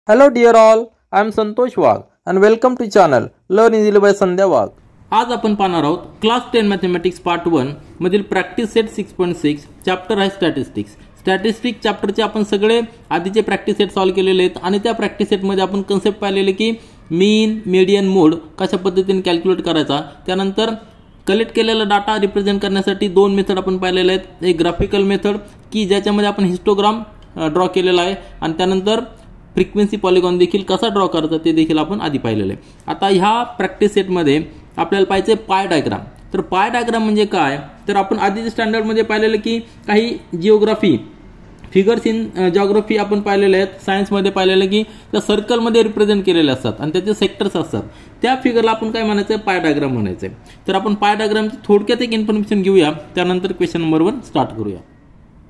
Hello dear all, I am Santosh Wagh and welcome to channel Learn Easily by संध्या वाघ. आज आपण पाहणार आहोत class 10 mathematics part 1 मधील practice set 6.6 chapter आहे statistics. Statistics चॅप्टरचे आपण सगळे आधीचे प्रॅक्टिस सेट सॉल्व्ह केलेले आहेत आणि त्या प्रॅक्टिस सेट मध्ये आपण कन्सेप्ट पाहिलेले की मीन, मीडियन, मोड कशा पद्धतीने कॅल्क्युलेट करायचा. त्यानंतर कलेक्ट केलेला डाटा रिप्रेझेंट करण्यासाठी दोन मेथड आपण पाहिलेले आहेत. एक ग्राफिकल मेथड की ज्याच्यामध्ये आपण हिस्टोग्राम ड्रॉ केलेला आहे आणि त्यानंतर फ्रिक्वेन्सी पॉलिगॉन देखील कसा ड्रॉ करायचा ते देखील आपण आधी पाहिलेलं आहे. आता ह्या प्रॅक्टिस सेटमध्ये आपल्याला पाहिजे पाय डायग्राम. तर पाय डायग्राम म्हणजे काय, तर आपण आधीच्या स्टँडर्डमध्ये पाहिलेलं की काही जिओग्राफी फिगर्स इन जिओग्राफी आपण पाहिलेले आहेत. सायन्समध्ये पाहिलेलं की त्या सर्कलमध्ये रिप्रेझेंट केलेले असतात आणि त्याचे सेक्टर्स असतात. त्या फिगरला आपण काय म्हणायचं, पाय डायग्राम म्हणायचं. तर आपण पाय डायग्रामची थोडक्यात एक इन्फॉर्मेशन घेऊया, त्यानंतर क्वेश्चन नंबर 1 स्टार्ट करूया.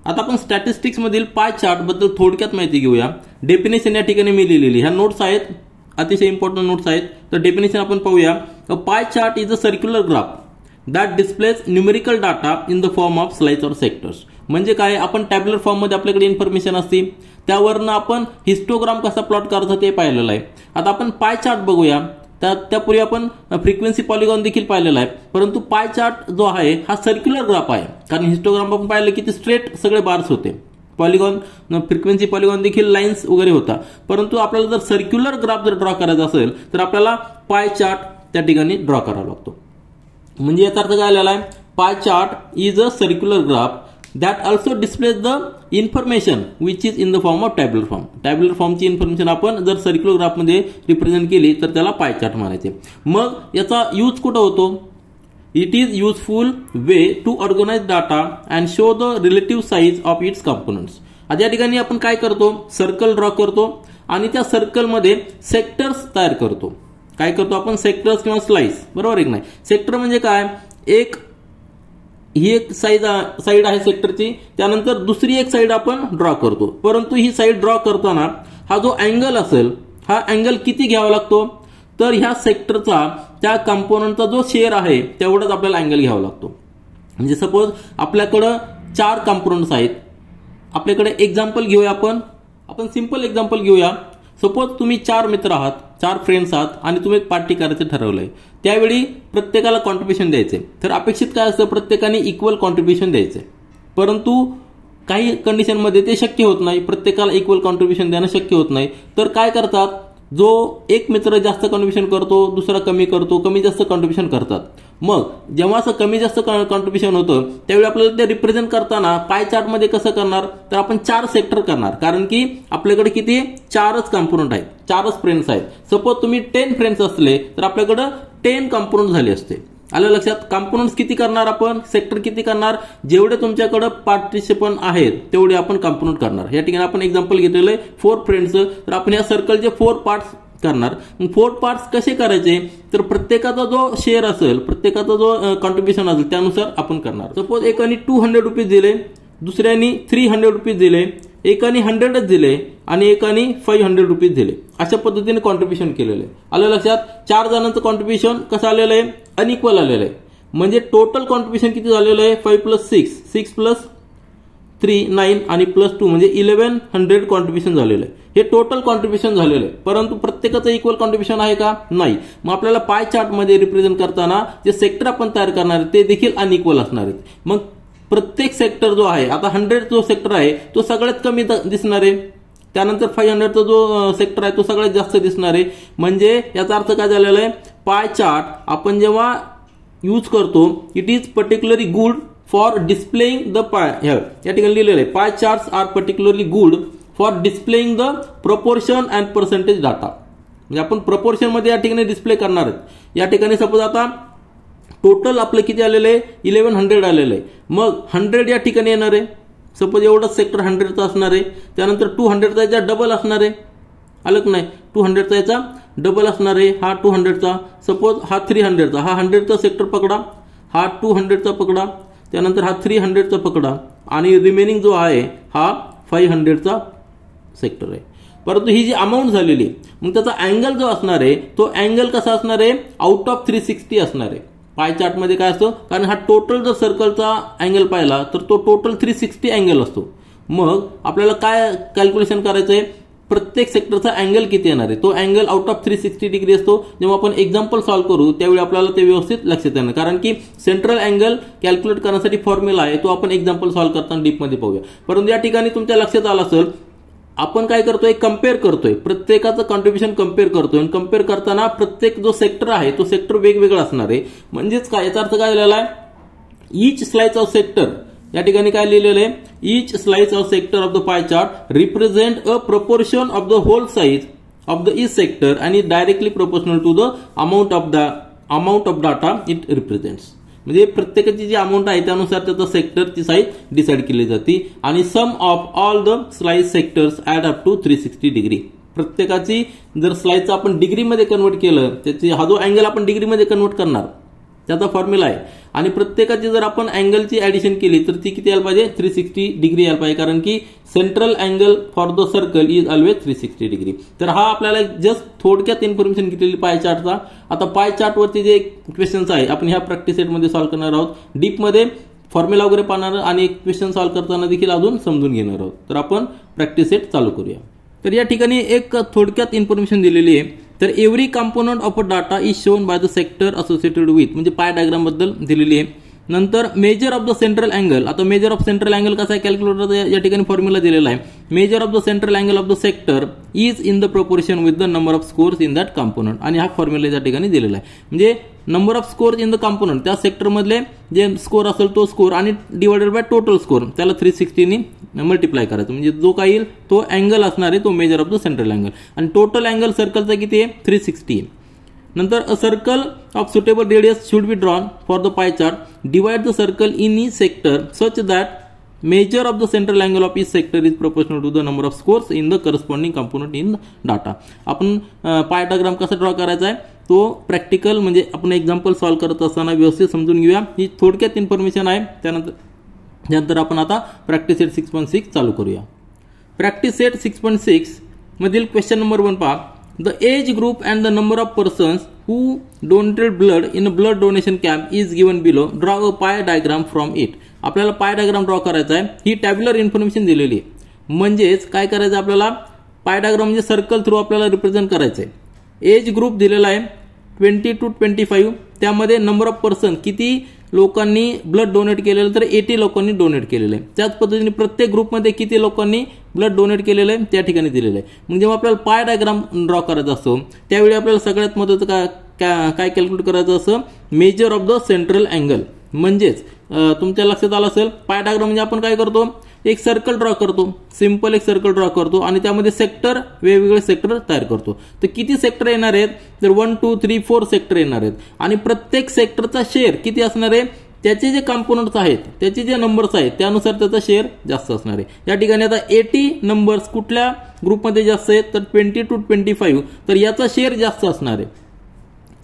आता आपण स्टॅटिस्टिक्स मधील पाय चार्ट बद्दल थोडक्यात माहिती घेऊया. डेफिनेशन या ठिकाणी मी लिहिलेली, ह्या नोट्स आहेत, अतिशय इम्पॉर्टंट नोट्स आहेत. तर डेफिनेशन आपण पाहूया. Pie chart is a circular graph that displays numerical data in the form of slice और सेक्टर्स. म्हणजे काय, आपण टॅब्युलर फॉर्म मध्ये आपल्याकडे इन्फॉर्मेशन असते, त्यावरनं आपण हिस्टोग्राम कसा प्लॉट करायचा ते पाहिलेलं आहे. आता आपण पाय चार्ट बघूया. त्यापूर्वी आपण फ्रिक्वेन्सी पॉलिगॉन देखील पाहिलेला आहे, परंतु पाय चार्ट जो आहे हा सर्क्युलर ग्राफ आहे. कारण हिस्टोग्राम आपण पाहिलं की ते स्ट्रेट सगळे बार्स होते, पॉलिगॉन फ्रिक्वेन्सी पॉलिगॉन देखील लाईन्स वगैरे होता. परंतु आपल्याला जर सर्क्युलर ग्राफ जर ड्रॉ करायचा असेल तर आपल्याला पाय चार्ट त्या ठिकाणी ड्रॉ करावा लागतो. म्हणजे याचा अर्थ काय आलेला आहे, pie chart is a circular graph that also displays the information which is in the form of tabular form. tabular form ची इन्फॉर्मेशन आपण जर सर्क्युलर ग्राफ मध्ये रिप्रेझेंट केली तर त्याला पाय चार्ट म्हणायचे. मग याचा यूज कुठं होतो, it is useful way to organise data and show the relative size of its components. आता या ठिकाणी आपण काय करतो, सर्कल ड्रॉ करतो आणि त्या सर्कलमध्ये सेक्टर्स तयार करतो. काय करतो आपण, सेक्टर्स किंवा स्लाइस, बरोबर एक नाही. सेक्टर म्हणजे काय, एक ही एक साईड आहे सेक्टरची, त्यानंतर दुसरी एक साईड आपण ड्रॉ करतो. परंतु ही साईड ड्रॉ करताना हा जो अँगल असेल, हा अँगल किती घ्यावा लागतो, तर ह्या सेक्टरचा त्या कंपोनंटचा जो शेअर आहे तेवढाच आपल्याला अँगल घ्यावा लागतो. म्हणजे सपोज आपल्याकडं 4 कंपोनंट्स आहेत. आपल्याकडे एक्झाम्पल घेऊया, आपण सिंपल एक्झाम्पल घेऊया. सपोज तुम्ही 4 मित्र आहात, 4 फ्रेंड्स आहात आणि तुम्ही एक पार्टी करायचं ठरवलंय. त्यावेळी प्रत्येकाला कॉन्ट्रीब्युशन द्यायचे. तर अपेक्षित काय असतं, प्रत्येकाने इक्वल कॉन्ट्रीब्युशन द्यायचे. परंतु काही कंडिशनमध्ये ते शक्य होत नाही, प्रत्येकाला इक्वल कॉन्ट्रीब्युशन देणं शक्य होत नाही. तर काय करतात, जो एक मित्र जास्त कॉन्ट्रीब्युशन करतो, दुसरा कमी करतो, कमी जास्त कॉन्ट्रीब्युशन करतात. मग जेव्हा असं कमी जास्त कॉन्ट्रीब्युशन होतं त्यावेळी आपल्याला ते रिप्रेझेंट करताना पाय चार्ट मध्ये कसं करणार, तर आपण 4 सेक्टर करणार. कारण की आपल्याकडे किती 4च कंपोनंट आहेत, 4च फ्रेंड्स आहेत. सपोज तुम्ही 10 फ्रेंड्स असले तर आपल्याकडे 10 कंपोनंट झाले असते. आलं लक्षात. कंपोनंट्स किती करणार आपण, सेक्टर किती करणार, जेवढे तुमच्याकडे पार्टिसिपंट आहेत तेवढे आपण कंपोनंट करणार. या ठिकाणी आपण एक्झाम्पल घेतलेलं आहे 4 फ्रेंड्स. तर आपण या सर्कलचे 4 पार्ट्स करणार. 4 पार्ट्स कसे करायचे, तर प्रत्येकाचा जो शेअर असेल, प्रत्येकाचा जो कॉन्ट्रीब्युशन असेल त्यानुसार आपण करणार. सपोज एकाने 200 रुपीज दिले, दुसऱ्यानी 300 रुपीज दिले, एकाने 100च दिले आणि एकाने 500 रुपीज दिले. अशा पद्धतीने कॉन्ट्रीब्युशन केलेलं आहे. आलं लक्षात. 4 जणांचं कॉन्ट्रीब्युशन कसं आलेलं आहे, अनइक्वल आलेलं आहे. म्हणजे टोटल कॉन्ट्रीब्युशन किती झालेलं आहे, 5 + 6, 6 + 3 9 आणि +2 म्हणजे 1100 कॉन्ट्रीब्युशन झालेलं आहे. हे टोटल कॉन्ट्रीब्युशन झालेलं आहे. परंतु प्रत्येकाचं इक्वल कॉन्ट्रीब्युशन आहे का, नाही. मग आपल्याला पाय चार्ट मध्ये रिप्रेझेंट करताना जे सेक्टर आपण तयार करणार ते देखील अनइक्वल असणार आहेत. मग प्रत्येक सेक्टर जो आहे, आता 100 जो सेक्टर आहे तो सगळ्यात कमी दिसणार आहे, त्यानंतर 500चा जो सेक्टर आहे तो सगळ्यात जास्त दिसणार आहे. म्हणजे याचा अर्थ काय झालेला आहे, पाय चार्ट आपण जेव्हा यूज करतो it is particularly good for displaying the pie. या ठिकाणी लिहिलेलं आहे, pie charts are particularly good for displaying the proportion and percentage data. म्हणजे आपण प्रोपोर्शन मध्ये या ठिकाणी डिस्प्ले करणार आहेत. या ठिकाणी सपोज आता टोटल आपलं किती आलेलं आहे, 1100 आलेलं आहे. मग 100 या ठिकाणी येणार आहे. सपोज एवढंच सेक्टर 100चा असणार आहे. त्यानंतर 200चा याचा डबल असणार आहे. आलं की नाही, 200चा याचा डबल असणार आहे. हा 200चा, सपोज हा 300चा, हा 100चा सेक्टर पकडा, हा 200चा पकडा, त्यानंतर हा 300चा पकडा आणि रिमेनिंग जो आहे हा 500चा सेक्टर आहे. परंतु ही जी अमाऊंट झालेली, मग त्याचा अँगल जो असणार आहे तो अँगल कसा असणार आहे, आउट ऑफ 360 असणार आहे. पाय चार्ट मध्ये काय असतो, कारण हा टोटल जर सर्कलचा अँगल पाहिला तर तो टोटल 360 अँगल असतो. मग आपल्याला काय कॅल्क्युलेशन करायचंय, प्रत्येक सेक्टरचा अँगल किती येणार आहे, तो अँगल आउट ऑफ 360 डिग्री असतो. जेव्हा आपण एक्झाम्पल सॉल्व्ह करू त्यावेळी आपल्याला ते व्यवस्थित लक्षात येणार, कारण की सेंट्रल अँगल कॅल्क्युलेट करण्यासाठी फॉर्म्युला आहे, तो आपण एक्झाम्पल सॉल्व्ह करताना डीपमध्ये पाहूया. परंतु या ठिकाणी तुमच्या लक्षात आलं असेल, आपण काय करतोय, कम्पेअर करतोय, प्रत्येकाचं कॉन्ट्रीब्युशन कम्पेअर करतोय. आणि कम्पेअर करताना प्रत्येक जो सेक्टर आहे तो सेक्टर वेगवेगळा असणार आहे. म्हणजेच काय, याचा अर्थ काय झालेला आहे, ईच स्लाइस ऑफ सेक्टर, या ठिकाणी काय लिहिलेलं आहे, each slice of sector of the pie chart represent a proportion of the whole size of the each sector आणि directly proportional to the amount of data it represents. म्हणजे प्रत्येकाची जी amount आहे त्यानुसार त्याचा सेक्टरची साईज डिसाईड केली जाते. आणि sum of all the slice sectors add up to 360 degree. प्रत्येकाची जर स्लाइसचं आपण डिग्रीमध्ये कन्वर्ट केलं, त्याची हा जो अँगल आपण डिग्रीमध्ये कन्वर्ट करणार त्याचा फॉर्म्युला आहे. आणि प्रत्येकाची जर आपण अँगलची ऍडिशन केली तर ती किती यायला पाहिजे, 360 डिग्री यायला पाहिजे, कारण की central angle for the circle is always 360 degree. तर हा आपल्याला जस्ट थोडक्यात इन्फॉर्मेशन घेतलेली पाय चार्टचा. आता पाय चार्टवरती जे क्वेश्चन्स आहे आपण ह्या प्रॅक्टिस सेटमध्ये सॉल्व्ह करणार आहोत. डीपमध्ये फॉर्म्युला वगैरे पाहणार आणि क्वेश्चन सॉल्व्ह करताना देखील अजून समजून घेणार आहोत. तर आपण प्रॅक्टिस सेट चालू करूया. तर या ठिकाणी एक थोडक्यात इन्फॉर्मेशन दिलेली आहे. तर every component of a data is shown by the sector associated with, म्हणजे पाय डायग्राम बद्दल दिलेली आहे. नंतर major of the central angle. आता मेजर ऑफ सेंट्रल अँगल कसा आहे कॅल्क्युलेटर, या ठिकाणी फॉर्म्युला दिलेला आहे. Major of the central angle of the sector is in the proportion with the number of scores in that component. आणि हा formula या ठिकाणी दिलेला आहे. म्हणजे number of score in the component, त्या सेक्टरमधले जे स्कोर असेल तो स्कोर आणि डिवायडेड बाय टोटल स्कोर, त्याला 360 ने मल्टिप्लाय करायचं. म्हणजे जो काही येईल तो अँगल असणार आहे तो major of the central angle. आणि टोटल अँगल सर्कलचा किती आहे, 360 आहे. नंतर a circle of suitable radius should be drawn for the pie chart. Divide the circle in each sector such that major of the central angle of each sector is proportional to the number of scores in the corresponding component in data. आपण pie diagram कसा draw करायचा आहे तो practical म्हणजे आपण example solve करत असताना व्यवस्थित समजून घेऊया. ही थोडक्यात इन्फॉर्मेशन आहे. त्यानंतर आपण आता प्रॅक्टिस सेट 6.6 चालू करूया. प्रॅक्टिस सेट 6.6 मधील क्वेश्चन नंबर 1 पहा. The age group and the number of persons who donated blood in a blood donation camp is given below. Draw a pie diagram from it. आपल्याला pie diagram draw करायचा आहे. ही tabular information दिलेली आहे. म्हणजेच काय करायचं आपल्याला, पाय डायग्राम म्हणजे सर्कल थ्रू आपल्याला रिप्रेझेंट करायचं आहे. एज ग्रुप दिलेला आहे 20 to 25. त्यामध्ये नंबर ऑफ पर्सन किती लोकांनी ब्लड डोनेट केलेलं, तर 80 लोकांनी डोनेट केलेलं आहे. त्याच पद्धतीने प्रत्येक ग्रुपमध्ये किती लोकांनी ब्लड डोनेट केलेलं आहे त्या ठिकाणी दिलेलं आहे. मग जेव्हा आपल्याला पाय डायग्राम ड्रॉ करायचा असतो त्यावेळी आपल्याला सगळ्यात महत्त्वाचं काय कॅल्क्युलेट करायचं असं, major of the central angle. म्हणजेच तुमच्या लक्षात आलं असेल, पाय डायग्राम म्हणजे आपण काय करतो, एक सर्कल ड्रॉ करतो, सिंपल एक सर्कल ड्रॉ करतो आणि त्यामध्ये सेक्टर, वेगवेगळे सेक्टर तयार करतो. तर किती सेक्टर येणार आहेत, तर 1 2 3 4 सेक्टर येणार आहेत. आणि प्रत्येक सेक्टरचा शेअर किती असणार आहे, त्याचे जे कंपोनंट्स आहेत, त्याचे जे नंबर्स आहेत त्यानुसार त्याचा शेअर जास्त असणार आहे. या ठिकाणी आता 80 नंबर्स कुठल्या ग्रुपमध्ये जास्त आहेत, तर 20 to 25. तर याचा शेअर जास्त असणार आहे.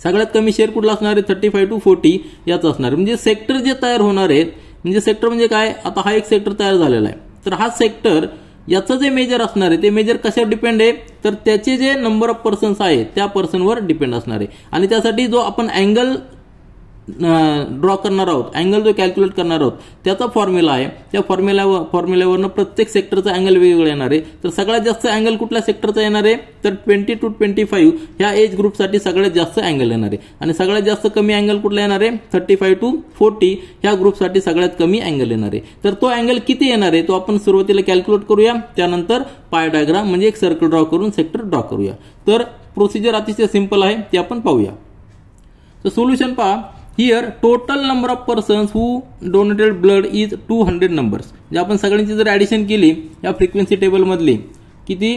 सगळ्यात कमी शेअर कुठला असणार आहे, 35 to 40 याचा असणार आहे. म्हणजे सेक्टर जे तयार होणार आहेत, म्हणजे सेक्टर म्हणजे काय, आता हा एक सेक्टर तयार झालेला आहे. तर हा सेक्टर याचं जे मेजर असणार आहे ते मेजर कशावर डिपेंड आहे, तर त्याचे जे नंबर ऑफ पर्सन्स आहेत त्या पर्सनवर डिपेंड असणार आहे. आणि त्यासाठी जो आपण अँगल ड्रॉ करणार आहोत, अँगल जो कॅल्क्युलेट करणार आहोत त्याचा फॉर्म्युला आहे. त्या फॉर्म्युल्यावरनं प्रत्येक सेक्टरचा अँगल वेगवेगळा येणार आहे. तर सगळ्यात जास्त अँगल कुठल्या सेक्टरचा येणार आहे, तर 20 to 25 ह्या एज ग्रुपसाठी सगळ्यात जास्त अँगल येणार आहे. आणि सगळ्यात जास्त कमी अँगल कुठला येणार आहे, 35 to 40 ह्या ग्रुपसाठी सगळ्यात कमी अँगल येणार आहे. तर तो अँगल किती येणार आहे तो आपण सुरुवातीला कॅल्क्युलेट करूया. त्यानंतर पाय डायग्राम म्हणजे एक सर्कल ड्रॉ करून सेक्टर ड्रॉ करूया. तर प्रोसिजर अतिशय सिंपल आहे, ते आपण पाहूया. तर सोल्युशन पहा. Here total number of persons who donated blood is 200 numbers. म्हणजे आपण सगळ्यांची जर ॲडिशन केली या फ्रिक्वेन्सी टेबलमधली, किती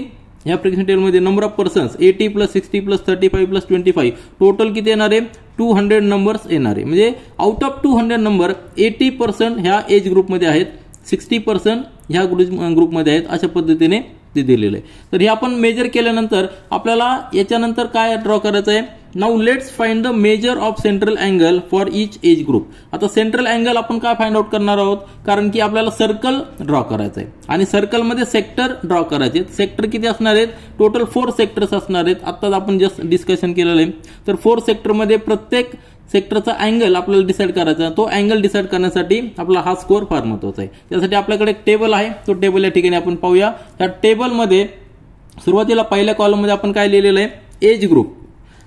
या फ्रिक्वेन्सी टेबलमध्ये नंबर ऑफ पर्सन्स 80 + 60 + 35 + 25 टोटल किती येणार आहे, 200 नंबर्स येणार आहे. म्हणजे आउट ऑफ 200 नंबर 80% ह्या एज ग्रुपमध्ये आहेत, 60% ह्या ग्रुपमध्ये आहेत. अशा पद्धतीने ते दिलेलं आहे. तर हे आपण मेजर केल्यानंतर आपल्याला याच्यानंतर काय ड्रॉ करायचं आहे, now let's find the major of central angle for each age group. आता सेंट्रल अँगल आपण काय फाइंड आउट करणार आहोत, कारण की आपल्याला सर्कल ड्रॉ करायचं आहे आणि सर्कलमध्ये सेक्टर ड्रॉ करायचे आहेत. सेक्टर किती असणार आहेत, टोटल 4 सेक्टर्स असणार आहेत. आत्ताच आपण जस्ट डिस्कशन केलेलं आहे. तर 4 सेक्टरमध्ये प्रत्येक सेक्टरचा अँगल आपल्याला डिसाईड करायचा. तो अँगल डिसाईड करण्यासाठी आपला हा स्कोर फार महत्वाचा आहे. त्यासाठी आपल्याकडे एक टेबल आहे, तो टेबल या ठिकाणी आपण पाहूया. त्या टेबलमध्ये सुरुवातीला पहिल्या कॉलममध्ये आपण काय लिहिलेलं आहे, एज ग्रुप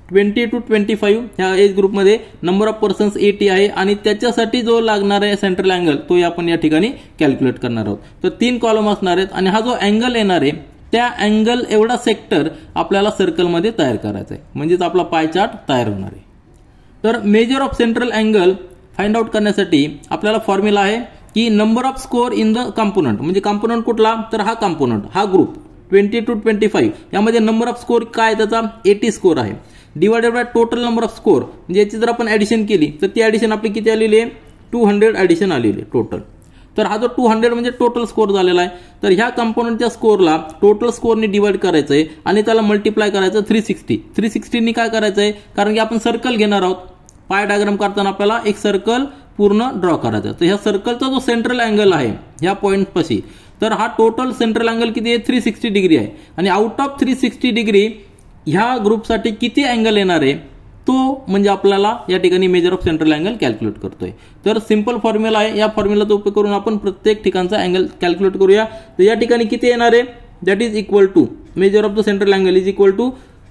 20 to 25 ह्या एज ग्रुपमध्ये नंबर ऑफ पर्सन्स 80 आहे आणि त्याच्यासाठी जो लागणार आहे सेंट्रल अँगल तो आपण या ठिकाणी कॅल्क्युलेट करणार आहोत. तर 3 कॉलम असणार आहेत आणि हा जो अँगल येणार आहे त्या अँगल एवढा सेक्टर आपल्याला सर्कलमध्ये तयार करायचा आहे, म्हणजेच आपला पाय चार्ट तयार होणार आहे. तर measure of central angle find out करण्यासाठी आपल्याला फॉर्म्युला आहे की number of score in the component, म्हणजे कंपोनंट कुठला, तर हा कंपोनंट, हा ग्रुप 20 to 25 यामध्ये नंबर ऑफ स्कोर काय त्याचा 80 स्कोर आहे, divided by total number of score, म्हणजे याची जर आपण ऍडिशन केली तर ती ऍडिशन आपली किती आलेली आहे, 200 ऍडिशन आलेली आहे टोटल. तर हा जो 200 म्हणजे टोटल स्कोर झालेला आहे. तर ह्या कंपोनंटच्या स्कोरला टोटल स्कोरने डिवाइड करायचं आहे आणि त्याला मल्टिप्लाय करायचं 360 नी काय करायचं आहे, कारण की आपण सर्कल घेणार आहोत. पाय डायग्राम करताना आपल्याला एक सर्कल पूर्ण ड्रॉ करायचा. तर ह्या सर्कलचा जो सेंट्रल अँगल आहे ह्या पॉईंट पाशी, तर हा टोटल सेंट्रल अँगल किती आहे, 360 डिग्री आहे. आणि आउट ऑफ 360 डिग्री ह्या ग्रुपसाठी किती अँगल येणार आहे तो म्हणजे आपल्याला या ठिकाणी major of central angle calculate करतोय. तर सिंपल फॉर्म्युला आहे, या फॉर्म्युलाचा उपयोग करून आपण प्रत्येक ठिकाणचा अँगल कॅल्क्युलेट करूया. तर या ठिकाणी किती येणार आहे, that is equal to major of the central angle is equal to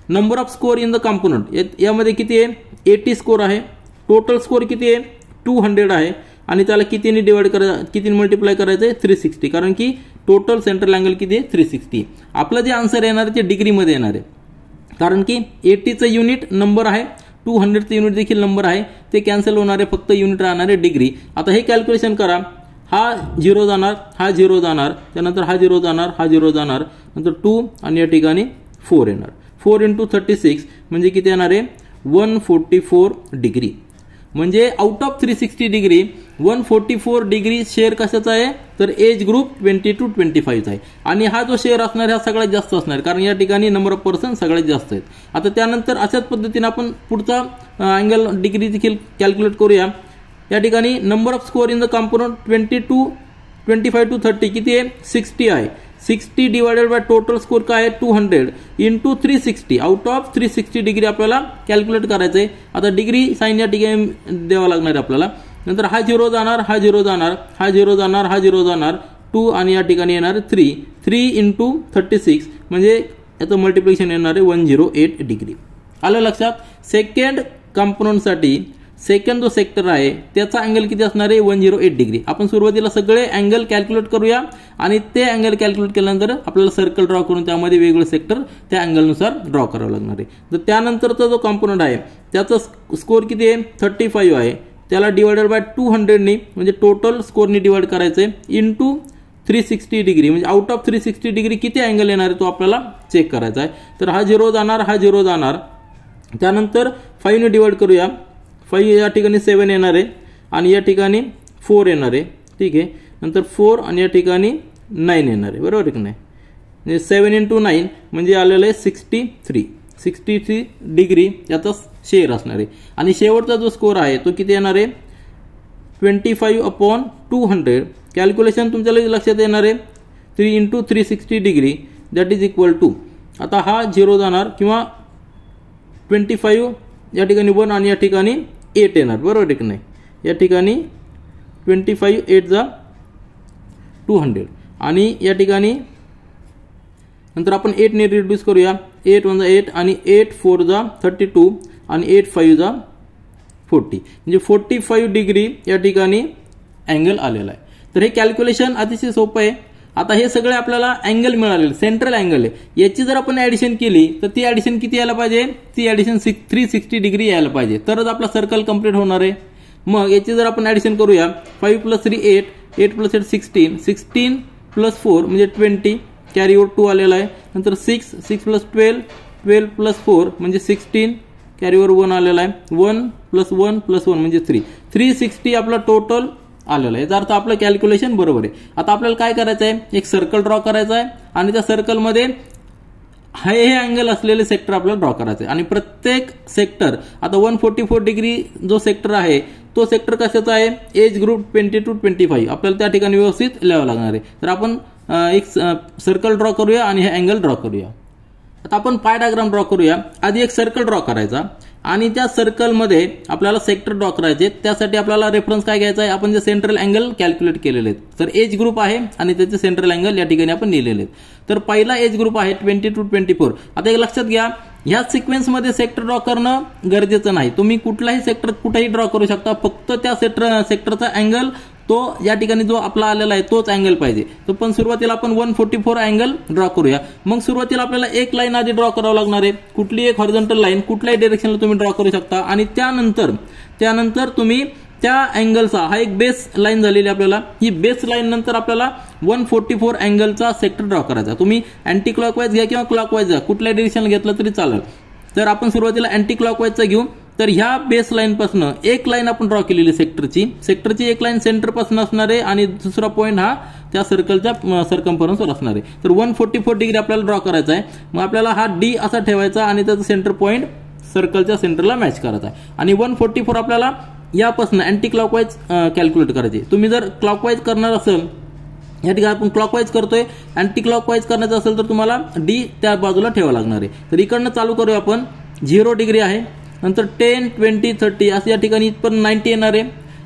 number of score in the component. यामध्ये किती आहे, 80 स्कोर आहे. टोटल स्कोर किती आहे, 200 आहे. आणि त्याला कितीने डिवाइड करायचं, कितीने मल्टिप्लाय करायचं आहे, 360, कारण की टोटल सेंट्रल अँगल किती आहे, 360. आपलं जे आन्सर येणार आहे ते डिग्रीमध्ये येणार आहे, कारण की 80चं युनिट नंबर आहे, 200चं युनिट देखील नंबर आहे, ते कॅन्सल होणार आहे, फक्त युनिट राहणार आहे डिग्री. आता हे कॅल्क्युलेशन करा, हा 0 जाणार, हा 0 जाणार, त्यानंतर हा 0 जाणार, हा 0 जाणार, नंतर 2 आणि या ठिकाणी 4 येणार. 4 × 36 म्हणजे किती येणार आहे, 144 डिग्री. म्हणजे out of 360 degree 144 degree share कशाचा आहे, तर एज ग्रुप 20 to 25 आहे. आणि हा जो शेअर असणार हा सगळ्यात जास्त असणार, कारण या ठिकाणी नंबर ऑफ पर्सन सगळ्यात जास्त आहेत. आता त्यानंतर अशाच पद्धतीने आपण पुढचा अँगल डिग्री देखील कॅल्क्युलेट करूया. या ठिकाणी number of score in the component 25 to 30 किती आहे, 60 आहे. 60 डिवायडेड बाय टोटल स्कोर काय आहे, 200 इंटू 360. आउट ऑफ 360 डिग्री आपल्याला कॅल्क्युलेट करायचं आहे. आता डिग्री साईन या ठिकाणी द्यावा लागणार आहे आपल्याला. नंतर हा 0 जाणार, हा 0 जाणार, हा 0 जाणार, हा 0 जाणार, 2 आणि या ठिकाणी येणार 3 × 36 म्हणजे याचं मल्टिप्लिकेशन येणार आहे 108 डिग्री. आलं लक्षात. सेकंड कंपोनंटसाठी सेकंड जो सेक्टर आहे त्याचा अँगल किती असणार आहे, 108 डिग्री. आपण सुरुवातीला सगळे अँगल कॅल्क्युलेट करूया आणि ते अँगल कॅल्क्युलेट केल्यानंतर आपल्याला सर्कल ड्रॉ करून त्यामध्ये वेगळं सेक्टर त्या अँगलनुसार ड्रॉ करावं लागणार आहे. तर त्यानंतरचा जो कंपोनंट आहे त्याचा स्कोर किती आहे, 35 आहे. त्याला डिवायडेड बाय 200 नी म्हणजे टोटल स्कोरनी डिवाइड करायचं आहे इंटू 360 डिग्री, म्हणजे आउट ऑफ 360 डिग्री किती अँगल येणार आहे तो आपल्याला चेक करायचा आहे. तर हा 0 जाणार, हा 0 जाणार, त्यानंतर 5 ने डिवाइड करूया. 5 या ठिकाणी 7 येणार आहे आणि या ठिकाणी 4 येणार आहे. ठीक आहे. नंतर 4 आणि या ठिकाणी 9 येणार आहे, बरोबर आहे की नाही. म्हणजे 7 × 9 म्हणजे आलेलं आहे 63 डिग्री याचा शेअर असणार आहे. आणि शेवटचा जो स्कोर आहे तो किती येणार आहे, 25/200. कॅल्क्युलेशन तुमच्या लक्षात येणार आहे 3 × 360 degree that is equal to, आता हा 0 जाणार किंवा 25 या ठिकाणी 1 आणि या ठिकाणी 8 येणार, बरोबर आहे की नाही. या ठिकाणी 25 8 जा 200 आणि या ठिकाणी नंतर आपण 8 ने रिड्यूस करूया. 8 1 8 आणि 8 4 जा 32 आणि 8 5 जा 40 म्हणजे 45 डिग्री या ठिकाणी अँगल आलेला आहे. तर हे कॅल्क्युलेशन अतिशय सोपं आहे. आता हे सगळे आपल्याला अँगल मिळालेले सेंट्रल अँगल आहे. याची जर आपण ऍडिशन केली तर ती ऍडिशन किती यायला पाहिजे, ती ऍडिशन 360 डिग्री यायला पाहिजे, तरच आपला सर्कल कंप्लीट होणार आहे. मग याची जर आपण ऍडिशन करूया 5 + 3 8, 8 + 8 16, 16 + 4 म्हणजे 20, कॅरी ओव्हर 2 आलेला आहे. नंतर 6 + 12, 12 + 4 म्हणजे 16, कॅरी ओव्हर 1 आलेला आहे. 1 + 1 + 1 म्हणजे 3, 360 आपला टोटल आलेलं आहे. याचा अर्थ आपलं कॅल्क्युलेशन बरोबर आहे. आता आपल्याला काय करायचं आहे, एक सर्कल ड्रॉ करायचं आहे आणि त्या सर्कलमध्ये हे अँगल असलेले सेक्टर आपल्याला ड्रॉ करायचे आहे. आणि प्रत्येक सेक्टर आता 144 डिग्री जो सेक्टर आहे तो सेक्टर कशाचा आहे, एज ग्रुप 20 to 25 आपल्याला त्या ठिकाणी व्यवस्थित लिहावं लागणार आहे. तर आपण एक सर्कल ड्रॉ करूया आणि हे अँगल ड्रॉ करूया. आता आपण पाय डायग्राम ड्रॉ करूया. आधी एक सर्कल ड्रॉ करायचा आणि त्या सर्कलमध्ये आपल्याला सेक्टर ड्रॉ करायचे. त्यासाठी आपल्याला रेफरन्स काय घ्यायचा आहे, आपण जे सेंट्रल अँगल कॅल्क्युलेट केलेले आहेत. तर एज ग्रुप आहे आणि त्याचे सेंट्रल अँगल या ठिकाणी आपण लिहिलेले आहेत. तर पहिला एज ग्रुप आहे 20 to 24. आता एक लक्षात घ्या, ह्या सिक्वेन्समध्ये सेक्टर ड्रॉ करणं गरजेचं नाही. तुम्ही कुठलाही सेक्टर कुठेही ड्रॉ करू शकता, फक्त त्या सेक्टरचा अँगल तो या ठिकाणी जो आपला आलेला आहे तोच अँगल पाहिजे. तो पण सुरुवातीला आपण 144 अँगल ड्रॉ करूया. मग सुरुवातीला आपल्याला एक लाईन आधी ड्रॉ करावं लागणार आहे. कुठली एक हॉरिझॉन्टल लाईन कुठल्याही डायरेक्शनला तुम्ही ड्रॉ करू शकता आणि त्यानंतर तुम्ही त्या अँगलचा हा एक बेस लाईन झालेली आपल्याला, ही बेस लाईन नंतर आपल्याला 144 अँगलचा सेक्टर ड्रॉ करायचा. तुम्ही अँटी क्लॉकवाईज घ्या किंवा क्लॉकवाईज घ्या, कुठल्या डायरेक्शनला घेतलं तरी चालेल. तर आपण सुरुवातीला अँटी क्लॉकवाईजचा घेऊ. तर ह्या बेस लाईन पासून एक लाईन आपण ड्रॉ केलेली सेक्टरची एक लाईन सेंटर पासून असणार आहे आणि दुसरा पॉईंट हा त्या सर्कलच्या सर्कम्फरन्सवर असणार आहे. तर 144 डिग्री आपल्याला ड्रॉ करायचा आहे. मग आपल्याला हा डी असा ठेवायचा आणि त्याचा सेंटर पॉईंट सर्कलच्या सेंटरला मॅच करायचा आहे. आणि 144 आपल्याला यापासून अँटी क्लॉकवाईज कॅल्क्युलेट करायचे. तुम्ही जर क्लॉकवाईज करणार असेल, या ठिकाणी आपण क्लॉकवाईज करतोय, अँटी क्लॉकवाईज करायचं असेल तर तुम्हाला डी त्या बाजूला ठेवावं लागणार आहे. तर इकडनं चालू करूया आपण. 0 डिग्री आहे, नंतर 10, 20, 30 असं या ठिकाणी इथपर्यंत 90 येणार आहे.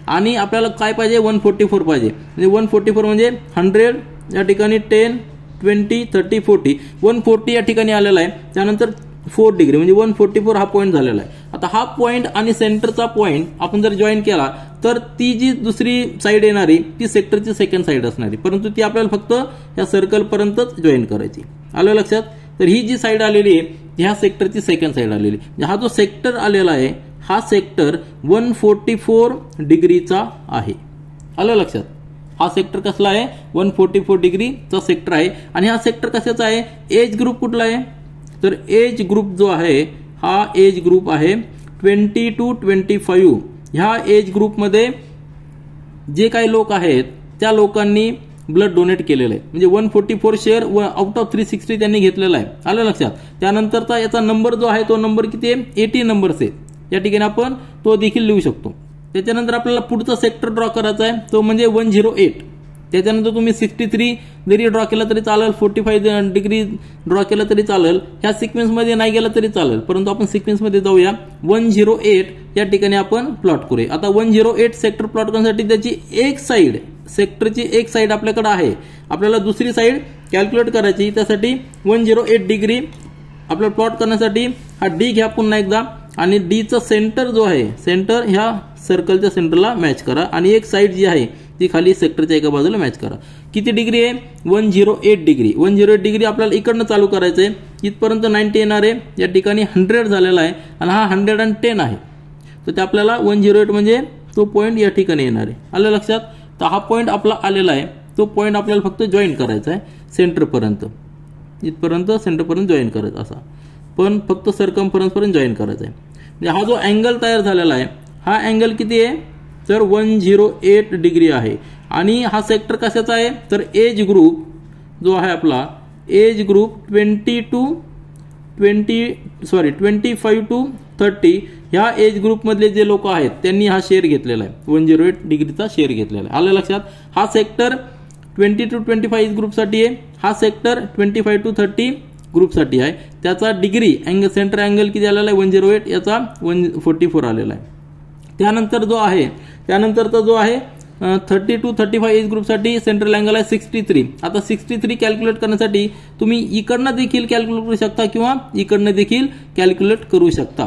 आणि आपल्याला काय पाहिजे, 144 पाहिजे. म्हणजे 144 म्हणजे 100, या ठिकाणी 10, 20, 30, 40. 140 या ठिकाणी आलेला आहे. त्यानंतर 4 डिग्री म्हणजे 144 हा पॉईंट झालेला आहे. आता हा पॉईंट आणि सेंटरचा पॉईंट आपण जर जॉईन केला तर ती जी दुसरी साईड येणारी ती सेक्टरची सेकंड साईड असणारी, परंतु ती आपल्याला फक्त या सर्कलपर्यंतच जॉईन करायची. आलं लक्षात? तर ही जी साईड आलेली आहे ह्या सेक्टरची सेकंड साईड आलेली. हा जो सेक्टर आलेला आहे हा सेक्टर 144 डिग्रीचा आहे. आलं लक्षात? हा सेक्टर कसला आहे, 144 डिग्रीचा सेक्टर आहे. आणि हा सेक्टर कशाचा आहे, एज ग्रुप कुठला आहे, तर एज ग्रुप जो आहे हा एज ग्रुप आहे 20 to 25. ह्या एज ग्रुपमध्ये जे काही लोक आहेत त्या लोकांनी ब्लड डोनेट केलेलं आहे. म्हणजे 144 शेअर आउट ऑफ 360 त्यांनी घेतलेला आहे. आलं लक्षात? त्यानंतरचा याचा नंबर जो आहे तो नंबर किती आहे, 80 नंबर्स आहे. या ठिकाणी आपण तो देखील लिहू शकतो. त्याच्यानंतर आपल्याला पुढचा सेक्टर ड्रॉ करायचा आहे तो म्हणजे 108. त्याच्यानंतर तुम्ही 63 जरी ड्रॉ केला तरी चालेल, 45 डिग्री ड्रॉ केला तरी चालेल, ह्या सिक्वेन्समध्ये नाही गेला तरी चालेल, परंतु आपण सिक्वेन्समध्ये जाऊया. 108 या ठिकाणी आपण प्लॉट करूया. आता 108 सेक्टर प्लॉट करण्यासाठी त्याची एक साईड, सेक्टरची एक साईड आपल्याकडे आहे, आपल्याला दुसरी साईड कॅल्क्युलेट करायची. त्यासाठी 108 डिग्री आपल्याला प्लॉट करण्यासाठी हा डी घ्या पुन्हा एकदा आणि डीचा सेंटर जो आहे, सेंटर ह्या सर्कलच्या सेंटरला मॅच करा आणि एक साईड जी आहे ती खाली सेक्टरच्या एका बाजूला मॅच करा. किती डिग्री आहे, 108 डिग्री. 108 डिग्री आपल्याला इकडनं चालू करायचं आहे. इथपर्यंत 90 येणार आहे. या ठिकाणी 100 झालेला आहे आणि हा 110 आहे. तर ते आपल्याला 108 म्हणजे तो पॉईंट या ठिकाणी येणार आहे. आलं लक्षात? तर हा पॉईंट आपला आलेला आहे. तो पॉईंट आपल्याला फक्त जॉईन करायचा आहे सेंटरपर्यंत, इथपर्यंत सेंटरपर्यंत जॉईन करायचा असा, पण फक्त सर्कम्फरन्सपर्यंत जॉईन करायचा आहे. म्हणजे हा जो अँगल तयार झालेला आहे हा अँगल किती आहे, तर 108 डिग्री आहे. आणि हा सेक्टर कशाचा आहे, तर एज ग्रुप जो आहे आपला, एज ग्रुप 25 to 30 ह्या एज ग्रुपमधले जे लोक आहेत त्यांनी हा शेअर घेतलेला आहे, 108 डिग्रीचा शेअर घेतलेला आहे. आलं लक्षात? हा सेक्टर 20 to 25 एज ग्रुपसाठी आहे, हा सेक्टर 25 to 30 ग्रुपसाठी आहे. त्याचा डिग्री अँगल सेंटर अँगल किती आलेला आहे, 108, याचा 144 आलेला आहे. त्यानंतरचा जो आहे 30 to 35 एज ग्रुपसाठी सेंट्रल अँगल आहे 63. आता 63 कॅल्क्युलेट करण्यासाठी तुम्ही इकडनं देखील कॅल्क्युलेट करू शकता किंवा इकडनं देखील कॅल्क्युलेट करू शकता.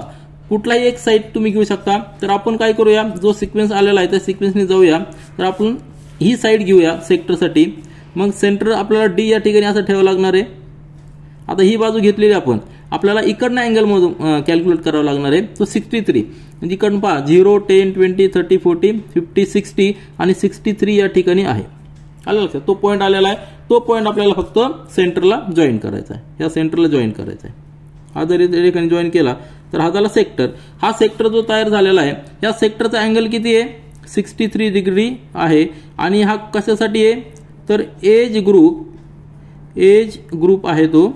कुठलाही एक साईड तुम्ही घेऊ शकता. तर आपण काय करूया, जो सिक्वेन्स आलेला आहे त्या सिक्वेन्सने जाऊया. तर आपण ही साईड घेऊया सेक्टरसाठी. मग सेंटर आपल्याला डी या ठिकाणी असं ठेवावं लागणार आहे. आता ही बाजू घेतलेली आपण, आपल्याला इकडनं अँगल मधून कॅल्क्युलेट करावं लागणार आहे तो 63. म्हणजे इकडनं पहा 0, 10, 20, 30, 40, 50, 60 आणि 63 या ठिकाणी आहे. आलं लक्षात? तो पॉईंट आलेला आहे. तो पॉईंट आपल्याला फक्त सेंटरला जॉईन करायचा आहे, या सेंटरला जॉईन करायचा आहे. हा जरी त्या ठिकाणी जॉईन केला तर हा झाला सेक्टर. हा सेक्टर जो तयार झालेला आहे या सेक्टरचा अँगल किती आहे, 63 डिग्री आहे. आणि हा कशासाठी आहे, तर एज ग्रुप आहे तो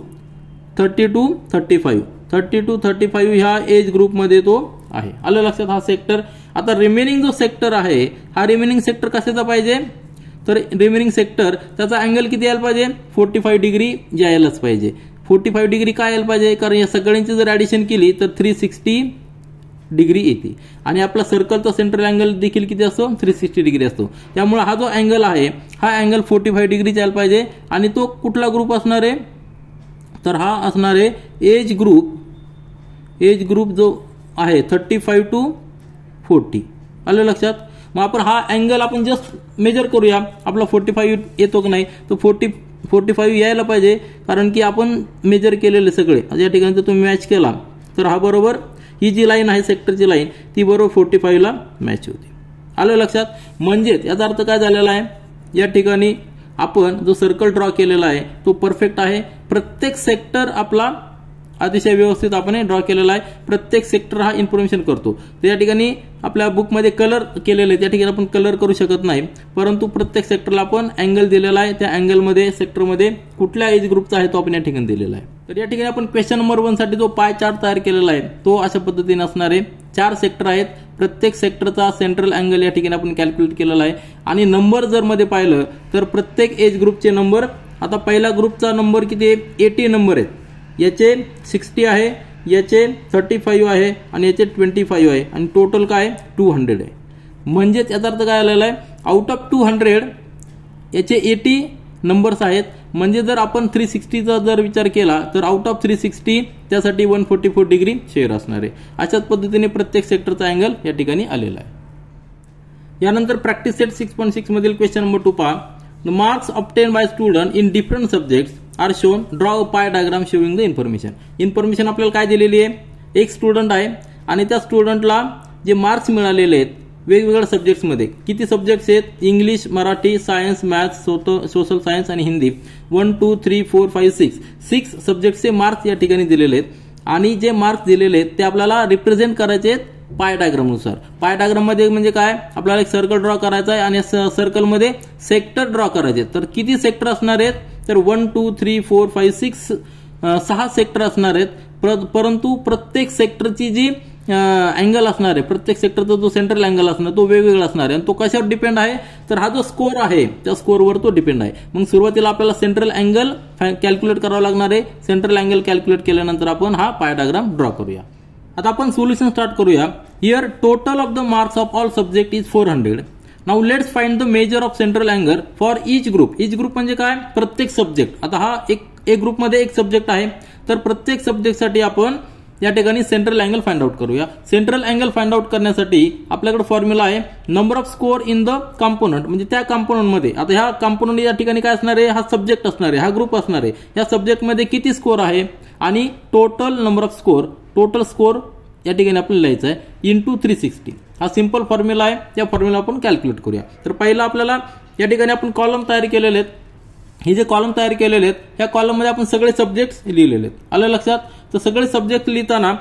30 to 35. 30 to 35 ह्या एज ग्रुपमध्ये तो आहे. आलं लक्षात? हा सेक्टर. आता रिमेनिंग जो सेक्टर आहे हा रिमेनिंग सेक्टर कशाचा पाहिजे, तर रिमेनिंग सेक्टर त्याचा अँगल किती यायला पाहिजे, 45 डिग्री यायलाच पाहिजे. 45 डिग्री काय यायला पाहिजे, कारण या सगळ्यांची जर ऍडिशन केली तर 360 डिग्री येते आणि आपला सर्कलचा सेंट्रल अँगल देखील किती असतो 360 डिग्री असतो. त्यामुळे हा जो अँगल आहे हा अँगल 45 डिग्री यायला पाहिजे आणि तो कुठला ग्रुप असणार आहे तर हा असणार आहे एज ग्रुप जो आहे 35 to 40. आलं लक्षात. मग आपण हा अँगल आपण जस्ट मेजर करूया आपला 45 येतो की नाही. तो 45 यायला पाहिजे कारण की आपण मेजर केलेले सगळे या ठिकाणी जर तुम्ही मॅच केला तर हा बरोबर ही जी लाईन आहे सेक्टरची लाईन ती बरोबर 45 ला मॅच होते. आलं लक्षात. म्हणजेच याचा अर्थ काय झालेला आहे या ठिकाणी आपण जो सर्कल ड्रॉ केलेला आहे तो परफेक्ट आहे. प्रत्येक सेक्टर आपला अतिशय व्यवस्थित आपण ड्रॉ केलेला आहे. प्रत्येक सेक्टर हा इन्फॉर्मेशन करतो. तर या ठिकाणी आपल्या बुकमध्ये कलर केलेले त्या ठिकाणी आपण कलर करू शकत नाही परंतु प्रत्येक सेक्टरला आपण अँगल दिलेला आहे. त्या अँगलमध्ये सेक्टरमध्ये कुठल्या एज ग्रुपचा आहे तो आपण या ठिकाणी दिलेला आहे. तर या ठिकाणी आपण क्वेश्चन नंबर 1 साठी जो पाय चार्ट तयार केलेला आहे तो अशा पद्धतीने असणार आहे. 4 सेक्टर आहेत. प्रत्येक सेक्टरचा सेंट्रल अँगल या ठिकाणी आपण कॅल्क्युलेट केलेला आहे आणि नंबर जर मध्ये पाहिलं तर प्रत्येक एज ग्रुपचे नंबर आता पहिला ग्रुपचा नंबर किती आहे 80 नंबर आहेत. याचे 60 आहे, याचे 35 आहे आणि याचे 25 आहे आणि टोटल काय 200 आहे. म्हणजेच याचा अर्थ काय आलेला आहे आउट ऑफ 200 याचे 80 नंबर्स आहेत. म्हणजे जर आपण 360चा जर विचार केला तर आउट ऑफ 360 त्यासाठी 144 डिग्री शेअर असणार आहे. अशाच पद्धतीने प्रत्येक सेक्टरचा अँगल या ठिकाणी आलेला आहे. यानंतर प्रॅक्टिस सेट 6.6 मधील क्वेश्चन नंबर 2 पहा. The marks obtained by student in different subjects are shown. Draw a pie diagram showing the information. Information आपल्याला काय दिलेली आहे. एक स्टुडंट आहे आणि त्या स्टुडंटला जे मार्क्स मिळालेले आहेत वेगवेगळ्या सब्जेक्ट्समध्ये किती सब्जेक्ट्स आहेत English, Marathi, science, maths, social science आणि हिंदी 1 2 3 4 5 6 सब्जेक्टचे मार्क्स या ठिकाणी दिलेले आहेत आणि जे मार्क्स दिलेले आहेत ते आपल्याला रिप्रेझेंट करायचे आहेत पाय डायग्राम नुसार. पाय डायग्राम मध्ये म्हणजे काय आपल्याला एक सर्कल ड्रॉ करायचा आहे आणि सर्कल मध्ये सेक्टर ड्रॉ करायचे. तर किती सेक्टर असणार आहेत तर 1 2 3 4 5 6 सेक्टर असणार आहेत. परंतु प्रत्येक सेक्टरची जी अँगल असणार आहे प्रत्येक सेक्टरचा जो सेंट्रल अँगल असणार तो वेगवेगळा असणार आहे आणि तो कशावर डिपेंड आहे तर हा जो स्कोर आहे त्या स्कोरवर तो डिपेंड आहे. मग सुरुवातीला आपल्याला सेंट्रल अँगल कॅल्क्युलेट करावं लागणार आहे. सेंट्रल अँगल कॅल्क्युलेट केल्यानंतर आपण हा पाय डायग्राम ड्रॉ करूया. आता आपण सोल्युशन स्टार्ट करूया. Here total of the marks of all subject is 400. Now let's find the major of central angle for each group. Each group म्हणजे काय प्रत्येक सब्जेक्ट. आता हा एक ग्रुपमध्ये एक सब्जेक्ट आहे तर प्रत्येक सब्जेक्टसाठी आपण या ठिकाणी सेंट्रल अँगल फाइंड आउट करूया. सेंट्रल अँगल फाइंड आउट करण्यासाठी आपल्याकडे फॉर्म्युला आहे number of score in the component. म्हणजे त्या कंपोनंटमध्ये आता ह्या कंपोनंट या ठिकाणी काय असणार आहे हा सब्जेक्ट असणार आहे हा ग्रुप असणार आहे. या सब्जेक्टमध्ये किती स्कोर आहे आणि total number of score total score या ठिकाणी आपल्याला लिहायचं आहे इंटू 360. हा सिंपल फॉर्म्युला आहे. त्या फॉर्म्युला आपण कॅल्क्युलेट करूया. तर पहिला आपल्याला या ठिकाणी आपण कॉलम तयार केलेले आहेत. हे जे कॉलम तयार केलेले आहेत ह्या कॉलममध्ये आपण सगळे सब्जेक्ट्स लिहिलेले आहेत. आलं लक्षात. तर सगळे सब्जेक्ट लिहिताना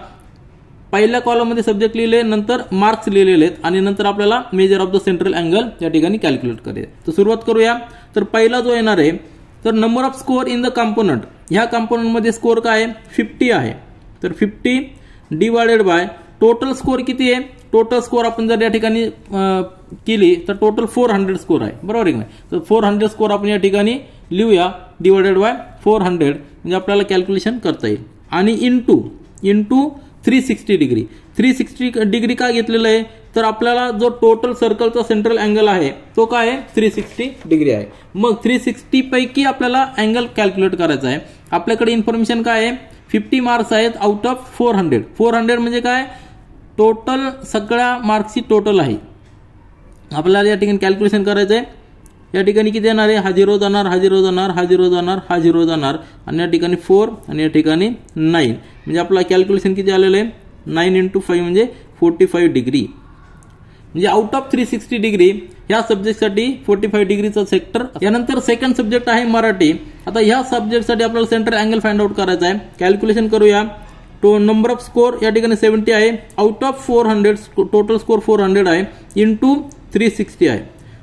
पहिल्या कॉलममध्ये सब्जेक्ट लिहिले नंतर मार्क्स लिहिलेले आहेत आणि नंतर आपल्याला major of the central angle या ठिकाणी कॅल्क्युलेट करायचं. तर सुरुवात करूया. तर पहिला जो येणार आहे तर number of score in the component. ह्या कंपोनंटमध्ये स्कोर काय आहे 50 आहे. तर 50 डिवायडेड बाय टोटल स्कोर किती आहे. टोटल स्कोर आपण जर या ठिकाणी केली तर टोटल 400 स्कोर आहे बरोबर आहे की नाही. तर 400 स्कोर आपण या ठिकाणी लिहूया डिवायडेड बाय 400 म्हणजे आपल्याला कॅल्क्युलेशन करता येईल आणि इंटू 360 डिग्री. 360 डिग्री का घेतलेलं आहे तर आपल्याला जो टोटल सर्कलचा सेंट्रल अँगल आहे तो काय आहे 360 डिग्री आहे. मग 360 पैकी आपल्याला अँगल कॅल्क्युलेट करायचा आहे. आपल्याकडे इन्फॉर्मेशन काय आहे 50 मार्क्स आहेत आउट ऑफ 400. 400 म्हणजे काय टोटल सगळ्या मार्क्सची टोटल आहे. आपल्याला या ठिकाणी कॅल्क्युलेशन करायचं आहे. या ठिकाणी किती येणार आहे हा 0 जाणार हा 0 जाणार हा 0 जाणार हा 0 जाणार आणि या ठिकाणी 4 आणि या ठिकाणी 9 म्हणजे आपला कॅल्क्युलेशन किती आलेलं आहे 9 × 5 म्हणजे 45 डिग्री. म्हणजे आउट ऑफ 360 डिग्री ह्या सब्जेक्टसाठी 45 डिग्रीचा सेक्टर. यानंतर सेकंड सब्जेक्ट आहे मराठी. आता ह्या सब्जेक्टसाठी आपल्याला सेंट्रल अँगल फाइंड आउट करायचा आहे. कॅल्क्युलेशन करूया. तो नंबर ऑफ स्कोर या ठिकाणी 70 आहे आउट ऑफ 400 टोटल स्कोर 400 आहे इंटू 360 आहे.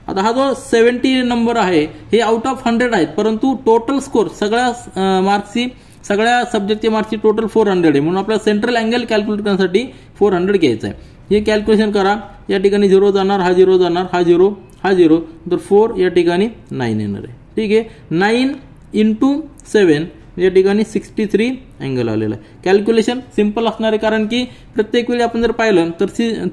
आता हा जो 70 नंबर आहे हे आउट ऑफ 100 आहेत परंतु टोटल स्कोर सगळ्या मार्क्सची सगळ्या सब्जेक्टची मार्क्सची टोटल 400 आहे म्हणून आपल्याला सेंट्रल अँगल कॅल्क्युलेट करण्यासाठी 400 घ्यायचं आहे. हे कॅल्क्युलेशन करा. या ठिकाणी 0 जाणार हा 0 जाणार हा 0 हा 0 तर 4 या ठिकाणी 9 येणार आहे. ठीक आहे 9 × 7 या ठिकाणी 63 अँगल आलेला आहे. कॅल्क्युलेशन सिंपल असणार आहे, कारण की प्रत्येक वेळी आपण जर पाहिलं तर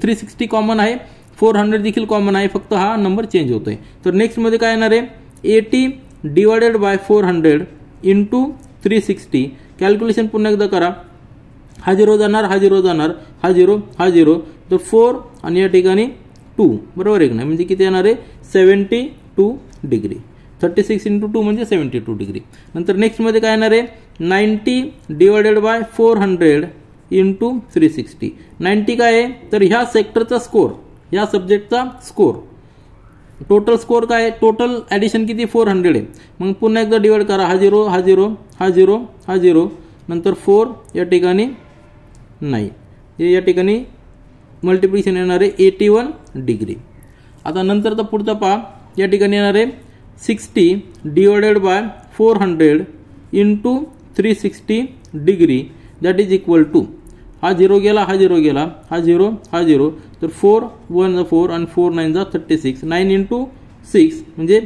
360 कॉमन आहे, 400 देखील कॉमन आहे, फक्त हा नंबर चेंज होतोय. तर नेक्स्ट मध्ये काय येणार आहे 80 डिवायडेड बाय 400 इंटू 360. कॅल्क्युलेशन पुन्हा एकदा करा. हा 0 जाणार, हा 0 जाणार, हा 0, हा 0, तर 4 आणि या ठिकाणी 2, बरोबर आहे की नाही. म्हणजे किती येणार आहे 72 डिग्री. 36 इंटू 2 म्हणजे 72 डिग्री. नंतर नेक्स्ट मध्ये काय येणार आहे 90 डिवायडेड बाय 400 इंटू 360. 90 काय आहे तर ह्या सेक्टरचा स्कोर, ह्या सब्जेक्टचा स्कोर. टोटल स्कोर काय आहे, टोटल ॲडिशन किती 400 आहे. मग पुन्हा एकदा डिवाइड करा. हा 0, हा 0, हा 0, हा 0, नंतर 4 या ठिकाणी नाही, हे या ठिकाणी मल्टिप्लिकेशन येणार आहे 81 डिग्री. आता नंतरचा पुढचा पहा. या ठिकाणी येणार आहे 60 divided by 400 into 360 degree that is equal to, हा 0 गेला, हा 0 गेला, हा 0, हा 0, तर 4 1 जा 4 आणि 4 9 जा 36, 9 इंटू 6 म्हणजे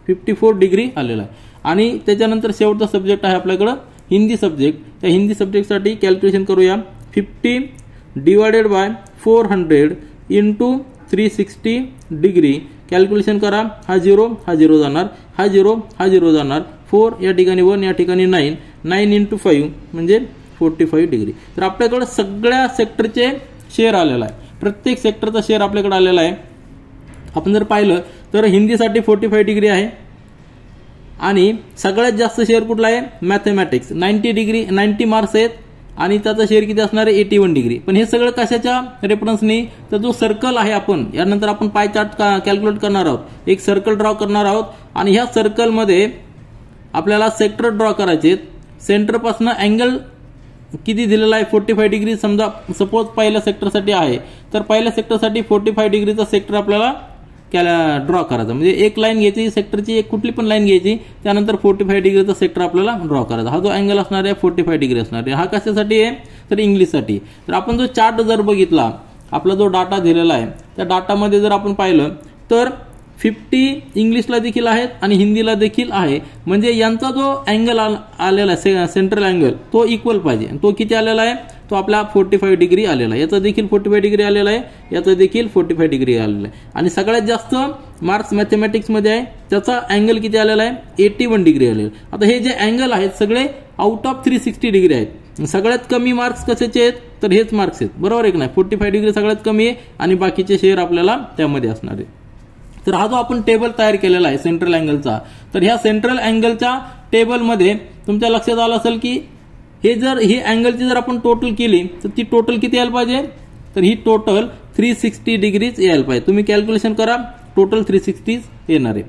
54 डिग्री आलेला आहे. आणि त्याच्यानंतर शेवटचा सब्जेक्ट आहे आपल्याकडं हिंदी सब्जेक्ट. त्या हिंदी सब्जेक्टसाठी कॅल्क्युलेशन करूया. 50 divided by 400 into 360 degree. Calculation करा. हा 0, हा 0 जाणार, हा 0, हा 0 जाणार, 4 या ठिकाणी 1, या ठिकाणी 9, 9 इंटू 5 म्हणजे 45 डिग्री. तर आपल्याकडे सगळ्या सेक्टरचे शेअर आलेला आहे, प्रत्येक सेक्टरचा शेअर आपल्याकडे आलेला आहे. आपण जर पाहिलं तर हिंदीसाठी 45 डिग्री आहे आणि सगळ्यात जास्त शेअर कुठला आहे मॅथमॅटिक्स, 90 डिग्री, 90 मार्क्स आहेत आणि त्याचा शेअर किती असणार आहे 81 डिग्री. पण हे सगळं कशाच्या रेफरन्सनी, तर जो सर्कल आहे, आपण यानंतर आपण पाय चार्ट कॅल्क्युलेट करणार आहोत, एक सर्कल ड्रॉ करणार आहोत आणि ह्या सर्कलमध्ये आपल्याला सेक्टर ड्रॉ करायचे. सेंटरपासून अँगल किती दिलेला आहे 45 डिग्री. समजा सपोज पहिल्या सेक्टरसाठी आहे तर पहिल्या सेक्टरसाठी 45 डिग्रीचा सेक्टर आपल्याला ड्रॉ करायचा. म्हणजे एक लाईन घ्यायची सेक्टरची, एक कुठली पण लाईन घ्यायची, त्यानंतर 45 डिग्रीचा सेक्टर आपल्याला ड्रॉ करायचा. हा जो अँगल असणार आहे 45 डिग्री असणार आहे. हा कशासाठी आहे तर इंग्लिशसाठी. तर आपण जो चार्ट जर बघितला, आपला जो डाटा दिलेला आहे त्या डाटामध्ये जर आपण पाहिलं तर 50 इंग्लिशला देखील आहेत आणि हिंदीला देखील आहे. म्हणजे यांचा जो अँगल आलेला आहे सेंट्रल अँगल तो इक्वल पाहिजे. तो किती आलेला आहे तो आपला 45 डिग्री आलेला आहे. याचा देखील 45 डिग्री आलेला आहे, याचा देखील 45 डिग्री आलेला आहे. आणि सगळ्यात जास्त मार्क्स मॅथमॅटिक्समध्ये आहे, त्याचा अँगल किती आलेला आहे 81 डिग्री आलेला. आता हे जे अँगल आहेत सगळे आउट ऑफ 360 डिग्री आहेत. सगळ्यात कमी मार्क्स कशाचे आहेत तर हेच मार्क्स आहेत, बरोबर आहे की नाही. 45 डिग्री सगळ्यात कमी आहे आणि बाकीचे शेअर आपल्याला त्यामध्ये असणार आहे. तर हा जो आपण टेबल तयार केलेला आहे सेंट्रल अँगलचा, तर ह्या सेंट्रल अँगलच्या टेबलमध्ये तुमच्या लक्षात आलं असेल की हे अँगलची जर आपण टोटल केली तर ती टोटल किती यायला पाहिजे, तर ही टोटल 360 डिग्रीज यायला पाहिजे. तुम्ही कॅल्क्युलेशन करा, टोटल 360 येणार आहे.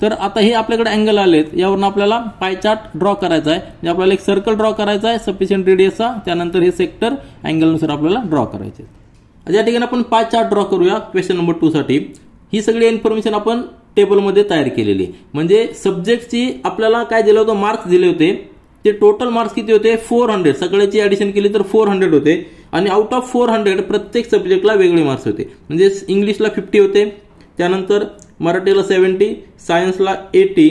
तर आता हे आपल्याकडे अँगल आलेत, यावरून आपल्याला पाय चार्ट ड्रॉ करायचा आहे. म्हणजे आपल्याला एक सर्कल ड्रॉ करायचा आहे सफिशियंट रेडियसचा, त्यानंतर हे सेक्टर अँगलनुसार आपल्याला ड्रॉ करायचे. या ठिकाणी आपण पाय चार्ट ड्रॉ करूया क्वेश्चन नंबर 2 साठी. ही सगळी इन्फॉर्मेशन आपण टेबलमध्ये तयार केलेली आहे. म्हणजे सब्जेक्टची आपल्याला काय दिलं होतं मार्क्स दिले होते, ते टोटल मार्क्स किती होते 400. सगळ्याची ऍडिशन केली तर 400 होते आणि आउट ऑफ 400 प्रत्येक सब्जेक्टला वेगळे मार्क्स होते. म्हणजे इंग्लिशला 50 होते, त्यानंतर मराठीला 70, सायन्सला 80,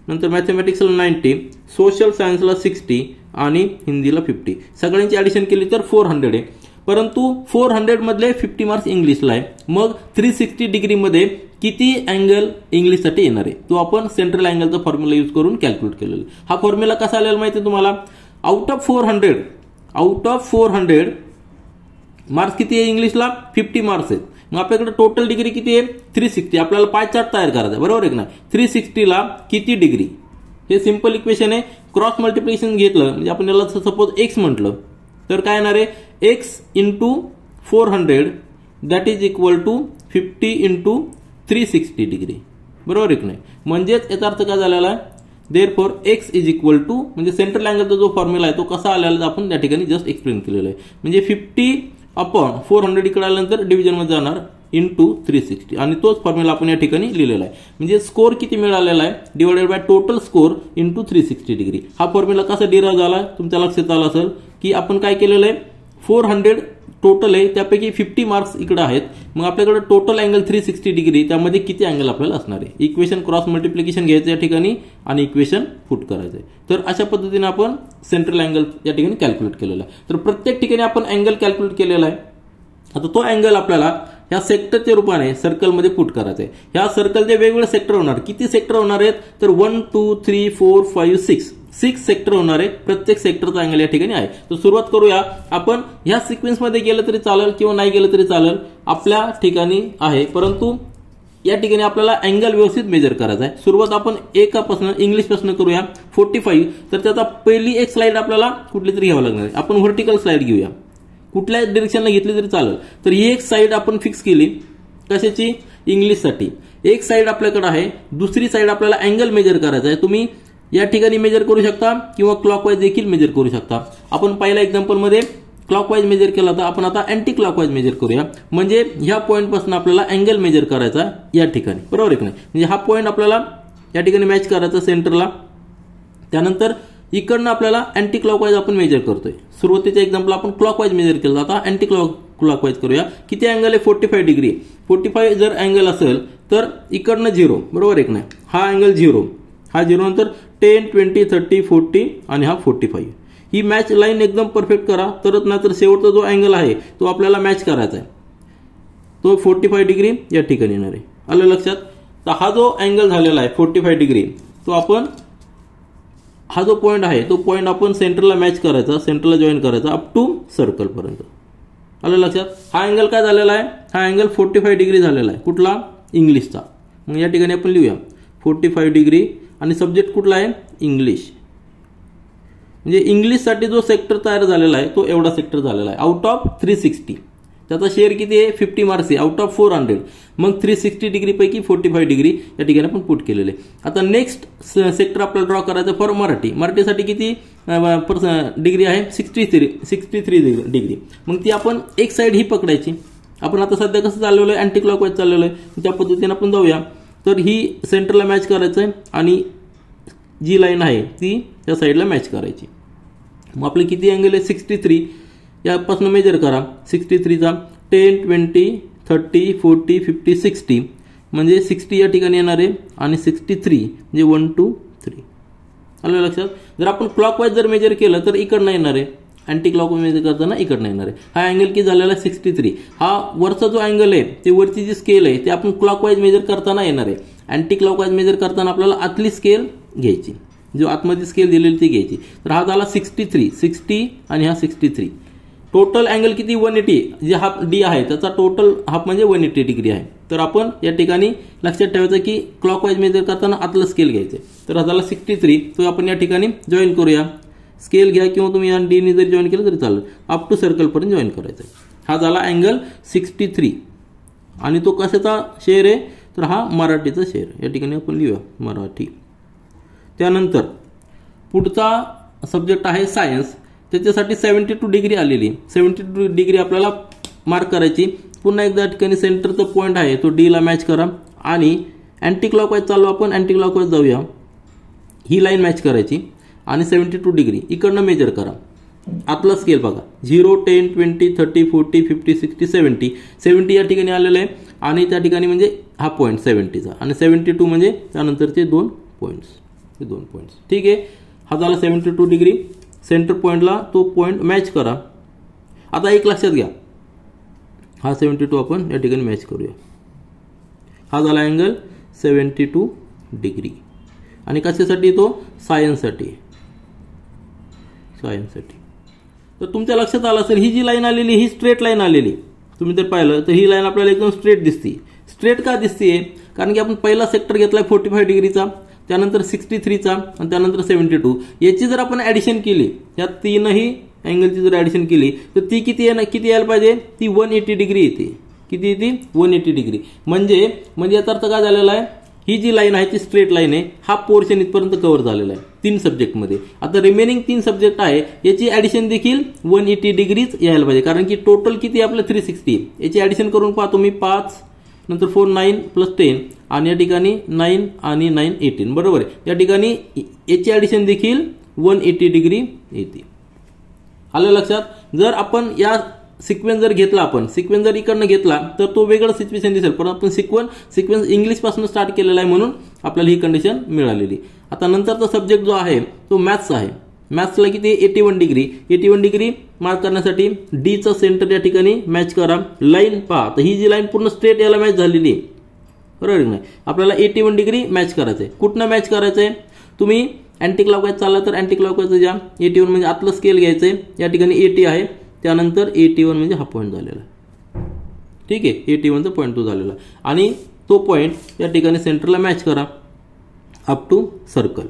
नंतर मॅथमॅटिक्सला 90, सोशल सायन्सला 60 आणि हिंदीला 50. सगळ्यांची ऍडिशन केली तर 400 आहे. परंतु 400 मधले 50 मार्क्स इंग्लिशला आहे. मग 360 डिग्रीमध्ये किती अँगल इंग्लिशसाठी येणार आहे तो आपण सेंट्रल अँगलचा फॉर्म्युला यूज करून कॅल्क्युलेट केलेला. हा फॉर्म्युला कसा आलेला माहिती आहे तुम्हाला, आउट ऑफ 400 मार्क्स किती आहे इंग्लिशला 50 मार्क्स आहेत. मग आपल्याकडे टोटल डिग्री किती आहे 360. आपल्याला पाय चार्ट तयार करायचा आहे, बरोबर आहे ना. 360ला किती डिग्री, हे सिंपल इक्वेशन आहे. क्रॉस मल्टिप्लिकेशन घेतलं म्हणजे आपण याला सपोज एक्स म्हटलं तर काय येणार आहे x into 400 that is equal to 50 into 360 degree, बरोबर आहे की नाही. म्हणजेच याचा अर्थ काय झालेला आहे, therefore x is equal to, म्हणजे सेंट्रल अँगलचा जो फॉर्म्युला आहे तो कसा आलेला आपण त्या ठिकाणी जस्ट एक्सप्लेन केलेला आहे. म्हणजे 50 अपॉन 400 इकडे आल्यानंतर डिव्हिजनमध्ये जाणार इंटू 360 आणि तोच फॉर्म्युला आपण या ठिकाणी लिहिलेला आहे. म्हणजे स्कोर किती मिळालेला आहे divided by total score into 360 degree. हा फॉर्म्युला कसा डिराईव्ह झाला तुमच्या लक्षात आला असेल की आपण काय केलेलं आहे 400 टोटल आहे त्यापैकी 50 मार्क्स इकडे आहेत. मग आपल्याकडे टोटल अँगल 360 डिग्री, त्यामध्ये किती अँगल आपल्याला असणार आहे. इक्वेशन क्रॉस मल्टिप्लिकेशन घ्यायचं या ठिकाणी आणि इक्वेशन पुट करायचं आहे. तर अशा पद्धतीने आपण सेंट्रल अँगल या ठिकाणी कॅल्क्युलेट केलेला आहे. तर प्रत्येक ठिकाणी आपण अँगल कॅल्क्युलेट केलेला आहे. आता तो अँगल आपल्याला ह्या सेक्टरच्या रूपाने सर्कलमध्ये पुट करायचा आहे. ह्या सर्कलचे वेगवेगळे सेक्टर होणार. किती सेक्टर होणार आहेत तर 1 2 3 4 5 6 सेक्टर होणार आहे. प्रत्येक सेक्टरचा अँगल या ठिकाणी आहे. तर सुरुवात करूया. आपण ह्या सिक्वेन्समध्ये गेलं तरी चालेल किंवा नाही गेलं तरी चालेल, आपल्या ठिकाणी आहे. परंतु या ठिकाणी आपल्याला अँगल व्यवस्थित मेजर करायचा आहे. सुरुवात आपण एकापासून इंग्लिशपासून करूया. 45 तर त्याचा पहिली एक स्लाइड आपल्याला कुठली तरी घ्यावं लागणार आहे. आपण व्हर्टिकल स्लाइड घेऊया. कुठल्या डिरेक्शनला घेतली तरी चालेल. तर ही एक साइड आपण फिक्स केली. कशाची? इंग्लिशसाठी. एक साइड आपल्याकडे आहे. दुसरी साइड आपल्याला अँगल मेजर करायचा आहे. तुम्ही या ठिकाणी मेजर करू शकता किंवा क्लॉकवाईज देखील मेजर करू शकता. आपण पहिल्या एक्झाम्पलमध्ये क्लॉकवाईज मेजर केला होता. आपण आता अँटी क्लॉकवाईज मेजर करूया. म्हणजे ह्या पॉईंटपासून आपल्याला अँगल मेजर करायचा या ठिकाणी. बरोबर आहे की नाही? म्हणजे हा पॉईंट आपल्याला या ठिकाणी मॅच करायचा सेंटरला. त्यानंतर इकडनं आपल्याला अँटी क्लॉकवाईज आपण मेजर करतोय. सुरुवातीच्या एक्झाम्पल आपण क्लॉकवाईज मेजर केलं, आता अँटी क्लॉकवाईज करूया. किती अँगल आहे? 45 डिग्री. 45 जर अँगल असेल तर इकडनं 0. बरोबर आहे की नाही? हा अँगल 0, हा 0 नंतर 10 20 30 40 आणि हा 45. ही मॅच लाईन एकदम परफेक्ट करा, तरच नाही तर शेवटचा जो अँगल आहे तो आपल्याला मॅच करायचा आहे. तो 45 डिग्री या ठिकाणी येणार आहे. आलं लक्षात? तर हा जो अँगल झालेला आहे 45 डिग्री, तो आपण हा जो पॉईंट आहे तो पॉईंट आपण सेंटरला मॅच करायचा, सेंटरला जॉईन करायचा अप टू सर्कल पर्यंत. आलं लक्षात? हा अँगल काय झालेला आहे? हा अँगल 45 डिग्री झालेला आहे. कुठला? इंग्लिशचा. मग या ठिकाणी आपण लिहूया 45 डिग्री आणि सब्जेक्ट कुठला आहे? इंग्लिश. म्हणजे इंग्लिशसाठी जो सेक्टर तयार झालेला आहे तो एवढा सेक्टर झालेला आहे. Out of 360. त्याचा शेअर किती आहे? 50 मार्क्स आहे. Out of 400. मग 360 डिग्री पैकी 45 डिग्री या ठिकाणी आपण पुट केलेले. आता नेक्स्ट सेक्टर आपल्याला ड्रॉ करायचं फॉर मराठी. मराठीसाठी किती डिग्री आहे? 63 डिग्री. मग ती आपण एक साइड ही पकडायची. आपण आता सध्या कसं चाललेलं आहे? अँटी क्लॉकवाईज चाललेलं आहे. त्या पद्धतीने आपण जाऊया. तर ही सेंटरला मॅच करायचं आहे आणि जी लाईन आहे ती त्या साईडला मॅच करायची. मग आपले किती अँगल आहे? 63. यापासून मेजर करा. 63चा 10 20 30 40 50 60 म्हणजे 60 या ठिकाणी येणार आहे आणि 63 म्हणजे 1 2 3. आलं लक्षात? जर आपण क्लॉकवाईज जर मेजर केलं तर इकडनं येणार आहे. अँटी क्लॉकवाईज मेजर करताना इकडनं येणार आहे. हा अँगल किती झालेला आहे? 63. हा वरचा जो अँगल आहे ते वरची जी स्केल आहे ते आपण क्लॉकवाईज मेजर करताना येणार आहे. अँटी क्लॉकवाईज मेजर करताना आपल्याला आतली स्केल घ्यायची, जो आतमध्ये स्केल दिलेली ती घ्यायची. तर हा झाला 63, 60 आणि हा 63. टोटल अँगल किती? 180. जे हाफ डी आहे त्याचा टोटल हाफ म्हणजे 180 डिग्री आहे. तर आपण या ठिकाणी लक्षात ठेवायचं की क्लॉकवाईज मेजर करताना आतलं स्केल घ्यायचं. तर हा झाला 63. तो आपण या ठिकाणी जॉईन करूया. स्केल घ्या किंवा तुम्ही या डीने जर जॉईन केलं तरी चालेल. अप टू सर्कलपर्यंत जॉईन करायचं. हा झाला अँगल 63 आणि तो कशाचा शेअर आहे? तर हा मराठीचा शेअर. या ठिकाणी आपण लिहूया मराठी. त्यानंतर पुढचा सब्जेक्ट आहे सायन्स. त्याच्यासाठी 72 डिग्री आलेली. 72 डिग्री आपल्याला मार्क करायची. पुन्हा एकदा या ठिकाणी सेंटरचा पॉईंट आहे तो डीला मॅच करा आणि अँटी क्लॉकवाईज चालू. आपण अँटी क्लॉकवाईज जाऊया. ही लाईन मॅच करायची आणि 72 डिग्री इकडनं मेजर करा. आतला स्केल बघा. 0 10 20 30 40 50 60 70. 70 या ठिकाणी आलेलं आहे आणि त्या ठिकाणी म्हणजे हा पॉईंट 70चा आणि 72 म्हणजे त्यानंतरचे 2 पॉईंट्स. हे 2 पॉईंट्स. ठीक आहे. हा झाला 72 डिग्री. सेंटर पॉईंटला तो पॉईंट मॅच करा. आता एक लक्षात घ्या, हा 72 आपण या ठिकाणी मॅच करूया. हा झाला अँगल 72 डिग्री आणि कशासाठी? तो सायन्ससाठी. तर तुमच्या लक्षात आलं असेल ही जी लाईन आलेली ही स्ट्रेट लाईन आलेली. तुम्ही जर पाहिलं तर ही लाईन आपल्याला एकदम स्ट्रेट दिसते. स्ट्रेट का दिसते? कारण की आपण पहिला सेक्टर घेतलाय 45 डिग्रीचा, त्यानंतर 63चा आणि त्यानंतर 72. याची जर आपण ॲडिशन केली, या तीनही अँगलची जर ॲडिशन केली तर ती किती यायला पाहिजे? ती 180 डिग्री येते. किती येते? 180 डिग्री. म्हणजे याचा अर्थ काय झालेला आहे? ही जी लाईन आहे ती स्ट्रेट लाईन आहे. हा पोर्शन इथपर्यंत कव्हर झालेला आहे 3 सब्जेक्टमध्ये. आता रिमेनिंग 3 सब्जेक्ट आहे याची ॲडिशन देखील 180 डिग्रीच यायला पाहिजे. कारण की टोटल किती आपलं 360. याची ॲडिशन करून पाहतो मी. 5 नंतर 4 9 प्लस 10 आणि या ठिकाणी 9 आणि 9 18. बरोबर आहे. या ठिकाणी याची ॲडिशन देखील 180 डिग्री येते. आलं लक्षात? जर आपण या सिक्वेन्स जर घेतला आपण सिक्वेन्स जर इकडनं घेतला तर तो वेगळं सिच्युएशन दिसेल, पण आपण सिक्वेन्स इंग्लिश पासून स्टार्ट केलेला आहे म्हणून आपल्याला ही कंडिशन मिळालेली. आता नंतरचा सब्जेक्ट जो आहे तो मॅथ्स आहे. मॅथ्सला किती 81 डिग्री. 81 डिग्री मार्क करण्यासाठी डीचं सेंटर या ठिकाणी मॅच करा. लाईन पहा, तर ही जी लाईन पूर्ण स्ट्रेट याला मॅच झालेली आहे, बरोबर नाही. आपल्याला 81 डिग्री मॅच करायचं आहे. कुठनं मॅच करायचं आहे, तुम्ही अँटी क्लॉकवाईज चालला तर अँटी क्लॉकवाईज ज्या 81 म्हणजे आतलं स्केल घ्यायचंय. या ठिकाणी 80 आहे, त्यानंतर 81 म्हणजे हा पॉईंट झालेला आहे, ठीक आहे. 81चा पॉईंट तो झालेला आणि तो पॉईंट या ठिकाणी सेंटरला मॅच करा अप टू सर्कल.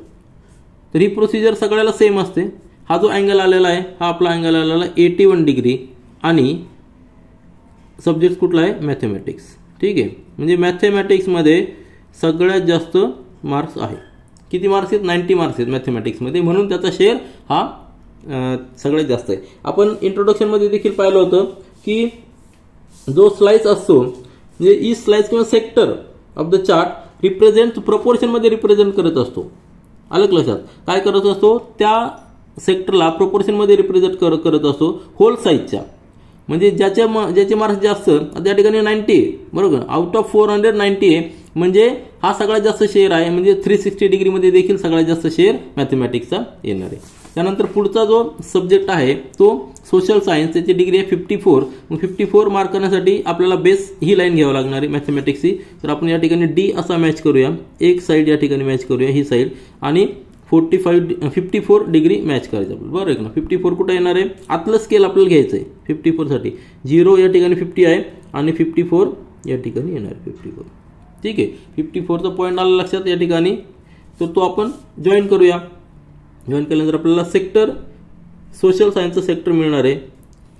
तर ही प्रोसिजर सगळ्याला सेम असते. हा जो अँगल आलेला आहे हा आपला अँगल आलेला 81 डिग्री आणि सब्जेक्ट कुठला आहे, मॅथमॅटिक्स, ठीक आहे. म्हणजे मॅथमॅटिक्समध्ये सगळ्यात जास्त मार्क्स आहे. किती मार्क्स आहेत, 90 मार्क्स आहेत मॅथमॅटिक्समध्ये, म्हणून त्याचा शेअर हा सगळ्यात जास्त आहे. आपण इंट्रोडक्शनमध्ये देखील पाहिलं होतं की जो स्लाइस असतो म्हणजे ई स्लाइस किंवा sector of the chart represent प्रोपोर्शनमध्ये रिप्रेझेंट करत असतो. अलग लक्षात काय करत असतो, त्या सेक्टरला प्रोपोर्शनमध्ये रिप्रेझेंट करत असतो होल साईजच्या. म्हणजे ज्याचे मार्क्स जास्त त्या ठिकाणी 90 बरोबर, आउट ऑफ 490 आहे, म्हणजे हा सगळ्यात जास्त शेअर आहे. म्हणजे 360 डिग्रीमध्ये देखील सगळ्यात जास्त शेअर मॅथमॅटिक्सचा येणार आहे. त्यानंतर पुढचा जो सब्जेक्ट आहे तो सोशल सायन्स, त्याची डिग्री आहे 54. मग 54 मार्क करण्यासाठी आपल्याला बेस ही लाईन घ्यावं लागणार आहे मॅथमॅटिक्सची. तर आपण या ठिकाणी डी असा मॅच करूया, एक साईड या ठिकाणी मॅच करूया ही साईड, आणि 54 डिग्री मॅच करायचं आपलं, बरोबर आहे ना. 54 कुठं येणार आहे, आतलं स्केल आपल्याला घ्यायचं आहे 54 साठी. 0 या ठिकाणी 50 आहे आणि 54 या ठिकाणी येणार आहे 54, ठीक आहे. 54चा पॉईंट आला लक्षात या ठिकाणी, तर तो आपण जॉईन करूया. जॉईन केल्यानंतर आपल्याला सेक्टर सोशल सायन्सचं सेक्टर मिळणार आहे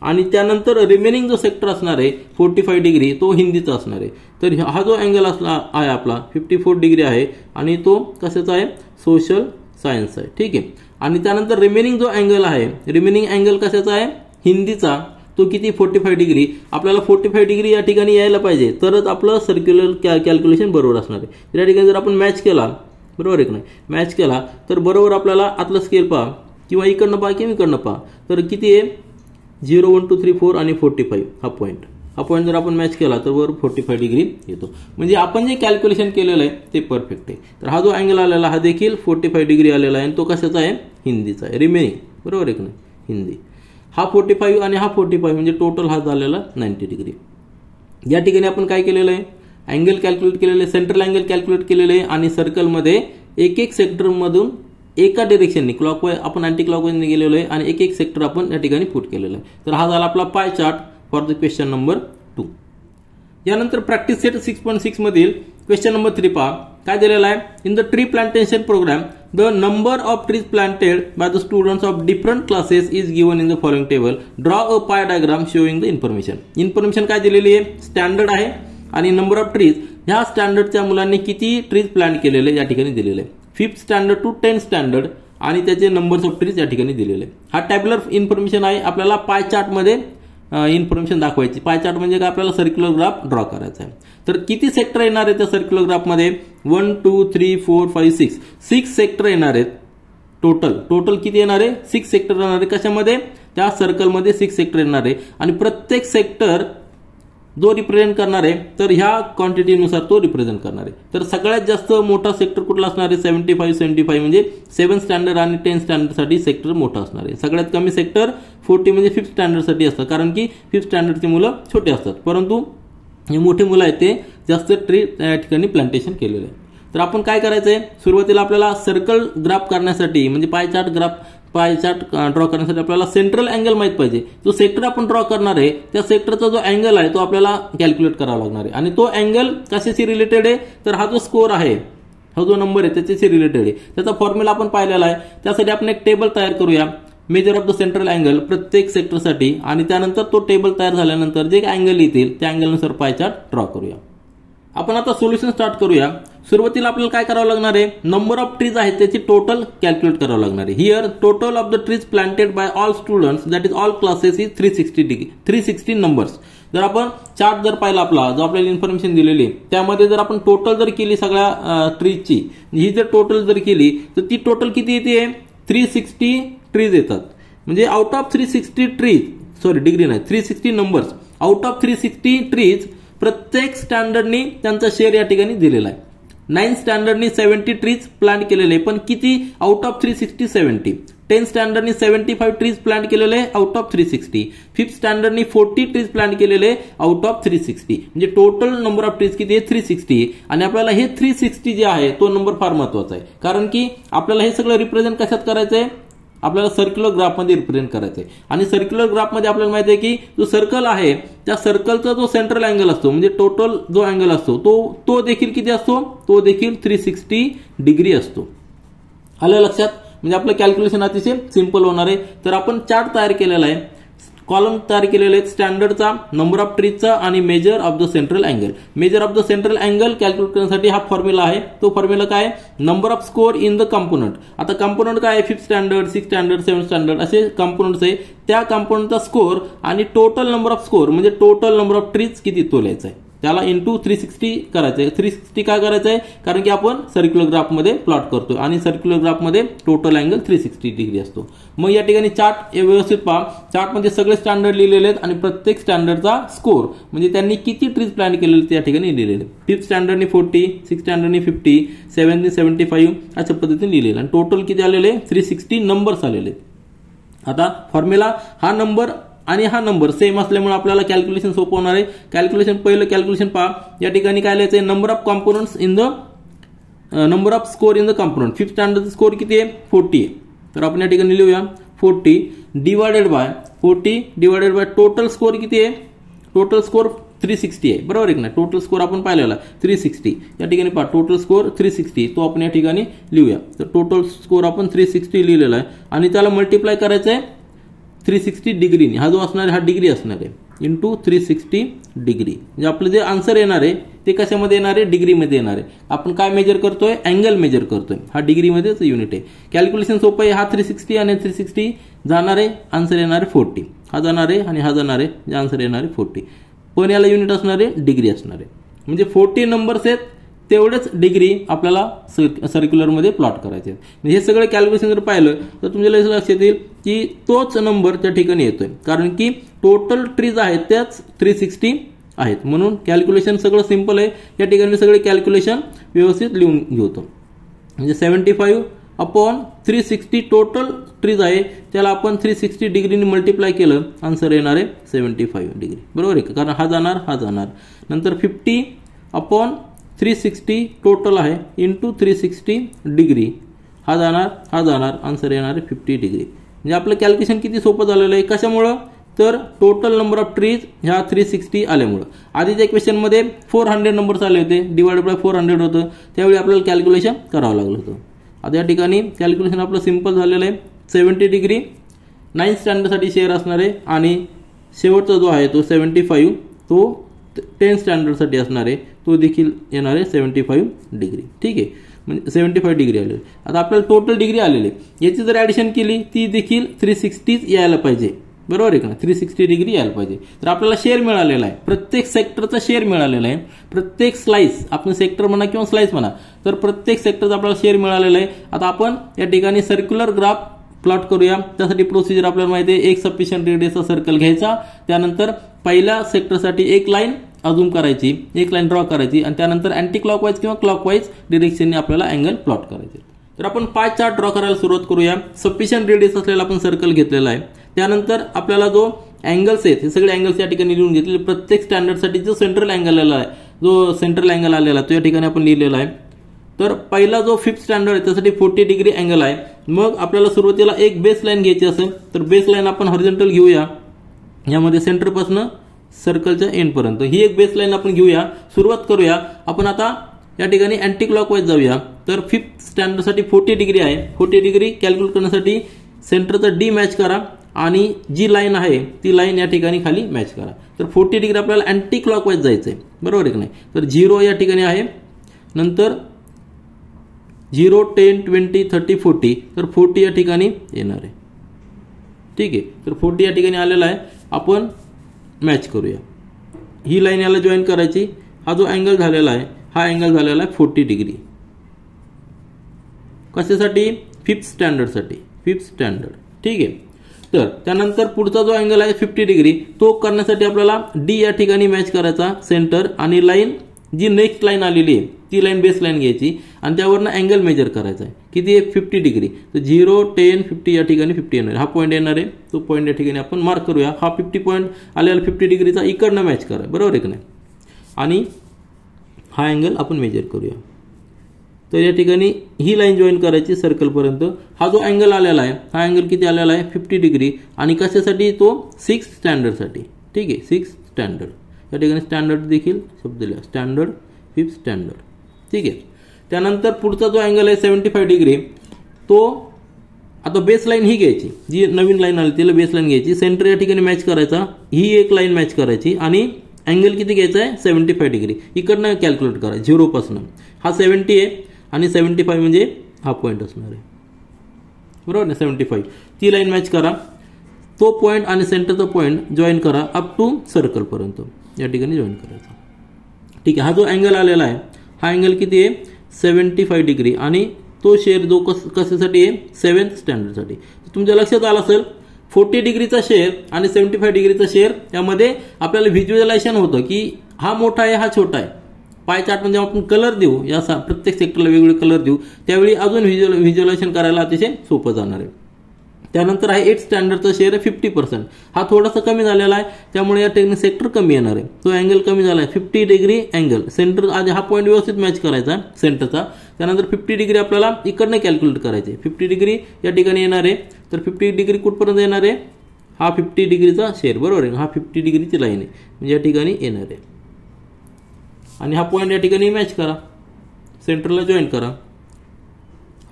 आणि त्यानंतर रिमेनिंग जो सेक्टर असणार आहे 45 डिग्री तो हिंदीचा असणार आहे. तर हा जो अँगल असला आहे आपला 54 डिग्री आहे आणि तो कशाचा आहे, सोशल सायन्स आहे, ठीक आहे. आणि त्यानंतर रिमेनिंग जो अँगल आहे, रिमेनिंग अँगल कशाचा आहे, हिंदीचा, तो किती 45 डिग्री. आपल्याला 45 डिग्री या ठिकाणी यायला पाहिजे तरच आपलं सर्क्युलर कॅल्क्युलेशन बरोबर असणार आहे. तर या ठिकाणी जर आपण मॅच केला, बरोबर आहे की नाही, मॅच केला तर बरोबर आपल्याला आतलं स्केल पहा किंवा इकडनं पहा किंवा इकडनं पहा, तर किती आहे 0 1 2 3 4 आणि 45 हा पॉईंट जर आपण मॅच केला तर बरोबर 45 डिग्री येतो. म्हणजे आपण जे कॅल्क्युलेशन केलेलं आहे ते परफेक्ट आहे. तर हा जो अँगल आलेला हा देखील 45 डिग्री आलेला आहे आणि तो कशाचा आहे, हिंदीचा आहे. रिमेनिंग बरोबर आहे की नाही, हिंदी. हा 45 आणि हा 45 म्हणजे टोटल हा झालेला 90 डिग्री. या ठिकाणी आपण काय केलेलं आहे, अँगल कॅल्क्युलेट केलेले, सेंट्रल अँगल कॅल्क्युलेट केलेले आहे आणि सर्कलमध्ये एक सेक्टरमधून एका डिरेक्शनने क्लॉकवाईज आपण अँटी क्लॉकवाईजने गेलेलो आहे आणि एक सेक्टर आपण या ठिकाणी पुट केलेलं आहे. तर हा झाला आपला pie chart for the question number 2. यानंतर प्रॅक्टिस सेट 6.6 मधील क्वेश्चन नंबर 3 पहा काय दिलेला आहे. In the tree plantation programme the number of trees planted by the students of different classes is given in the following table. Draw a pie diagram showing the information काय दिलेली आहे, standard आहे आणि number of trees, ह्या स्टँडर्डच्या मुलांनी किती trees plant केलेले या ठिकाणी दिलेले आहे. 5th standard to 10th standard आणि त्याचे नंबर्स ऑफ ट्रीज या ठिकाणी दिलेले आहे. हा टॅब्युलर इन्फॉर्मेशन आहे. आपल्याला पाय चार्टमध्ये इन्फॉर्मेशन दाखवायची. पाय चार्ट म्हणजे काय, आपल्याला सर्क्युलर ग्राफ ड्रॉ करायचा आहे. तर किती सेक्टर येणार आहे त्या सर्क्युलर ग्राफमध्ये, 1 2 3 4 5 6 सेक्टर येणार आहेत. टोटल किती येणार आहे, 6 सेक्टर येणार आहे. कशामध्ये, त्या सर्कलमध्ये 6 सेक्टर येणार आहे आणि प्रत्येक सेक्टर जो रिप्रेझेंट करणार आहे तर ह्या क्वांटिटीनुसार तो रिप्रेझेंट करणार आहे. तर सगळ्यात जास्त मोठा सेक्टर कुठला असणार आहे, 75 म्हणजे 7th स्टँडर्ड आणि 10th स्टँडर्डसाठी सेक्टर मोठा असणार आहे. सगळ्यात कमी सेक्टर 40 म्हणजे 5th स्टँडर्डसाठी असतात, कारण की 5th स्टँडर्डची मुलं छोटे असतात, परंतु जे मोठे मुलं आहेत ते जास्त ट्री या ठिकाणी प्लांटेशन केलेलं आहे. तर आपण काय करायचं आहे, सुरुवातीला आपल्याला सर्कल ग्राफ करण्यासाठी म्हणजे पाय चार्ट ड्रॉ करण्यासाठी आपल्याला सेंट्रल अँगल माहित पाहिजे. जो सेक्टर आपण ड्रॉ करणार आहे त्या सेक्टरचा जो अँगल आहे तो आपल्याला कॅल्क्युलेट करावा लागणार आहे. आणि तो अँगल कशाशी रिलेटेड आहे, तर हा जो स्कोर आहे, हा जो नंबर आहे त्याच्याशी रिलेटेड आहे. त्याचा फॉर्म्युला आपण पाहिलेला आहे. त्यासाठी आपण एक टेबल तयार करूया, major of the central angle प्रत्येक सेक्टरसाठी, आणि त्यानंतर तो टेबल तयार झाल्यानंतर जे अँगल येतील त्या अँगलनुसार पाय चार्ट ड्रॉ करूया. आपण आता सोल्युशन स्टार्ट करूया. सुरुवातीला आपल्याला काय करावं लागणार आहे, नंबर ऑफ ट्रीज आहेत त्याची टोटल कॅल्क्युलेट करावं लागणार आहे. Here total of the trees planted bye all students that is all classes is 360 numbers. जर आपण चार्ट जर पाहिला आपला जो आपल्याला इन्फॉर्मेशन दिलेली आहे त्यामध्ये जर आपण टोटल जर केली सगळ्या ट्रीजची, ही जर टोटल जर केली तर ती टोटल किती येते, 360 ट्रीज येतात. म्हणजे आउट ऑफ 360 ट्रीज डिग्री नाही, 360 नंबर्स आउट ऑफ 360 ट्रीज प्रत्येक स्टँडर्डनी त्यांचा शेअर या ठिकाणी दिलेला आहे. 9 स्टँडर्डनी 70 ट्रीज प्लांट केलेले, पण किती आउट ऑफ 360 70. 10 स्टँडर्डनी 75 ट्रीज प्लांट केलेले out of 360. 5th स्टँडर्डनी 40 trees plant केलेले आउट ऑफ 360. म्हणजे टोटल नंबर ऑफ ट्रीज किती आहे 360. आणि आपल्याला हे 360 जे आहे तो नंबर फार महत्वाचा आहे, कारण की आपल्याला हे सगळं रिप्रेझेंट कशात करायचं आहे, आपल्याला सर्क्युलर ग्राफमध्ये रिप्रेझेंट करायचं आहे. आणि सर्क्युलर ग्राफमध्ये आपल्याला माहिती आहे की जो सर्कल आहे त्या सर्कलचा जो सेंट्रल अँगल असतो, म्हणजे टोटल जो अँगल असतो तो देखील किती असतो, तो देखील 360 डिग्री असतो. आलं लक्षात. म्हणजे आपलं कॅल्क्युलेशन अतिशय सिंपल होणार आहे. तर आपण चार्ट तयार केलेला आहे, कॉलम तयार केलेले आहेत स्टँडर्डचा, नंबर ऑफ ट्रीजचा आणि major of the central angle. Major of the central angle calculate करण्यासाठी हा फॉर्म्युला आहे. तो फॉर्म्युला काय, number of score in the component. आता कंपोनंट काय आहे, 5th standard, 6th standard, 7th standard असे कंपोनंट्स आहे. त्या कंपोनंटचा स्कोर आणि टोटल नंबर ऑफ स्कोर म्हणजे टोटल नंबर ऑफ ट्रीज किती तो लिहायचा आहे, त्याला इंटू 360 करायचं आहे. 360 काय करायचं आहे, कारण की आपण सर्क्युलर ग्राफमध्ये प्लॉट करतो आणि सर्क्युलर ग्राफमध्ये टोटल अँगल 360 डिग्री असतो. मग या ठिकाणी चार्ट व्यवस्थित पहा. चार्टमध्ये सगळे स्टँडर्ड लिहिलेले आहेत आणि प्रत्येक स्टँडर्डचा स्कोर म्हणजे त्यांनी किती ट्रीज प्लॅन केलेले त्या ठिकाणी लिहिलेले. 5th स्टँडर्डनी 40, 6th स्टँडर्डनी 50, 7thनी 75 अशा पद्धतीने लिहिलेले आणि टोटल किती आलेले 360 नंबर्स आलेले. आता फॉर्म्युला हा नंबर आणि हा नंबर सेम असल्यामुळे आपल्याला कॅल्क्युलेशन सोपं होणार आहे. कॅल्क्युलेशन पहिलं कॅल्क्युलेशन पहा. या ठिकाणी काय लिहायचं आहे, number of components in the number of score in the component. 5th स्टँडर्डचा स्कोर किती आहे 40 आहे, तर आपण या ठिकाणी लिहूया 40 डिवायडेड बाय टोटल स्कोर किती आहे, टोटल स्कोर 360 आहे, बरोबर आहे ना. टोटल स्कोर आपण पाहिलेला 360. या ठिकाणी पहा टोटल स्कोर 360 तो आपण या ठिकाणी लिहूया. तर टोटल स्कोर आपण 360 लिहिलेला आहे आणि त्याला मल्टिप्लाय करायचं आहे 360 डिग्रीने. हा जो असणार आहे हा डिग्री असणार आहे इंटू 360 डिग्री. म्हणजे आपलं जे आन्सर येणार आहे ते कशामध्ये येणार आहे, डिग्रीमध्ये येणार आहे. आपण काय मेजर करतोय, अँगल मेजर करतोय. हा डिग्रीमध्येच युनिट आहे. कॅल्क्युलेशन सोपं आहे. हा 360 आणि 360 जाणार आहे, आन्सर येणार आहे 40. हा जाणार आहे आणि हा जाणार आहे, आन्सर येणार आहे 40. पण याला युनिट असणार आहे डिग्री असणार आहे. म्हणजे 40 नंबर्स आहेत तेवढेच डिग्री आपल्याला सर्क्युलरमध्ये प्लॉट करायचे. हे सगळं कॅल्क्युलेशन जर पाहिलं तर तुमच्या लक्षात येईल की तोच नंबर त्या ठिकाणी येतोय, कारण की टोटल ट्रीज आहेत त्याच 360 आहेत. म्हणून कॅल्क्युलेशन सगळं सिंपल आहे. या ठिकाणी मी सगळे कॅल्क्युलेशन व्यवस्थित लिहून घेतो. म्हणजे 75 अपॉन 360 टोटल ट्रीज आहे, त्याला आपण 360 डिग्रीने मल्टिप्लाय केलं, आन्सर येणार आहे 75 डिग्री, बरोबर आहे का. कारण हा जाणार. नंतर 50 अपॉन 360 टोटल आहे इंटू 360 डिग्री. हा जाणार आन्सर येणार आहे 50 डिग्री. म्हणजे आपलं कॅल्क्युलेशन किती सोपं झालेलं आहे. कशामुळं, तर टोटल नंबर ऑफ ट्रीज ह्या 360 आल्यामुळं. आधीच्या क्वेश्चनमध्ये 400 नंबर्स आले होते, डिवाइडेड बाय 400 होतं, त्यावेळी आपल्याला कॅल्क्युलेशन करावं लागलं होतं. आता या ठिकाणी कॅल्क्युलेशन आपलं सिंपल झालेलं आहे. 70 डिग्री 9th स्टँडर्डसाठी शेअर असणार आहे आणि शेवटचा जो आहे तो 75 तो 10th स्टँडर्डसाठी असणार आहे, तो देखील येणार आहे 75 डिग्री. ठीक आहे, म्हणजे 75 डिग्री आलेली. आता आपल्याला टोटल डिग्री आलेली, याची जर ॲडिशन केली ती देखील 360 यायला पाहिजे, बरोबर आहे का. 360 डिग्री यायला पाहिजे. तर आपल्याला शेअर मिळालेला आहे, प्रत्येक सेक्टरचा शेअर मिळालेला आहे. प्रत्येक स्लाइस, आपण सेक्टर म्हणा किंवा स्लाइस म्हणा, तर प्रत्येक सेक्टरचा आपल्याला शेअर मिळालेला आहे. आता आपण या ठिकाणी सर्क्युलर ग्राफ प्लॉट करूया. त्यासाठी प्रोसिजर आपल्याला माहिती आहे. एक सफिशियंट रेडियसचा सर्कल घ्यायचा, त्यानंतर पहिल्या सेक्टरसाठी एक लाईन अजूम करायची, एक लाईन ड्रॉ करायची आणि त्यानंतर अँटी क्लॉकवाईज किंवा क्लॉकवाईज डिरेक्शनने आपल्याला अँगल प्लॉट करायचे. तर आपण पाय चार्ट ड्रॉ करायला सुरुवात करूया. सफिशियंट रेडियस असलेला आपण सर्कल घेतलेला आहे. त्यानंतर आपल्याला जो अँगल्स आहेत हे सगळे अँगल्स या ठिकाणी लिहून घेतले. प्रत्येक स्टँडर्डसाठी जो सेंट्रल अँगल आलेला आहे, जो सेंट्रल अँगल आलेला तो या ठिकाणी आपण लिहिलेला आहे. तर पहिला जो 5th स्टँडर्ड आहे त्यासाठी 40 डिग्री अँगल आहे. मग आपल्याला सुरुवातीला एक बेस लाईन घ्यायची असेल तर बेस लाईन आपण हॉरिझॉन्टल घेऊया, यामध्ये सेंटरपासून सर्कलच्या एंडपर्यंत ही एक बेस लाईन आपण घेऊया. सुरुवात करूया आपण आता या ठिकाणी अँटी क्लॉकवाईज जाऊया. तर 5th स्टँडर्डसाठी 40 डिग्री आहे. 40 डिग्री कॅल्क्युलेट करण्यासाठी सेंटरचा डी मॅच करा आणि जी लाईन आहे ती लाईन या ठिकाणी खाली मॅच करा. तर 40 डिग्री आपल्याला अँटी क्लॉकवाईज जायचं आहे, बरोबर आहे की नाही. तर 0 या ठिकाणी आहे, नंतर 0, 10, 20, 30, 40, तर 40 या ठिकाणी येणार आहे. ठीक आहे, तर 40 या ठिकाणी आलेला आहे. आपण मॅच करूया, ही लाईन याला जॉईन करायची. हा जो अँगल झालेला आहे हा अँगल झालेला आहे 40 डिग्री. कशासाठी, 5th स्टँडर्डसाठी, 5th स्टँडर्ड. ठीक आहे, तर त्यानंतर पुढचा जो अँगल आहे 50 डिग्री तो करण्यासाठी आपल्याला डी या ठिकाणी मॅच करायचा सेंटर, आणि लाईन जी नेक्स्ट लाईन आलेली आहे ती लाईन बेस लाईन घ्यायची आणि त्यावरनं अँगल मेजर करायचा आहे. किती आहे? 50 डिग्री. तर 0, 10, 50 या ठिकाणी 50 येणार. हा पॉईंट येणार आहे, तो पॉईंट या ठिकाणी आपण मार्क करूया. हा 50 पॉईंट आलेला 50 डिग्रीचा इकडनं मॅच करा, बरोबर आहे की नाही. आणि हा अँगल आपण मेजर करूया. तर या ठिकाणी ही लाईन जॉईन करायची सर्कलपर्यंत. हा जो अँगल आलेला आहे हा अँगल किती आलेला आहे? 50 डिग्री. आणि कशासाठी? तो 6 स्टँडर्डसाठी. ठीक आहे, 6 स्टँडर्ड. या ठिकाणी स्टँडर्ड देखील शब्द लिहा, स्टँडर्ड, 5th स्टँडर्ड. ठीक आहे. त्यानंतर पुढचा जो अँगल आहे 75 डिग्री, तो आता बेस लाईन ही घ्यायची, जी नवीन लाईन आली तिला बेस लाईन घ्यायची, सेंटर या ठिकाणी मॅच करायचा, ही एक लाईन मॅच करायची आणि अँगल किती घ्यायचा आहे? 75 डिग्री. इकडनं कॅल्क्युलेट करा 0 पासून. हा 70 आहे आणि 75 म्हणजे हा पॉईंट असणार आहे, बरोबर ना. 75 ती लाईन मॅच करा, तो पॉईंट आणि सेंटरचा पॉईंट जॉईन करा अप टू सर्कलपर्यंत या ठिकाणी जॉईन करायचा. ठीक आहे. हा जो अँगल आलेला आहे हा अँगल किती आहे? 75 डिग्री. आणि तो शेअर जो कशासाठी आहे? 7th स्टँडर्डसाठी. तुमच्या लक्षात आलं असेल 40 डिग्रीचा शेअर आणि 75 डिग्रीचा शेअर यामध्ये आपल्याला व्हिज्युअलायझेशन होतं की हा मोठा आहे हा छोटा आहे. पाय चार्ट म्हणजे आपण कलर देऊ, या प्रत्येक सेक्टरला वेगवेगळे कलर देऊ, त्यावेळी अजून व्हिज्युअलायझेशन करायला अतिशय सोपं जाणार आहे. त्यानंतर आहे 8th स्टँडर्डचा शेअर आहे 50%. हा थोडासा कमी झालेला आहे, त्यामुळे या ठिकाणी सेक्टर कमी येणार आहे. तो अँगल कमी झाला आहे 50 डिग्री अँगल. सेंटर आधी हा पॉईंट व्यवस्थित मॅच करायचा सेंटरचा. त्यानंतर 50 डिग्री आपल्याला इकडनं कॅल्क्युलेट करायचे. 50 डिग्री या ठिकाणी येणार आहे. तर 50 डिग्री कुठपर्यंत येणार आहे? हा 50 डिग्रीचा शेअर, बरोबर आहे. हा 50 डिग्रीची लाईन आहे म्हणजे या ठिकाणी येणार आहे. आणि हा पॉईंट या ठिकाणी मॅच करा, सेंटरला जॉईन करा.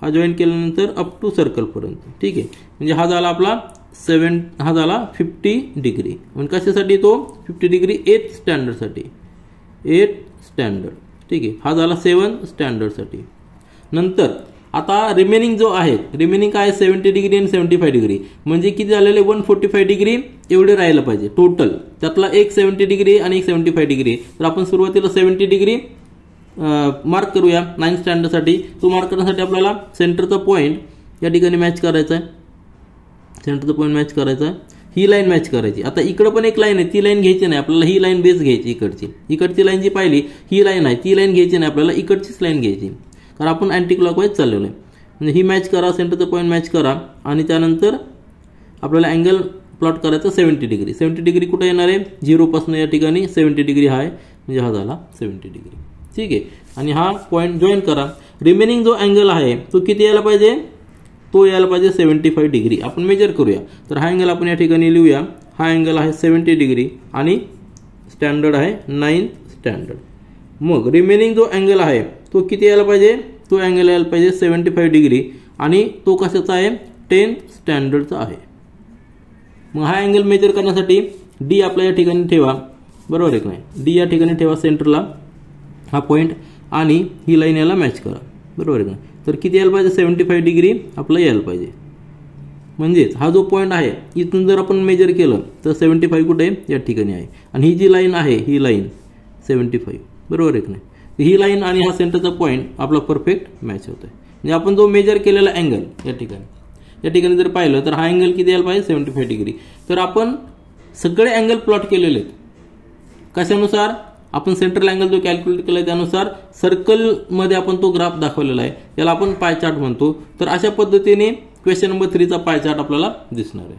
हा जॉईन केल्यानंतर अप टू सर्कलपर्यंत. ठीक आहे. म्हणजे हा झाला आपला हा झाला 50 डिग्री. म्हणजे कशासाठी? तो 50 डिग्री 8th स्टँडर्डसाठी, 8th स्टँडर्ड. ठीक आहे. हा झाला 7th स्टँडर्डसाठी. नंतर आता रिमेनिंग जो आहे, रिमेनिंग काय? 70 डिग्री आणि 75 डिग्री. म्हणजे किती झालेले? 145 डिग्री एवढे राहायला पाहिजे टोटल. त्यातला एक 70 डिग्री आणि एक 75 डिग्री. तर आपण सुरुवातीला 70 डिग्री मार्क करूया 9th स्टँडर्डसाठी. तो मार्क करण्यासाठी आपल्याला सेंटरचा पॉईंट या ठिकाणी मॅच करायचा आहे, सेंटरचा पॉईंट मॅच करायचा आहे. ही लाईन मॅच करायची. आता इकडं पण एक लाईन आहे, ती लाईन घ्यायची नाही आपल्याला, ही लाईन बेस घ्यायची. इकडची लाईन जी पाहिली ही लाईन आहे, ती लाईन घ्यायची नाही आपल्याला, इकडचीच लाईन घ्यायची, कारण आपण अँटी क्लॉकवाईज चाललेलो आहे. म्हणजे ही मॅच करा, सेंटरचा पॉईंट मॅच करा आणि त्यानंतर आपल्याला अँगल प्लॉट करायचा 70 डिग्री. 70 डिग्री कुठे येणार आहे? 0 पासून या ठिकाणी 70 डिग्री हा आहे, म्हणजे हा झाला 70 डिग्री. ठीक आहे. आणि हा पॉईंट जॉईन करा. रिमेनिंग जो अँगल आहे तो किती यायला पाहिजे? तो यायला पाहिजे 75 डिग्री. आपण मेजर करूया. तर हा अँगल आपण या ठिकाणी लिहूया. हा अँगल आहे 70 डिग्री आणि स्टँडर्ड आहे 9th स्टँडर्ड. मग रिमेनिंग जो अँगल आहे तो किती यायला पाहिजे? तो अँगल यायला पाहिजे 75 डिग्री आणि तो कशाचा आहे? 10th स्टँडर्डचा आहे. मग हा अँगल मेजर करण्यासाठी डी आपल्या या ठिकाणी ठेवा, बरोबर आहे की नाही. डी या ठिकाणी ठेवा सेंटरला हा पॉईंट आणि ही लाईन याला मॅच करा, बरोबर आहे का. तर किती यायला पाहिजे? 75 डिग्री आपलं यायला पाहिजे. म्हणजेच हा जो पॉईंट आहे इथून जर आपण मेजर केलं तर 75 कुठे या ठिकाणी आहे. आणि ही जी लाईन आहे ही लाईन 75, बरोबर आहे की नाही. ही लाईन आणि हा सेंटरचा पॉईंट आपला परफेक्ट मॅच होतोय. म्हणजे आपण जो मेजर केलेला अँगल या ठिकाणी जर पाहिलं तर हा अँगल किती यायला पाहिजे? 75 डिग्री. तर आपण सगळे अँगल प्लॉट केलेले आहेत. कशानुसार? आपण सेंट्रल अँगल जो कॅल्क्युलेट केला त्यानुसार सर्कलमध्ये आपण तो ग्राफ दाखवलेला आहे, याला आपण पाय चार्ट म्हणतो. तर अशा पद्धतीने क्वेश्चन नंबर 3चा पाय चार्ट आपल्याला दिसणार आहे.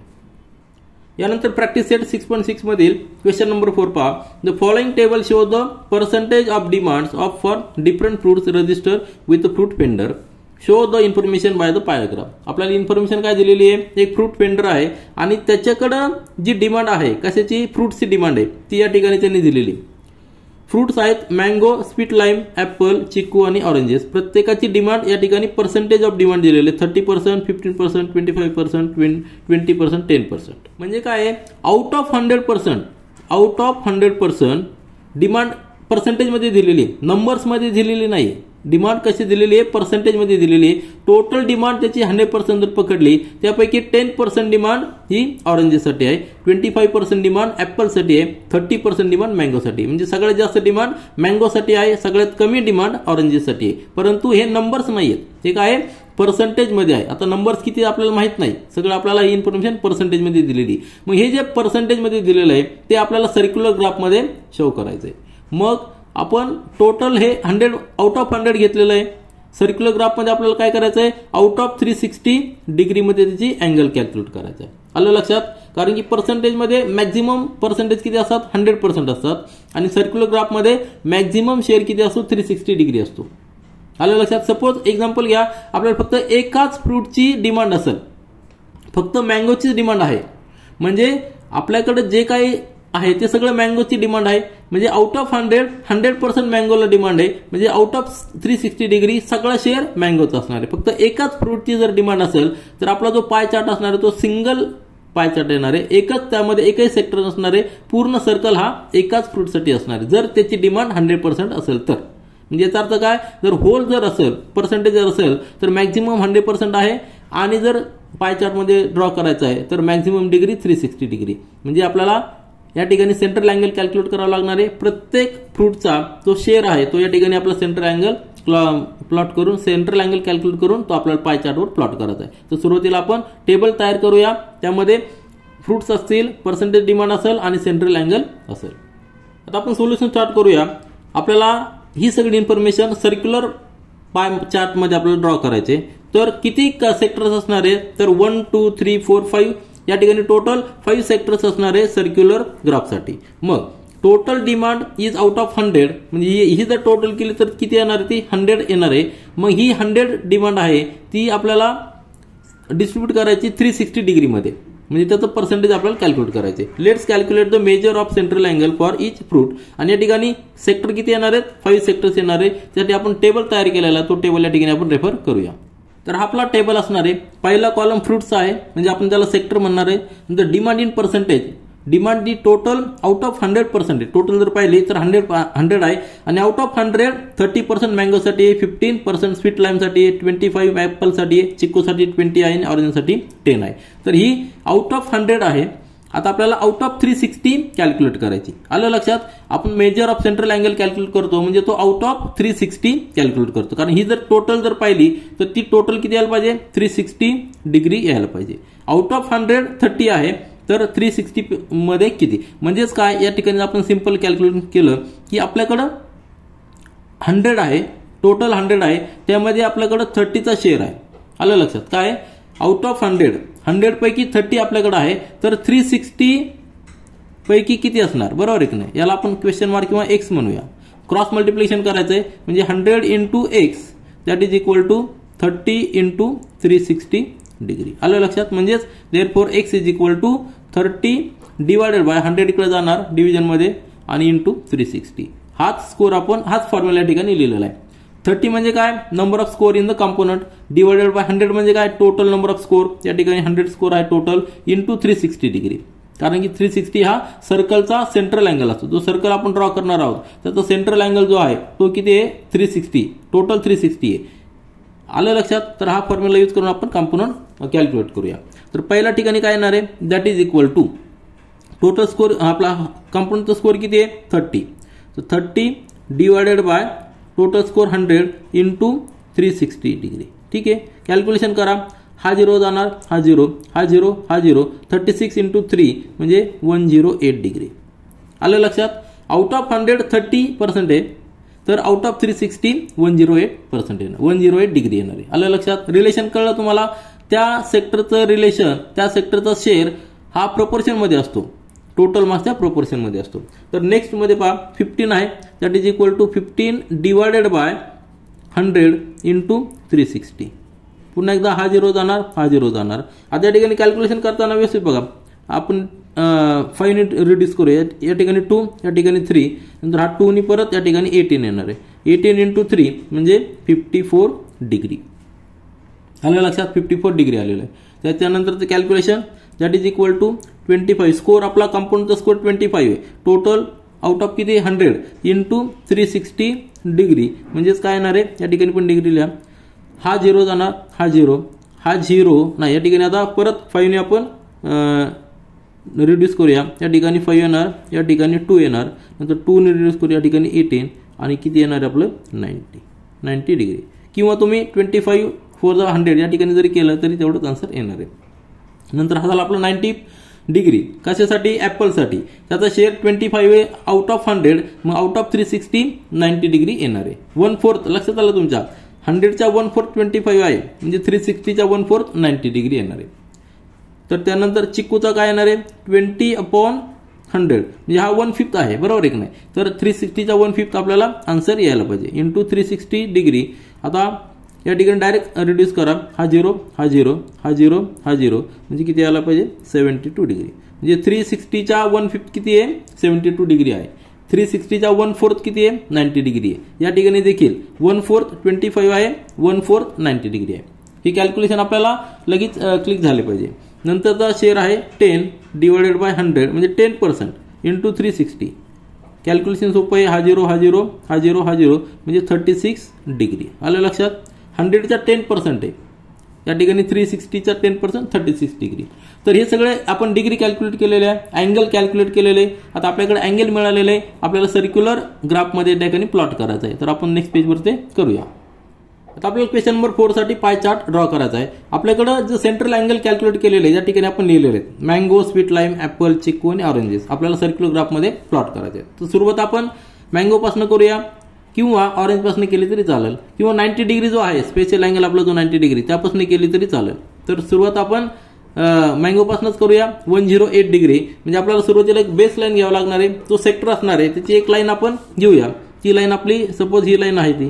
यानंतर प्रॅक्टिस सेट 6.6 मधील क्वेश्चन नंबर 4 पहा. The following table show the percentage of demands of for different fruits register with fruit vendor. Show the information by the pie graph. आपल्याला इन्फॉर्मेशन काय दिलेली आहे? एक फ्रूट पेंडर आहे आणि त्याच्याकडं जी डिमांड आहे, कशाची? फ्रूटची डिमांड आहे, ती या ठिकाणी त्यांनी दिलेली. फ्रूट्स आहेत मँगो, स्वीट लाईम, ऍपल, चिकू आणि ऑरेंजेस. प्रत्येकाची डिमांड या ठिकाणी पर्सेंटेज ऑफ डिमांड दिलेली आहे. 30%, 15%, 25%, 20%, 10%. म्हणजे काय? आउट ऑफ 100% डिमांड पर्सेंटेजमध्ये दिलेली आहे, नंबर्समध्ये दिलेली नाही. डिमांड कशी दिलेली आहे? पर्सेंटेजमध्ये दिलेली आहे. टोटल डिमांड त्याची 100% जर पकडली त्यापैकी 10% डिमांड ही ऑरेंजेससाठी आहे, 25% डिमांड ऍपलसाठी आहे, 30% डिमांड मँगोसाठी. म्हणजे सगळ्यात जास्त डिमांड मँगोसाठी आहे, सगळ्यात कमी डिमांड ऑरेंजेससाठी आहे. परंतु हे नंबर्स नाही आहेत. हे काय? पर्सेंटेजमध्ये आहे. आता नंबर्स किती आपल्याला माहित नाही, सगळं आपल्याला ही इन्फॉर्मेशन पर्सेंटेजमध्ये दिलेली. मग हे जे पर्सेंटेजमध्ये दिलेलं आहे ते आपल्याला सर्क्युलर ग्राफमध्ये शो करायचं आहे. मग आपण टोटल हे 100 आउट ऑफ 100 घेतलेलं आहे. सर्क्युलर ग्राफमध्ये आपल्याला काय करायचं आहे, आउट ऑफ 360 डिग्रीमध्ये त्याची अँगल कॅल्क्युलेट करायचा आहे. आलं लक्षात? कारण की पर्सेंटेजमध्ये मॅक्झिमम पर्सेंटेज किती असतात, 100% असतात आणि सर्क्युलर ग्राफमध्ये मॅक्झिमम शेअर किती असतो, 360 डिग्री असतो. आलं लक्षात? सपोज एक्झाम्पल घ्या, आपल्याला फक्त एकाच फ्रूटची डिमांड असेल, फक्त मँगोची डिमांड आहे, म्हणजे आपल्याकडे जे काही आहे ते सगळं मँगोची डिमांड आहे. म्हणजे आउट ऑफ 100% मँगोला डिमांड आहे, म्हणजे आउट ऑफ 360 डिग्री सगळा शेअर मँगोचा असणार आहे. फक्त एकाच फ्रूटची जर डिमांड असेल तर आपला जो पाय चार्ट असणार आहे तो सिंगल पाय चार्ट येणार आहे. एकच त्यामध्ये एकही सेक्टर असणार आहे. पूर्ण सर्कल हा एकाच फ्रूटसाठी असणार आहे जर त्याची डिमांड 100% असेल तर. म्हणजे याचा अर्थ काय, जर होल जर असेल, पर्सेंटेज जर असेल तर मॅक्झिमम 100% आहे आणि जर पाय चार्टमध्ये ड्रॉ करायचं आहे तर मॅक्झिमम डिग्री 360 डिग्री. म्हणजे आपल्याला या ठिकाणी सेंट्रल अँगल कॅल्क्युलेट करावा लागणार आहे. प्रत्येक फ्रूटचा जो शेअर आहे तो या ठिकाणी आपला सेंट्रल अँगल प्लॉट करून, सेंट्रल अँगल कॅल्क्युलेट करून तो आपल्याला पाय चार्टवर प्लॉट करायचा आहे. तर सुरुवातीला आपण टेबल तयार करूया. त्यामध्ये फ्रूट्स असतील, पर्सेंटेज डिमांड असेल आणि सेंट्रल अँगल असेल. आता आपण सोल्युशन स्टार्ट करूया. आपल्याला ही सगळी इन्फॉर्मेशन सर्क्युलर पाय चार्टमध्ये आपल्याला ड्रॉ करायचे. तर किती सेक्टर्स असणार आहे, तर 1 2 3 4 5 या ठिकाणी टोटल 5 सेक्टर्स असणार आहे सर्क्युलर ग्राफसाठी. मग total demand is out of 100, म्हणजे ही जर टोटल केली तर किती येणार आहे, ती 100 येणार आहे. मग ही 100 डिमांड आहे ती आपल्याला डिस्ट्रीब्यूट करायची 360 डिग्रीमध्ये, म्हणजे त्याचं पर्सेंटेज आपल्याला कॅल्क्युलेट करायचे. Let's calculate the major of central angle for each fruit. आणि या ठिकाणी सेक्टर किती येणार आहेत, 5 सेक्टर्स येणार आहे. त्यासाठी आपण टेबल तयार केलेला आहे, तो टेबल या ठिकाणी आपण रेफर करूया. तर हा आपला टेबल असणार आहे. पहिला कॉलम फ्रूट्सचा आहे, म्हणजे आपण त्याला सेक्टर म्हणणार आहे. नंतर demand in percentage, demand the total out of 100%, total जर पाहिली तर 100 आहे आणि आउट ऑफ 100 30% मँगोसाठी आहे, 15% स्वीट लाईमसाठी आहे, 25 ॲपलसाठी आहे, चिक्कूसाठी 20 आहे आणि ऑरेंजसाठी 10 आहे. तर ही आउट ऑफ 100 आहे. आता आपल्याला आउट ऑफ 360 कॅल्क्युलेट करायची. आलं लक्षात? आपण major of central angle calculate करतो म्हणजे तो आउट ऑफ 360 कॅल्क्युलेट करतो. कारण ही जर टोटल जर पाहिली तर ती टोटल किती यायला पाहिजे, 360 डिग्री यायला पाहिजे. आउट ऑफ 100 30 आहे, तर 360 मध्ये किती, म्हणजेच काय, या ठिकाणी आपण सिंपल कॅल्क्युलेट केलं की आपल्याकडं 100 आहे, टोटल 100 आहे, त्यामध्ये आपल्याकडं 30चा शेअर आहे. आलं लक्षात? काय, आउट ऑफ 100 पैकी 30 आपल्याकडे आहे, तर 360 पैकी किती असणार, बरोबर आहे की नाही. याला आपण क्वेश्चन मार्क किंवा एक्स म्हणूया. क्रॉस मल्टिप्लिकेशन करायचं आहे, म्हणजे 100 into x that is equal to 30 into 360 degree. आलं लक्षात? म्हणजेच therefore x is equal to 30 divided by 100 इकडे जाणार डिव्हिजनमध्ये आणि इंटू 360. हाच स्कोर आपण हाच फॉर्म्युला या ठिकाणी लिहिलेला आहे. 30 म्हणजे काय, number of score in the component, divided by 100 म्हणजे काय, टोटल नंबर ऑफ स्कोर. या ठिकाणी 100 स्कोर आहे टोटल इंटू 360 डिग्री. कारण की 360 हा सर्कलचा सेंट्रल अँगल असतो. जो सर्कल आपण ड्रॉ करणार आहोत त्याचा सेंट्रल अँगल जो आहे तो किती आहे, 360, टोटल 360 आहे. आलं लक्षात? तर हा फॉर्म्युला यूज करून आपण कंपोनंट कॅल्क्युलेट करूया. तर पहिल्या ठिकाणी काय येणार आहे, that is equal to total score, आपला कंपोनंटचा स्कोर किती आहे, 30. तर 30 divided by total score 100 into 360 degree. ठीक आहे, कॅल्क्युलेशन करा. हा 0 जाणार, हा 0, हा 0, हा 0, 36 इंटू 3 म्हणजे 108 डिग्री. आलं लक्षात? आउट ऑफ 100 30% आहे, तर आउट ऑफ 360 108% येणार, 108 डिग्री येणार आहे. आलं लक्षात? रिलेशन कळलं तुम्हाला? त्या सेक्टरचं रिलेशन, त्या सेक्टरचा शेअर हा प्रोपोर्शनमध्ये असतो, टोटल मासच्या प्रोपोर्शनमध्ये असतो. तर नेक्स्ट मध्ये पहा 15 आहे, that is equal to 15 divided by 100 into 360. पुन्हा एकदा हा 0 जाणार, हा 0 जाणार. आता या ठिकाणी कॅल्क्युलेशन करताना व्यवस्थित बघा, आपण 5 युनिट रिड्यूस करूया. या ठिकाणी 2, या ठिकाणी 3, नंतर हा 2 नी परत या ठिकाणी 18 येणार आहे. 18 इंटू 3 म्हणजे 54 डिग्री. आलं लक्षात? 54 डिग्री आलेलं आहे. त्याच्यानंतरचं calculation that is equal to 25. Score आपला कंपाऊंडचा स्कोर 25 आहे. टोटल आउट ऑफ किती, 100 इंटू 360 डिग्री म्हणजेच काय येणार आहे, या ठिकाणी पण डिग्री लिहा. हा 0 जाणार, हा 0, हा 0 नाही, या ठिकाणी आता परत 5 ने आपण रिड्यूस करूया. या ठिकाणी 5 येणार, या ठिकाणी 2 येणार, नंतर 2 ने रिड्यूस करूया, या ठिकाणी 18 आणि किती येणार आपलं 90 डिग्री. किंवा तुम्ही 25 4 × 100 या ठिकाणी जरी केलं तरी तेवढंच आन्सर येणार आहे. नंतर हा झाला आपला 90 डिग्री. कशासाठी? ॲपलसाठी. त्याचा शेअर 25 आहे आउट ऑफ 100, मग आउट ऑफ 360 90 डिग्री येणार आहे. 1/4 लक्षात आलं तुमच्या, 100च्या 1/4 25 आहे म्हणजे 360च्या 1/4 90 डिग्री येणार आहे. तर त्यानंतर चिक्कूचा काय येणार आहे? 20/100 म्हणजे हा 1/5 आहे, बरोबर आहे की नाही. तर 360च्या 1/5 आपल्याला आन्सर यायला पाहिजे इंटू 360 डिग्री. आता या ठिकाणी डायरेक्ट रिड्यूस करा, हा 0 हा 0 हा 0 हा 0 म्हणजे किती यायला पाहिजे? 72 डिग्री. म्हणजे 360च्या 1/5 किती आहे? 72 डिग्री आहे. 360च्या 1/4 किती आहे? 90 डिग्री आहे. या ठिकाणी देखील 1/4 25 आहे, 1/4 90 डिग्री आहे. ही कॅल्क्युलेशन आपल्याला लगेच क्लिक झाले पाहिजे. नंतरचा शेअर आहे 10 डिवायडेड बाय 100 म्हणजे 10% इंटू 360. कॅल्क्युलेशन सोपं आहे, हा 0 हा 0 हा 0 हा 0 म्हणजे 36 डिग्री. आलं लक्षात? 100च्या 10% आहे, या ठिकाणी 360च्या 10% 36 डिग्री. तर हे सगळे आपण डिग्री कॅल्क्युलेट केलेले आहे, अँगल कॅल्क्युलेट केलेले आहे. आता आपल्याकडे अँगल मिळालेले आहे, आपल्याला सर्क्युलर ग्राफमध्ये त्या ठिकाणी प्लॉट करायचं आहे. तर आपण नेक्स्ट पेजवर ते करूया. आता आपल्याला क्वेश्चन नंबर 4 साठी पाय चार्ट ड्रॉ करायचा आहे. आपल्याकडे जे सेंट्रल अँगल कॅल्क्युलेट केलेले आहे या ठिकाणी आपण लिहिलेले आहेत मँगो, स्वीट लाईम, ॲपल, चिक्कू आणि ऑरेंजेस. आपल्याला सर्क्युलर ग्राफमध्ये प्लॉट करायचे आहे. तर सुरुवात आपण मँगोपासून करूया किंवा ऑरेंजपासून केली तरी चालेल, किंवा 90 डिग्री जो आहे स्पेशल अँगल आपला जो 90 डिग्री त्यापासून केली तरी चालेल. तर सुरुवात आपण मँगोपासूनच करूया. 108 डिग्री म्हणजे आपल्याला सुरुवातीला एक बेस लाईन घ्यावा लागणार आहे, तो सेक्टर असणार आहे. त्याची एक लाईन आपण घेऊया. ती लाईन आपली सपोज ही लाईन आहे,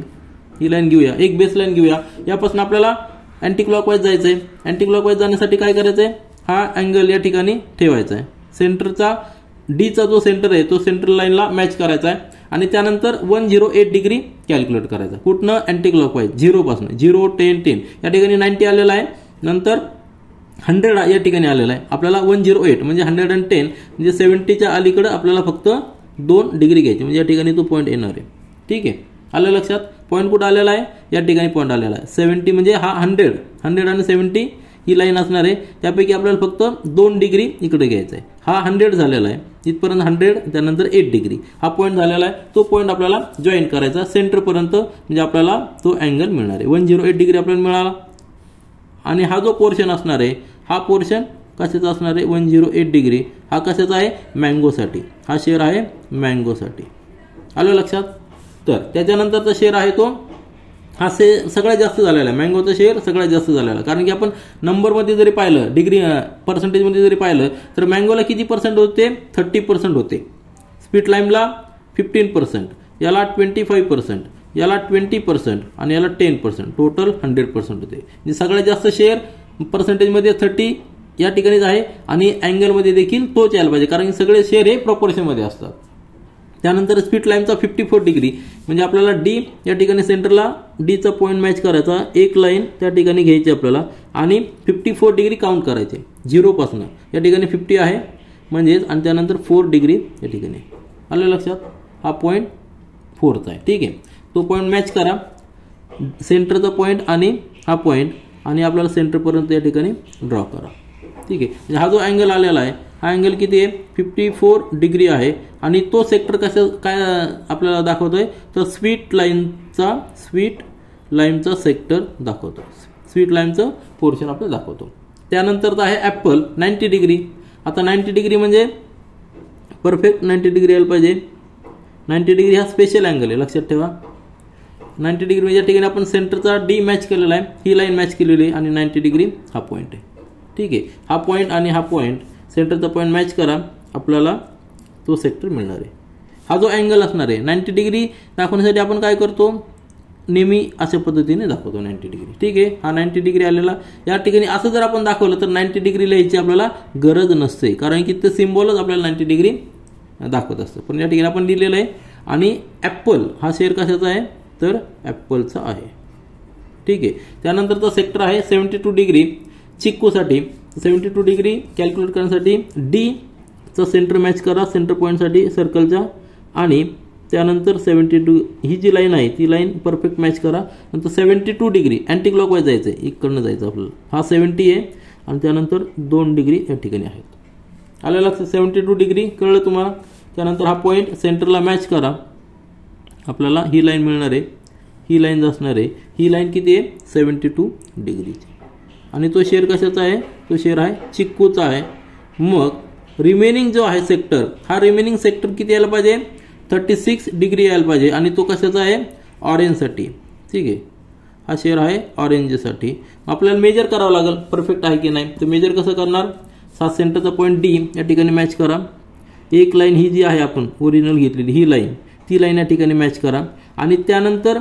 ही लाईन घेऊया, एक बेस लाईन घेऊया. यापासून आपल्याला अँटी क्लॉकवाईज जायचं आहे. अँटी क्लॉकवाईज जाण्यासाठी काय करायचं आहे? हा अँगल या ठिकाणी ठेवायचा आहे. सेंटरचा डीचा जो सेंटर आहे तो सेंटर लाईनला मॅच करायचा आहे आणि त्यानंतर 108 डिग्री कॅल्क्युलेट करायचा. कुठनं? अँटी क्लॉकवाईज 0 पासून. 0 10 10 या ठिकाणी 90 आलेला आहे, नंतर 100 या ठिकाणी आलेला आहे. आपल्याला 108 म्हणजे 110 म्हणजे 70च्या अलीकडे आपल्याला फक्त 2 डिग्री घ्यायची, म्हणजे या ठिकाणी तो पॉईंट येणार आहे. ठीक आहे, आलं लक्षात? पॉईंट कुठं आलेला आहे? या ठिकाणी पॉईंट आलेला आहे. 70 म्हणजे हा 100 आणि 70 ही लाईन असणार आहे. त्यापैकी आपल्याला फक्त 2 डिग्री इकडे घ्यायचा आहे. हा 100 झालेला आहे, इथपर्यंत 100, त्यानंतर 8 डिग्री हा पॉईंट झालेला आहे. तो पॉईंट आपल्याला जॉईन करायचा सेंटरपर्यंत, म्हणजे आपल्याला तो अँगल मिळणार आहे. 108 डिग्री आपल्याला मिळाला. आणि हा जो पोर्शन असणार आहे, हा पोर्शन कशाचा असणार आहे? 108 डिग्री हा कशाचा आहे? मँगोसाठी. हा शेअर आहे मँगोसाठी. आलं लक्षात? तर त्याच्यानंतरचा शेअर आहे तो हा सगळ्यात जास्त झालेला आहे. मँगोचा शेअर सगळ्यात जास्त झालेला आहे, कारण की आपण नंबरमध्ये जरी पाहिलं, डिग्री पर्सेंटेजमध्ये जरी पाहिलं तर मँगोला किती पर्सेंट होते? 30% होते. स्वीट लाईमला 15%, याला 25%, याला 20% आणि याला 10%, टोटल 100% होते. म्हणजे सगळ्यात जास्त शेअर पर्सेंटेजमध्ये 30 या ठिकाणीच आहे आणि अँगलमध्ये देखील तोच यायला पाहिजे, कारण की सगळे शेअर हे प्रपोर्शनमध्ये असतात. त्यानंतर स्वीट लाईमचा 54 डिग्री म्हणजे आपल्याला डी या ठिकाणी सेंटरला डीचा पॉईंट मॅच करायचा, एक लाईन त्या ठिकाणी घ्यायची आपल्याला आणि 54 डिग्री काउंट करायचे 0 पासून. या ठिकाणी 50 आहे म्हणजेच, आणि त्यानंतर 4 डिग्री या ठिकाणी. आलं लक्षात? हा पॉईंट 4चा आहे. ठीक आहे, तो पॉईंट मॅच करा, सेंटरचा पॉईंट आणि हा पॉईंट, आणि आपल्याला सेंटरपर्यंत या ठिकाणी ड्रॉ करा. ठीक आहे, म्हणजे हा जो अँगल आलेला आहे हा अँगल किती आहे? 54 डिग्री आहे. आणि तो सेक्टर काय आपल्याला दाखवतोय? तर स्वीट लाईमचा सेक्टर दाखवतो, स्वीट लाईमचं पोर्शन आपल्याला दाखवतो. त्यानंतर आहे ॲपल 90 डिग्री. आता 90 डिग्री म्हणजे परफेक्ट 90 डिग्री यायला पाहिजे. 90 डिग्री हा स्पेशल अँगल आहे, लक्षात ठेवा. 90 डिग्री म्हणजे या ठिकाणी आपण सेंटरचा डी मॅच केलेला आहे, ही लाईन मॅच केलेली आहे आणि 90 डिग्री हा पॉईंट आहे. ठीक आहे, हा पॉईंट आणि हा पॉईंट, सेंटरचा पॉईंट मॅच करा, आपल्याला तो सेक्टर मिळणार आहे. हा जो अँगल असणार आहे 90 डिग्री दाखवण्यासाठी आपण काय करतो? नेहमी अशा पद्धतीने दाखवतो 90 डिग्री. ठीक आहे, हा 90 डिग्री आलेला. या ठिकाणी असं जर आपण दाखवलं तर 90 डिग्री लिहायची आपल्याला गरज नसते, कारण की ते सिम्बॉलच आपल्याला 90 डिग्री दाखवत असतं. पण या ठिकाणी आपण लिहिलेलं आहे. आणि ॲपल हा शेअर कशाचा आहे? तर ॲपलचा आहे. ठीक आहे, त्यानंतरचा सेक्टर आहे 72 डिग्री चिक्कूसाठी. 72 डिग्री कॅल्क्युलेट करण्यासाठी डीचं सेंटर मॅच करा सेंटर पॉईंटसाठी सर्कलच्या, आणि त्यानंतर 72 ही जी लाईन आहे ती लाईन परफेक्ट मॅच करा. नंतर 72 डिग्री अँटी क्लॉकवाईज जायचं आहे, इकडनं जायचं आपल्याला. हा 70 आहे आणि त्यानंतर 2 डिग्री या ठिकाणी आहेत. आलं लक्षात? 72 डिग्री कळलं तुम्हाला? त्यानंतर हा पॉईंट सेंटरला मॅच करा, आपल्याला ही लाईन मिळणार आहे. ही लाईन असणार आहे, ही लाईन किती आहे 72 डिग्रीची आणि तो शेअर कशाचा आहे, तो शेअर आहे चिक्कूचा आहे. मग रिमेनिंग जो आहे सेक्टर, हा रिमेनिंग सेक्टर किती यायला पाहिजे 36 डिग्री यायला पाहिजे आणि तो कशाचा आहे ऑरेंजसाठी. ठीक आहे, हा शेअर आहे ऑरेंजसाठी. आपल्याला मेजर करावं लागेल परफेक्ट आहे की नाही. तर मेजर कसं करणार, सा सेंटरचा पॉईंट डी या ठिकाणी मॅच करा. एक लाईन ही जी आहे आपण ओरिजिनल घेतलेली ही लाईन, ती लाईन या ठिकाणी मॅच करा आणि त्यानंतर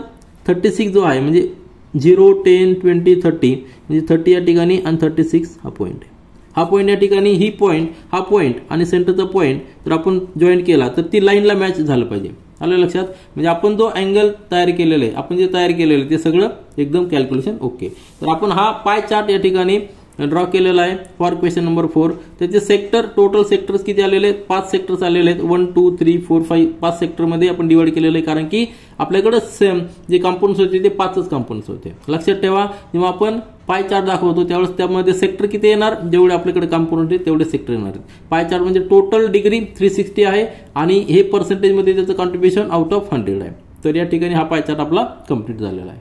36 जो आहे म्हणजे 0, 10, 20, 30 म्हणजे 30 या ठिकाणी आणि 36 हा पॉईंट आहे. हा पॉईंट या ठिकाणी ही पॉईंट, हा पॉईंट आणि सेंटरचा पॉईंट जर आपण जॉईंट केला तर ती लाईनला मॅच झालं पाहिजे. आलं लक्षात. म्हणजे आपण जो अँगल तयार केलेला आहे, आपण जे तयार केलेलं आहे ते सगळं एकदम कॅल्क्युलेशन ओके. तर आपण हा पाय चार्ट या ठिकाणी ड्रॉ केलेला आहे फॉर क्वेश्चन नंबर 4. त्याचे सेक्टर, टोटल सेक्टर्स किती आलेले आहेत 5 सेक्टर्स आलेले आहेत. 1, 2, 3, 4, 5 5 सेक्टरमध्ये आपण डिवाइड केलेलं आहे कारण की आपल्याकडे सेम जे कंपोनंट्स होते ते 5च कंपोनंट्स होते. लक्षात ठेवा, जेव्हा आपण पाय चार्ट दाखवतो त्यावेळेस त्यामध्ये सेक्टर किती येणार, जेवढे आपल्याकडे कंपोनंट आहेत तेवढे सेक्टर येणार आहेत. पाय चार्ट म्हणजे टोटल डिग्री 360 आहे आणि हे पर्सेंटेजमध्ये त्याचं कॉन्ट्रीब्युशन आउट ऑफ 100 आहे. तर या ठिकाणी हा पाय चार्ट आपला कंप्लीट झालेला आहे.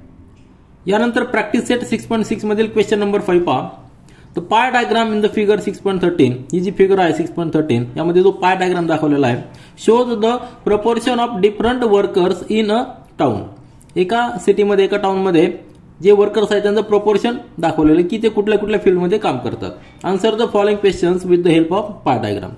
यानंतर प्रॅक्टिस सेट 6.6 मधील क्वेश्चन नंबर 5 पहा. तर pie diagram in the figure 6.13, ही जी फिगर आहे 6.13 यामध्ये जो पाय डायग्राम दाखवलेला आहे, shows the proportion of different workers in a town. एका सिटीमध्ये, एका टाउनमध्ये जे वर्कर्स आहेत त्यांचं प्रोपोर्शन दाखवलेलं की ते कुठल्या कुठल्या फील्डमध्ये काम करतात. Answer the following questions with the help of pie diagram.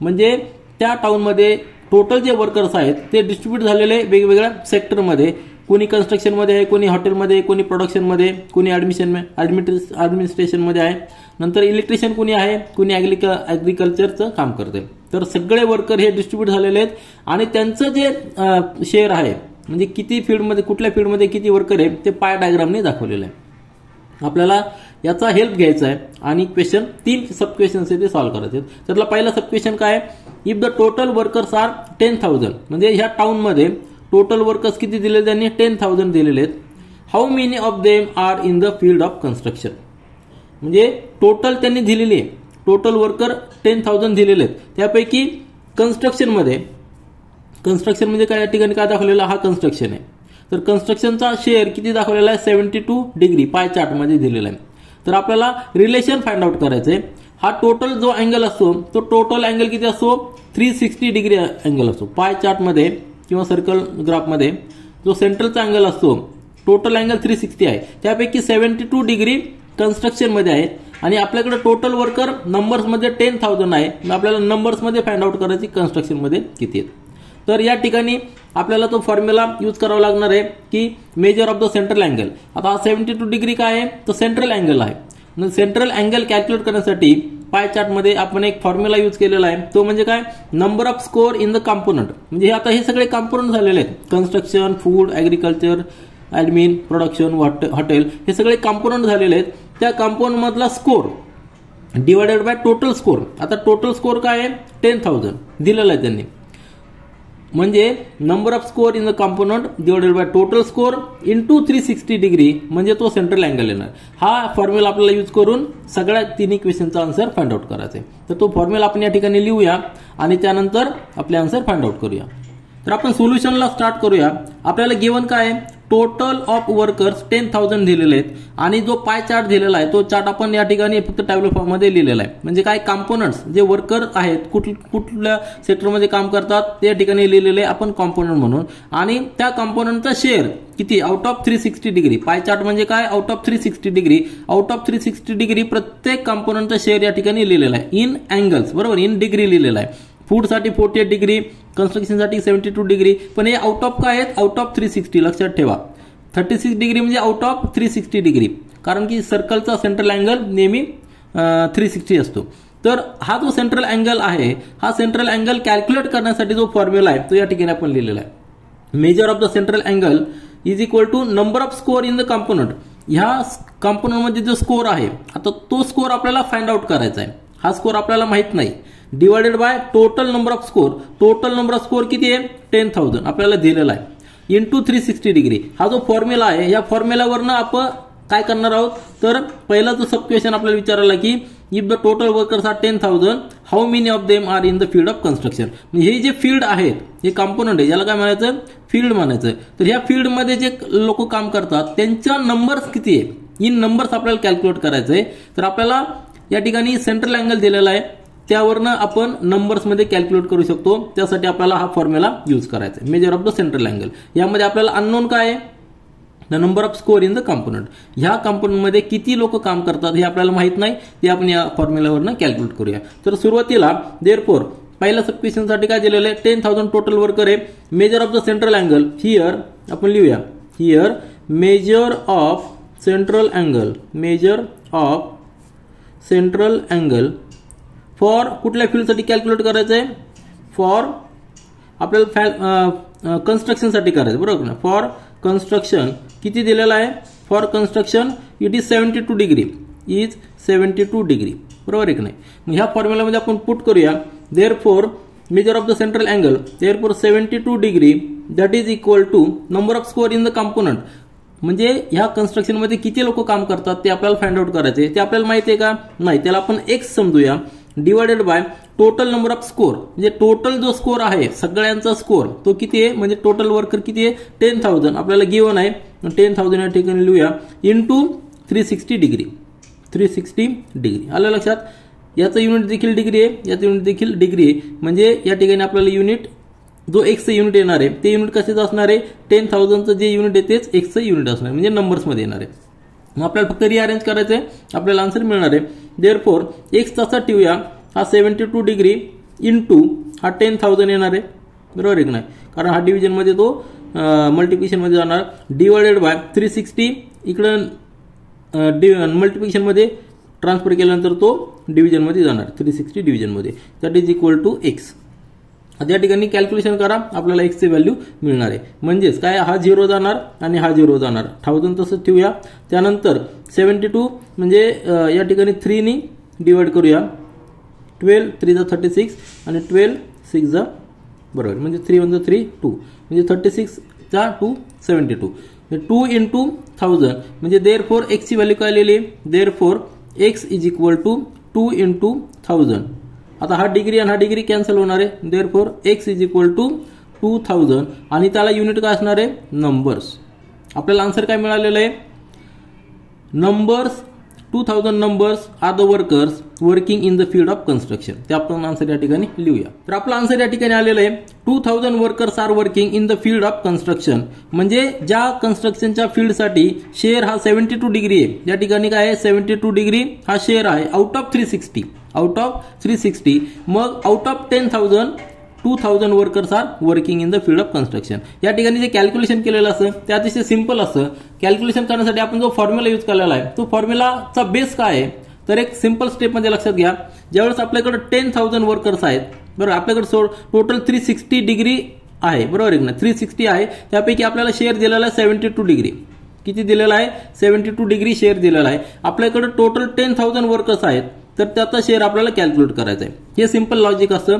म्हणजे त्या टाउनमध्ये टोटल जे वर्कर्स आहेत ते डिस्ट्रीब्यूट झालेले वेगवेगळ्या सेक्टरमध्ये. कोणी कन्स्ट्रक्शनमध्ये आहे, कोणी हॉटेलमध्ये, कोणी प्रोडक्शनमध्ये, कोणी ॲडमिनिस्ट्रेशनमध्ये आहे. नंतर इलेक्ट्रिशियन कोणी आहे, कोणी ॲग्रिकल्चरचं काम करते. तर सगळे वर्कर हे डिस्ट्रीब्यूट झालेले आहेत आणि त्यांचं जे शेअर आहे म्हणजे किती फील्डमध्ये, कुठल्या फील्डमध्ये किती वर्कर आहे ते पाय डायग्रामने दाखवलेलं आहे. आपल्याला याचा हेल्प घ्यायचा आहे आणि क्वेश्चन 3 सब क्वेश्चन्स आहे ते सॉल्व्ह करायचे आहेत. त्यातला पहिला सब क्वेश्चन काय आहे, if the total workers are 10,000, म्हणजे ह्या टाउनमध्ये टोटल वर्कर्स किती दिले, त्यांनी 10,000 दिलेले आहेत. How many of them are in the field of construction. म्हणजे टोटल त्यांनी दिलेली आहे, टोटल वर्कर 10,000 दिलेले आहेत. त्यापैकी कन्स्ट्रक्शनमध्ये म्हणजे काय, या ठिकाणी काय दाखवलेला, हा कन्स्ट्रक्शन आहे. तर कन्स्ट्रक्शनचा शेअर किती दाखवलेला आहे 72 डिग्री पाय चार्टमध्ये दिलेला आहे. तर आपल्याला रिलेशन फाइंड आउट करायचं आहे. हा टोटल जो अँगल असतो तो टोटल अँगल किती असतो 360 डिग्री अँगल असतो. पाय चार्टमध्ये किंवा सर्कल ग्राफमध्ये जो सेंट्रलचा अँगल असतो टोटल अँगल 360 आहे. त्यापैकी 72 डिग्री कन्स्ट्रक्शनमध्ये आहे आणि आपल्याकडे टोटल वर्कर नंबर्समध्ये 10,000 आहे. आपल्याला नंबर्समध्ये फाइंड आउट करायची कन्स्ट्रक्शनमध्ये किती आहेत. तर या ठिकाणी आपल्याला तो फॉर्म्युला यूज करावा लागणार आहे की major of the central angle. आता हा 72 डिग्री काय आहे, तर सेंट्रल अँगल आहे. सेंट्रल अँगल कॅल्क्युलेट करण्यासाठी पाय चार्टमध्ये आपण एक फॉर्म्युला यूज केलेला आहे. तो म्हणजे काय, number of score in the component. म्हणजे आता हे सगळे कंपोनंट झालेले आहेत, construction, food, agriculture, admin, production, hotel, हे सगळे कंपोनंट झालेले आहेत. त्या कंपोनंट मधला score divided by total score. आता टोटल स्कोर काय आहे 10,000 दिलेला आहे त्यांनी. म्हणजे number of score in the component divided by total score into 360 degree म्हणजे तो सेंट्रल अँगल येणार. हा फॉर्म्युला आपल्याला यूज करून सगळ्या 3 क्वेश्चनचा आन्सर फाइंड आउट करायचा आहे. तर तो फॉर्म्युला आपण या ठिकाणी लिहूया आणि त्यानंतर आपले आन्सर फाइंड आउट करूया. तर आपण सोल्युशनला स्टार्ट करूया. आपल्याला गिवन काय आहे, टोटल ऑफ वर्कर्स 10,000 दिलेले आहेत आणि जो पाय चार्ट दिलेला आहे तो चार्ट आपण या ठिकाणी फक्त टॅब्लो फॉर्म मध्ये लिहिलेला आहे. म्हणजे काय, कंपोनंट्स जे वर्कर आहेत कुठल्या सेक्टरमध्ये काम करतात ते या ठिकाणी लिहिलेले आपण कंपोनंट म्हणून. आणि त्या कंपोनंटचा शेअर किती out of 360 degree. Pie chart म्हणजे काय, out of 360 degree. Out of 360 degree प्रत्येक कंपोनंटचा शेअर या ठिकाणी लिहिलेला आहे इन अँगल्स, बरोबर, इन डिग्री लिहिलेला आहे. फूडसाठी 48 डिग्री, कन्स्ट्रक्शनसाठी 72 डिग्री. पण हे आउट ऑफ काय आहेत, आउट ऑफ 360. लक्षात ठेवा 36 डिग्री म्हणजे आउट ऑफ 360 डिग्री, कारण की सर्कलचा सेंट्रल अँगल नेहमी 360 असतो. तर हा जो सेंट्रल अँगल आहे, हा सेंट्रल अँगल कॅल्क्युलेट करण्यासाठी जो फॉर्म्युला आहे तो या ठिकाणी आपण लिहिलेला आहे. Major of the central angle is equal to number of score in the component. ह्या कंपोनंटमध्ये जो स्कोर आहे, आता तो स्कोर आपल्याला फाइंड आउट करायचा आहे. हा स्कोर आपल्याला माहित नाही, divided by total number of score. Total number of score किती आहे 10,000 आपल्याला दिलेला आहे इंटू 360 डिग्री. हा जो फॉर्म्युला आहे या फॉर्म्युलावरनं आपण काय करणार आहोत, तर पहिला जो सब क्वेश्चन आपल्याला विचारला की if the total workers are 10,000 how many of them are in the field of construction. म्हणजे हे जे फील्ड आहेत हे कंपोनंट आहे, याला काय म्हणायचं, फील्ड म्हणायचं. तर ह्या फील्डमध्ये जे लोक काम करतात त्यांच्या नंबर्स किती आहे, इन नंबर्स आपल्याला कॅल्क्युलेट करायचं आहे. तर आपल्याला या ठिकाणी सेंट्रल अँगल दिलेला आहे, त्यावरनं आपण नंबर्समध्ये कॅल्क्युलेट करू शकतो. त्यासाठी आपल्याला हा फॉर्म्युला यूज करायचा आहे, major of the central angle. यामध्ये आपल्याला अननोन काय आहे, the number of score in the component. ह्या कंपोनंटमध्ये किती लोक काम करतात हे आपल्याला माहित नाही, ते आपण या फॉर्म्युलावरनं कॅल्क्युलेट करूया. तर सुरुवातीला देअरफॉर पहिल्या सब क्वेश्चनसाठी काय दिलेलं आहे, 10,000 टोटल वर्कर आहे. Major of the central angle here आपण लिहूया, here major of central angle, major of central angle for कुठल्या फील्डसाठी कॅल्क्युलेट करायचं आहे, फॉर आपल्याला कन्स्ट्रक्शनसाठी करायचं, बरोबर ना. फॉर कन्स्ट्रक्शन किती दिलेलं आहे, for construction it is 72 degree, is 72 degree, बरोबर आहे की नाही. मग ह्या फॉर्म्युलामध्ये आपण पुट करूया, therefore major of the central angle, therefore 72 degree that is equal to number of score in the component. म्हणजे ह्या कन्स्ट्रक्शनमध्ये किती लोक काम करतात ते आपल्याला फाइंड आउट करायचे. ते आपल्याला माहिती आहे का, नाही. त्याला आपण एक्स समजूया, divided by total number of score. म्हणजे टोटल जो स्कोर आहे सगळ्यांचा स्कोर तो किती आहे, म्हणजे टोटल वर्कर किती आहे, 10,000 आपल्याला गिवन आहे. 10,000 या ठिकाणी लिहूया, इंटू 360 डिग्री, 360 डिग्री. आलं लक्षात. याचं युनिट देखील डिग्री आहे, याचं युनिट देखील डिग्री आहे. म्हणजे या ठिकाणी आपल्याला युनिट जो एक्सचं युनिट येणार आहे ते युनिट कशाचं असणार आहे, 10,000चं जे युनिट आहे तेच एक्सचं युनिट असणार आहे, म्हणजे नंबर्समध्ये येणार आहे. मग आपल्याला फक्त रिअरेंज करायचं आहे, आपल्याला आन्सर मिळणार आहे. देअरफॉर एक्स तसा ठेवूया, हा 72 डिग्री इंटू हा 10,000 येणार आहे, बरोबर आहे की नाही, कारण हा डिव्हिजनमध्ये तो मल्टिप्लिकेशनमध्ये जाणार, डिवायडेड बाय 360 इकडं मल्टिप्लिकेशनमध्ये ट्रान्सफर केल्यानंतर तो डिव्हिजनमध्ये जाणार, 360 डिव्हिजनमध्ये, that is equal to x. आता या ठिकाणी कॅल्क्युलेशन करा, आपल्याला एक्सची व्हॅल्यू मिळणार आहे. म्हणजेच काय, हा 0 जाणार आणि हा 0 जाणार, 1000 तसंच ठेवूया. त्यानंतर 72 म्हणजे या ठिकाणी 3 नी डिवाइड करूया, 12 3 36 आणि 12 6 बरोबर, म्हणजे 3 1 3 2, म्हणजे 36 चा 2 72, 2 इंटू 1000. म्हणजे देअरफॉर एक्सची व्हॅल्यू काय लिहिली, therefore x is equal to 2 into 1000. आता हा डिग्री आणि हा डिग्री कॅन्सल होणार आहे, therefore x is equal to 2000 आणि त्याला युनिट काय असणार आहे, नंबर्स. आपल्याला आन्सर काय मिळालेलं आहे, numbers 2000 numbers are the workers working in the field of construction. ते आपण आन्सर या ठिकाणी लिहूया. तर आपलं आन्सर या ठिकाणी आलेलं आहे, 2000 workers are working in the field of construction. म्हणजे ज्या कन्स्ट्रक्शनच्या फील्डसाठी शेअर हा 72 डिग्री आहे, या ठिकाणी काय आहे, 72 डिग्री हा शेअर आहे आउट ऑफ 360, आउट ऑफ 360. मग out of 10,000 2000 workers are working in the field of construction. या ठिकाणी जे कॅल्क्युलेशन केलेलं असतं ते अतिशय सिंपल असतं. कॅल्क्युलेशन करण्यासाठी आपण जो फॉर्म्युला यूज केलेला आहे तो फॉर्म्युलाचा बेस काय आहे, तर एक सिंपल स्टेपमध्ये लक्षात घ्या. ज्यावेळेस आपल्याकडे 10,000 वर्कर्स आहेत, बरोबर, आपल्याकडे टोटल 360 डिग्री आहे, बरोबर आहे ना, 360 आहे, त्यापैकी आपल्याला शेअर दिलेला आहे 72 डिग्री. किती दिलेला आहे, 72 डिग्री शेअर दिलेला आहे. आपल्याकडे टोटल 10,000 वर्कर्स आहेत, तर त्याचा शेअर आपल्याला कॅल्क्युलेट करायचा आहे. हे सिंपल लॉजिक असतं.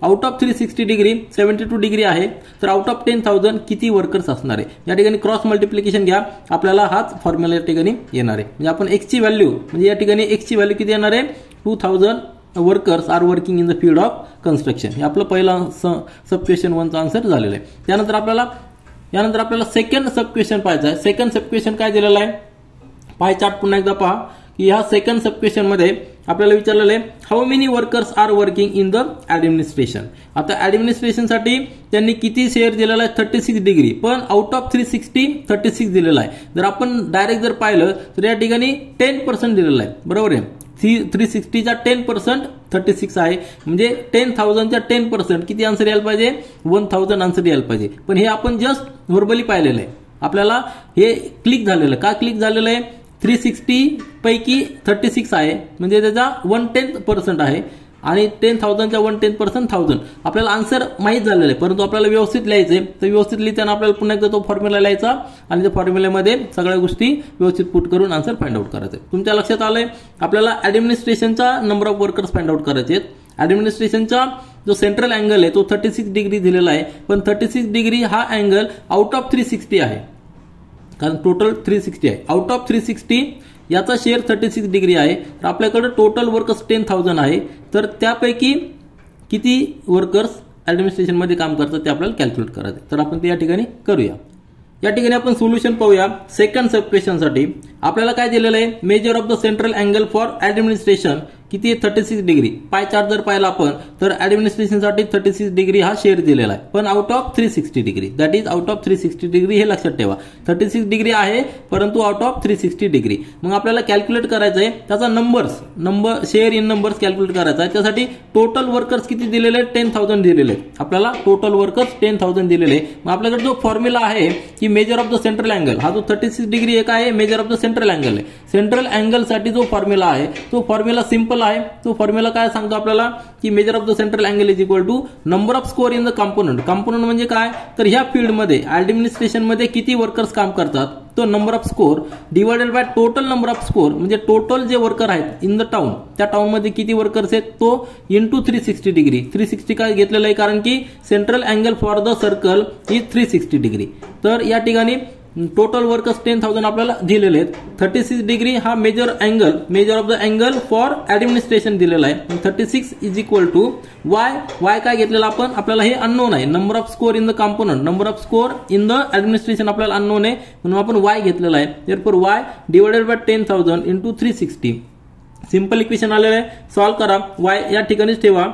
आउट ऑफ 360 डिग्री 72 डिग्री आहे, तर आउट ऑफ 10,000 किती वर्कर्स असणार आहे. या ठिकाणी क्रॉस मल्टिप्लिकेशन घ्या, आपल्याला हाच फॉर्म्युला या ठिकाणी येणार आहे. म्हणजे आपण एक्सची व्हॅल्यू, म्हणजे या ठिकाणी एक्सची व्हॅल्यू किती येणार आहे, 2000 workers are working in the field of construction. हे आपलं पहिला सब क्वेश्चन 1चा आन्सर झालेलं आहे. यानंतर आपल्याला सेकंड सब क्वेश्चन पाहायचं आहे. सेकंड सब क्वेश्चन काय दिलेलं आहे, पाय चार्ट पुन्हा एकदा पहा की ह्या सेकंड सब क्वेश्चन मध्ये आपल्याला विचारलेलं आहे, how many workers are working in the administration. आता ऍडमिनिस्ट्रेशनसाठी त्यांनी किती शेअर दिलेला आहे, 36 डिग्री, पण आउट ऑफ 360 36 दिलेला आहे. जर आपण डायरेक्ट जर पाहिलं तर या ठिकाणी 10% दिलेलं आहे, बरोबर आहे. 360चा 10% 36 आहे, म्हणजे 10,000च्या 10% किती आन्सर यायला पाहिजे, 1000 आन्सर यायला पाहिजे. पण हे आपण जस्ट व्हर्बली पाहिलेलं आहे, आपल्याला हे क्लिक झालेलं. का क्लिक झालेलं आहे, 360 पैकी 36 आहे, म्हणजे त्याचा 1/10% आहे, आणि 10,000च्या 1/10% 1000. आपल्याला आन्सर माहीत झालेलं आहे, परंतु आपल्याला व्यवस्थित लिहायचंय. तर व्यवस्थित लिहिताना आपल्याला पुन्हा एकदा तो फॉर्म्युला लिहायचा आणि त्या फॉर्म्युल्यामध्ये सगळ्या गोष्टी व्यवस्थित पुट करून आन्सर फाइंड आउट करायचं. तुमच्या लक्षात आलंय, आपल्याला ऍडमिनिस्ट्रेशनचा number of workers find out करायचे आहेत. ऍडमिनिस्ट्रेशनचा जो सेंट्रल अँगल आहे तो 36 डिग्री दिलेला आहे, पण 36 डिग्री हा अँगल आउट ऑफ 360 आहे, कारण टोटल 360 आहे. आउट ऑफ 360 याचा शेअर 36 डिग्री आहे, तर आपल्याकडे टोटल वर्कर्स 10,000 आहे, तर त्यापैकी किती वर्कर्स ॲडमिनिस्ट्रेशनमध्ये काम करतात ते आपल्याला कॅल्क्युलेट करायचं. तर आपण ते या ठिकाणी करूया. या ठिकाणी आपण सोल्युशन पाहूया. सेकंड सब क्वेश्चनसाठी आपल्याला काय दिलेलं आहे, major of the central angle for administration किती आहे, 36 डिग्री. पाय चार्ट जर पाहिला आपण तर ॲडमिनिस्ट्रेशनसाठी 36 डिग्री हा शेअर दिलेला आहे, पण out of 360 degree, that is out of 360 degree, हे लक्षात ठेवा. 36 डिग्री आहे परंतु आउट ऑफ 360 डिग्री. मग आपल्याला कॅल्क्युलेट करायचं आहे त्याचा number share in numbers calculate करायचा आहे. त्यासाठी टोटल वर्कर्स किती दिलेले आहेत, 10,000 दिलेले आहेत. आपल्याला टोटल वर्कर्स 10,000 दिलेले. मग आपल्याकडे जो फॉर्म्युला आहे की major of the central angle, हा जो 36 डिग्री एक आहे major of the central angle आहे. सेंट्रल अँगल साठी जो फॉर्म्युला आहे तो फॉर्म्युला सिंपल आहे. तो फॉर्म्युला काय सांगतो आपल्याला की major of the central angle is equal to number of score in the component. Component म्हणजे काय, तर ह्या फील्डमध्ये ॲडमिनिस्ट्रेशन मध्ये किती वर्कर्स काम करतात तो number of score divided by total number of score, म्हणजे टोटल जे वर्कर आहेत इन द टाउन, त्या टाउन मध्ये किती वर्कर्स आहेत तो इंटू 360 डिग्री. 360 काय घेतलेलं आहे कारण की central angle for the circle is 360 degree. तर या ठिकाणी टोटल वर्कर्स 10,000 आपल्याला दिलेले आहेत. 36 डिग्री हा major of the angle for administration दिलेला आहे. 36 इज इक्वल टू वाय काय घेतलेला आपण, आपल्याला हे अननोन आहे. Number of score in the component, number of score in the administration आपल्याला अननोन आहे म्हणून आपण वाय घेतलेला आहे. Therefore Y divided by 10,000 into 360. Simple equation आलेलं आहे. सॉल्व्ह करा. वाय या ठिकाणीच ठेवा,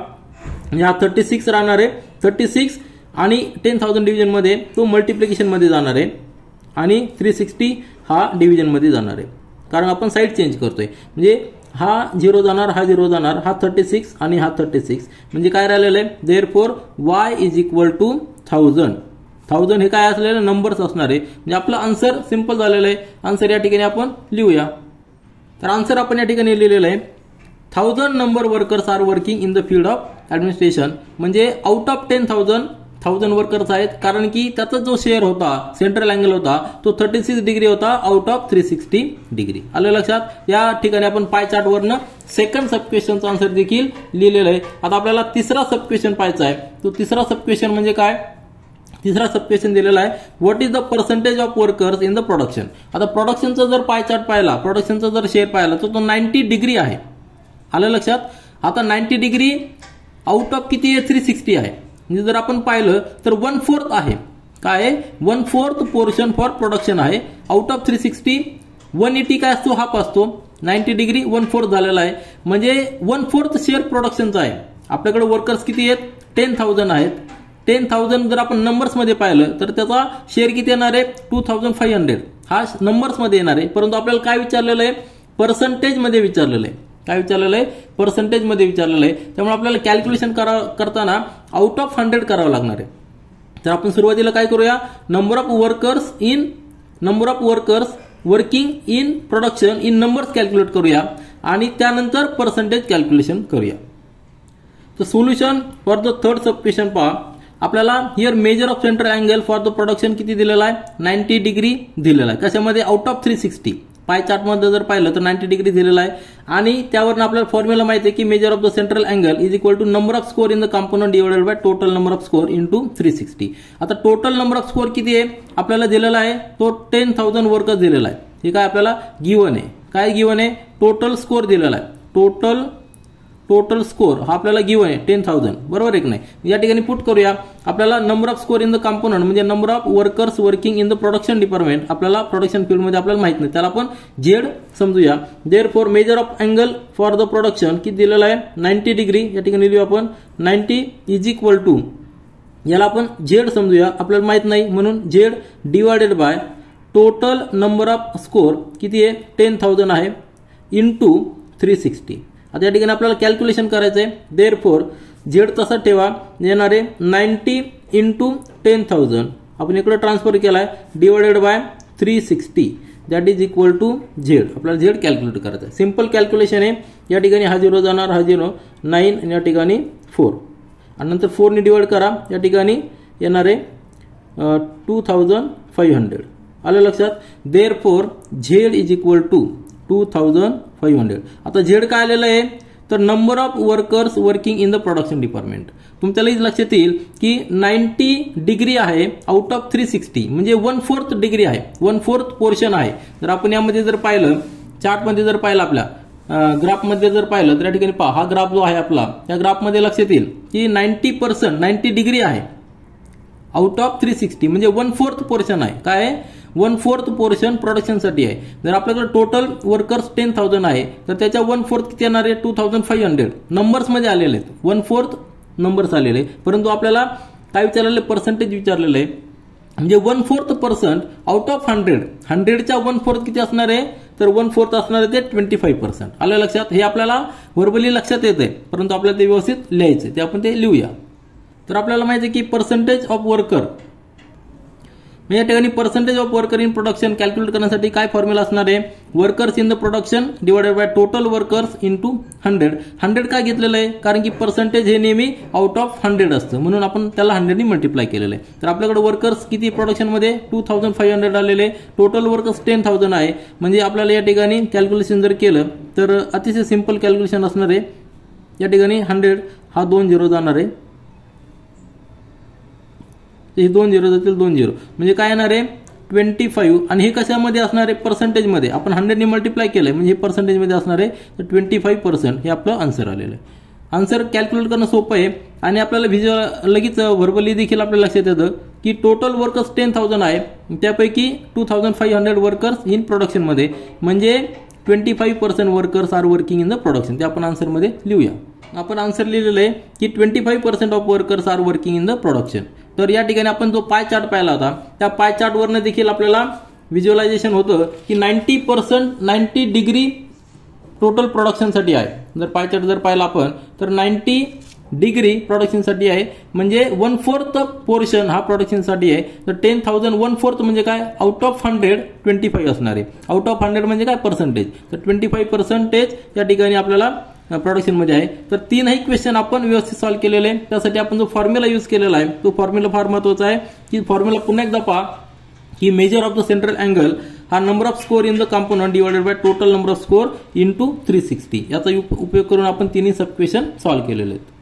या 36 राहणार आहे. 36 आणि 10,000 डिव्हिजन मध्ये तो मल्टिप्लिकेशन मध्ये जाणार आहे आणि 360 हा डिव्हिजन मध्ये जाणार आहे, कारण आपण साईड चेंज करतोय. म्हणजे हा 0 जाणार, हा 0 जाणार, हा 36 आणि हा 36, म्हणजे काय राहिलेलं आहे, therefore y is equal to 1000 हे काय असलेलं नंबर्स असणार आहे. म्हणजे आपलं आन्सर सिंपल झालेलं आहे. आन्सर या ठिकाणी आपण लिहूया. तर आन्सर आपण या ठिकाणी लिहिलेलं आहे 1000 number workers are working in the field of administration. म्हणजे आउट ऑफ 10,000 वर्कर्स आहेत, कारण की त्याचा जो शेअर होता सेंट्रल अँगल होता तो 36 डिग्री होता आउट ऑफ 360 डिग्री. आलं लक्षात. या ठिकाणी आपण पाय चार्ट वरनं सेकंड सब क्वेश्चनचा आन्सर देखील लिहिलेलं आहे. आता आपल्याला तिसरा सब क्वेश्चन पाहायचा आहे. तो तिसरा सब क्वेश्चन म्हणजे काय, तिसरा सब क्वेश्चन दिलेला आहे what is the percentage of workers in the production. आता प्रोडक्शनचा जर पाय चार्ट पाहिला, प्रोडक्शनचा जर शेअर पाहिला तर तो 90 डिग्री आहे. आलं लक्षात. आता 90 डिग्री आउट ऑफ किती आहे, 360 आहे. म्हणजे जर आपण पाहिलं तर 1/4 आहे. काय आहे, 1/4 पोर्शन फॉर प्रोडक्शन आहे. आउट ऑफ 360 180 काय असतो, हाफ असतो. 90 डिग्री 1/4 झालेला आहे, म्हणजे 1/4 शेअर प्रोडक्शनचा आहे. आपल्याकडे वर्कर्स किती आहेत, 10,000 आहेत. 10,000 जर आपण नंबर्स मध्ये पाहिलं तर त्याचा शेअर किती येणार आहे, 2,500. हा नंबर्स मध्ये येणार आहे, परंतु आपल्याला काय विचारलेलं आहे, पर्सेंटेज मध्ये विचारलेलं आहे. काय विचारलेलं आहे, पर्सेंटेज मध्ये विचारलेलं आहे. त्यामुळे आपल्याला कॅल्क्युलेशन करताना आउट ऑफ 100 करावं लागणार आहे. तर आपण सुरुवातीला काय करूया, number of workers working in production in numbers calculate करूया आणि त्यानंतर पर्सेंटेज कॅल्क्युलेशन करूया. तर solution for the third sub question पहा. आपल्याला here major of central angle for the production किती दिलेला आहे, 90 डिग्री दिलेला आहे. कशामध्ये, आउट ऑफ 360. पाय चार्ट मध्ये जर पाहिलं तर 90 डिग्री दिलेला आहे आणि त्यावरून आपल्याला फॉर्म्युला माहिती आहे की major of the central angle is equal to number of score in the component divided by total number of score into 360. आता टोटल नंबर ऑफ स्कोर किती आहे आपल्याला दिलेला आहे, तो 10,000 वर्कर्स दिलेला आहे. ठीक आहे, आपल्याला गिवन आहे. काय गिवन आहे, टोटल स्कोर दिलेला आहे. टोटल स्कोर हा आपल्याला गिवन आहे 10,000, बरोबर आहे की नाही. या ठिकाणी पुट करूया. आपल्याला number of score in the component म्हणजे number of workers working in the production department, आपल्याला प्रोडक्शन फील्ड मध्ये आपल्याला माहित नाही, त्याला आपण झेड समजूया. Therefore major of angle for the production किती दिलेला आहे, 90 डिग्री. या ठिकाणी लिहू आपण 90 इज इक्वल टू, याला आपण झेड समजूया, आपल्याला माहित नाही म्हणून Z divided by total number of score किती आहे, 10,000 आहे, इंटू 360. आता या ठिकाणी आपल्याला कॅल्क्युलेशन करायचं आहे. देअरफॉर झेड तसा ठेवा, येणार आहे 90 इंटू 10,000 आपण इकडे ट्रान्सफर केला आहे divided by 360 that is equal to Z. आपल्याला झेड कॅल्क्युलेट करायचं आहे. सिंपल कॅल्क्युलेशन आहे. या ठिकाणी हा 0 जाणार, हा 0, 9 आणि या ठिकाणी 4 आणि नंतर 4 ने डिवाइड करा. या ठिकाणी येणार आहे 2,500. आलं लक्षात. Therefore Z is equal to 2,500. आता झेड काय आलेलं आहे, तर number of workers working in the production department. तुमच्याला लक्षात येईल की 90 डिग्री आहे आउट ऑफ 360 म्हणजे 1/4 डिग्री आहे, 1/4 पोर्शन आहे. जर आपण यामध्ये जर पाहिलं चार्टमध्ये जर पाहिलं आपल्या ग्राफमध्ये जर पाहिलं तर या ठिकाणी पहा, हा ग्राफ जो आहे आपला, या ग्राफमध्ये लक्षात येईल की 90% 90 डिग्री आहे आउट ऑफ 360, म्हणजे 1/4 पोर्शन आहे. काय आहे? 1/4 पोर्शन प्रोडक्शनसाठी आहे. जर आपल्याकडे टोटल वर्कर्स 10,000 आहे तर त्याच्या 1/4 किती येणार आहे? 2500 नंबर्समध्ये आलेले आहेत, 1/4 नंबर्स आलेले, परंतु आपल्याला काय विचारलेलं? पर्सेंटेज विचारलेलं आहे. म्हणजे 1/4% आउट ऑफ 100, 100च्या 1/4 किती असणार आहे? तर 1/4 असणार आहे ते 25%. आलं लक्षात? हे आपल्याला व्हर्बली लक्षात येते, परंतु आपल्याला ते व्यवस्थित लिहायचं, ते आपण ते लिहूया. तर आपल्याला माहिती आहे की पर्सेंटेज ऑफ वर्कर, म्हणजे या ठिकाणी percentage of worker in production calculate करण्यासाठी काय फॉर्म्युला असणार आहे? Workers in the production divided by total workers into 100. 100 काय घेतलेलं आहे? कारण की पर्सेंटेज हे नेहमी आउट ऑफ 100 असतं, म्हणून आपण त्याला 100 ने मल्टिप्लाय केलेलं आहे. तर आपल्याकडे वर्कर्स किती प्रोडक्शनमध्ये? 2500 आलेले, टोटल वर्कर्स 10,000 आहे. म्हणजे आपल्याला या ठिकाणी कॅल्क्युलेशन जर केलं तर अतिशय सिंपल कॅल्क्युलेशन असणार आहे. या ठिकाणी 100 हा 2 झिरो जाणार आहे, हे 2 झिरो जातील, 2 झिरो म्हणजे काय येणार आहे? 25. आणि हे कशामध्ये असणार आहे? पर्सेंटेजमध्ये. आपण 100 ने मल्टिप्लाय केलंय म्हणजे हे पर्सेंटेजमध्ये असणार आहे. तर 25% हे आपलं आन्सर आलेलं आहे. आन्सर कॅल्क्युलेट करणं सोपं आहे आणि आपल्याला व्हिज्युअल लगेच व्हर्बली देखील आपल्याला लक्षात येतं की टोटल वर्कर्स 10,000 आहे, त्यापैकी 2500 वर्कर्स इन प्रोडक्शनमध्ये, म्हणजे 25% workers are working in the production. ते आपण आन्सरमध्ये लिहूया. आपण आन्सर लिहिलेलं आहे की 25% of workers are working in the production. तर या ठिकाणी आपण जो पाय चार्ट पाहिला होता त्या पाय चार्टवरनं देखील आपल्याला व्हिज्युअलायझेशन होतं की 90% 90 डिग्री टोटल प्रोडक्शनसाठी आहे. जर पाय चार्ट जर पाहिला आपण तर 90 डिग्री प्रोडक्शनसाठी आहे, म्हणजे 1/4 पोर्शन हा प्रोडक्शनसाठी आहे. तर 10,000 1/4 म्हणजे काय? आउट ऑफ 100 25 असणार आहे. आउट ऑफ 100 म्हणजे काय? पर्सेंटेज. तर 25% या ठिकाणी आपल्याला प्रोडक्शनमध्ये आहे. तर 3ही क्वेश्चन आपण व्यवस्थित सॉल्व्ह केलेले आहे. त्यासाठी आपण जो फॉर्म्युला यूज केलेला आहे तो फॉर्म्युला फार महत्त्वाचा आहे. की फॉर्म्युला पुन्हा एकदा पहा की major of the central angle हा number of score in the component divided by total number of score into 360. याचा उपयोग करून आपण तिन्ही सब क्वेश्चन सॉल्व्ह केलेले आहेत.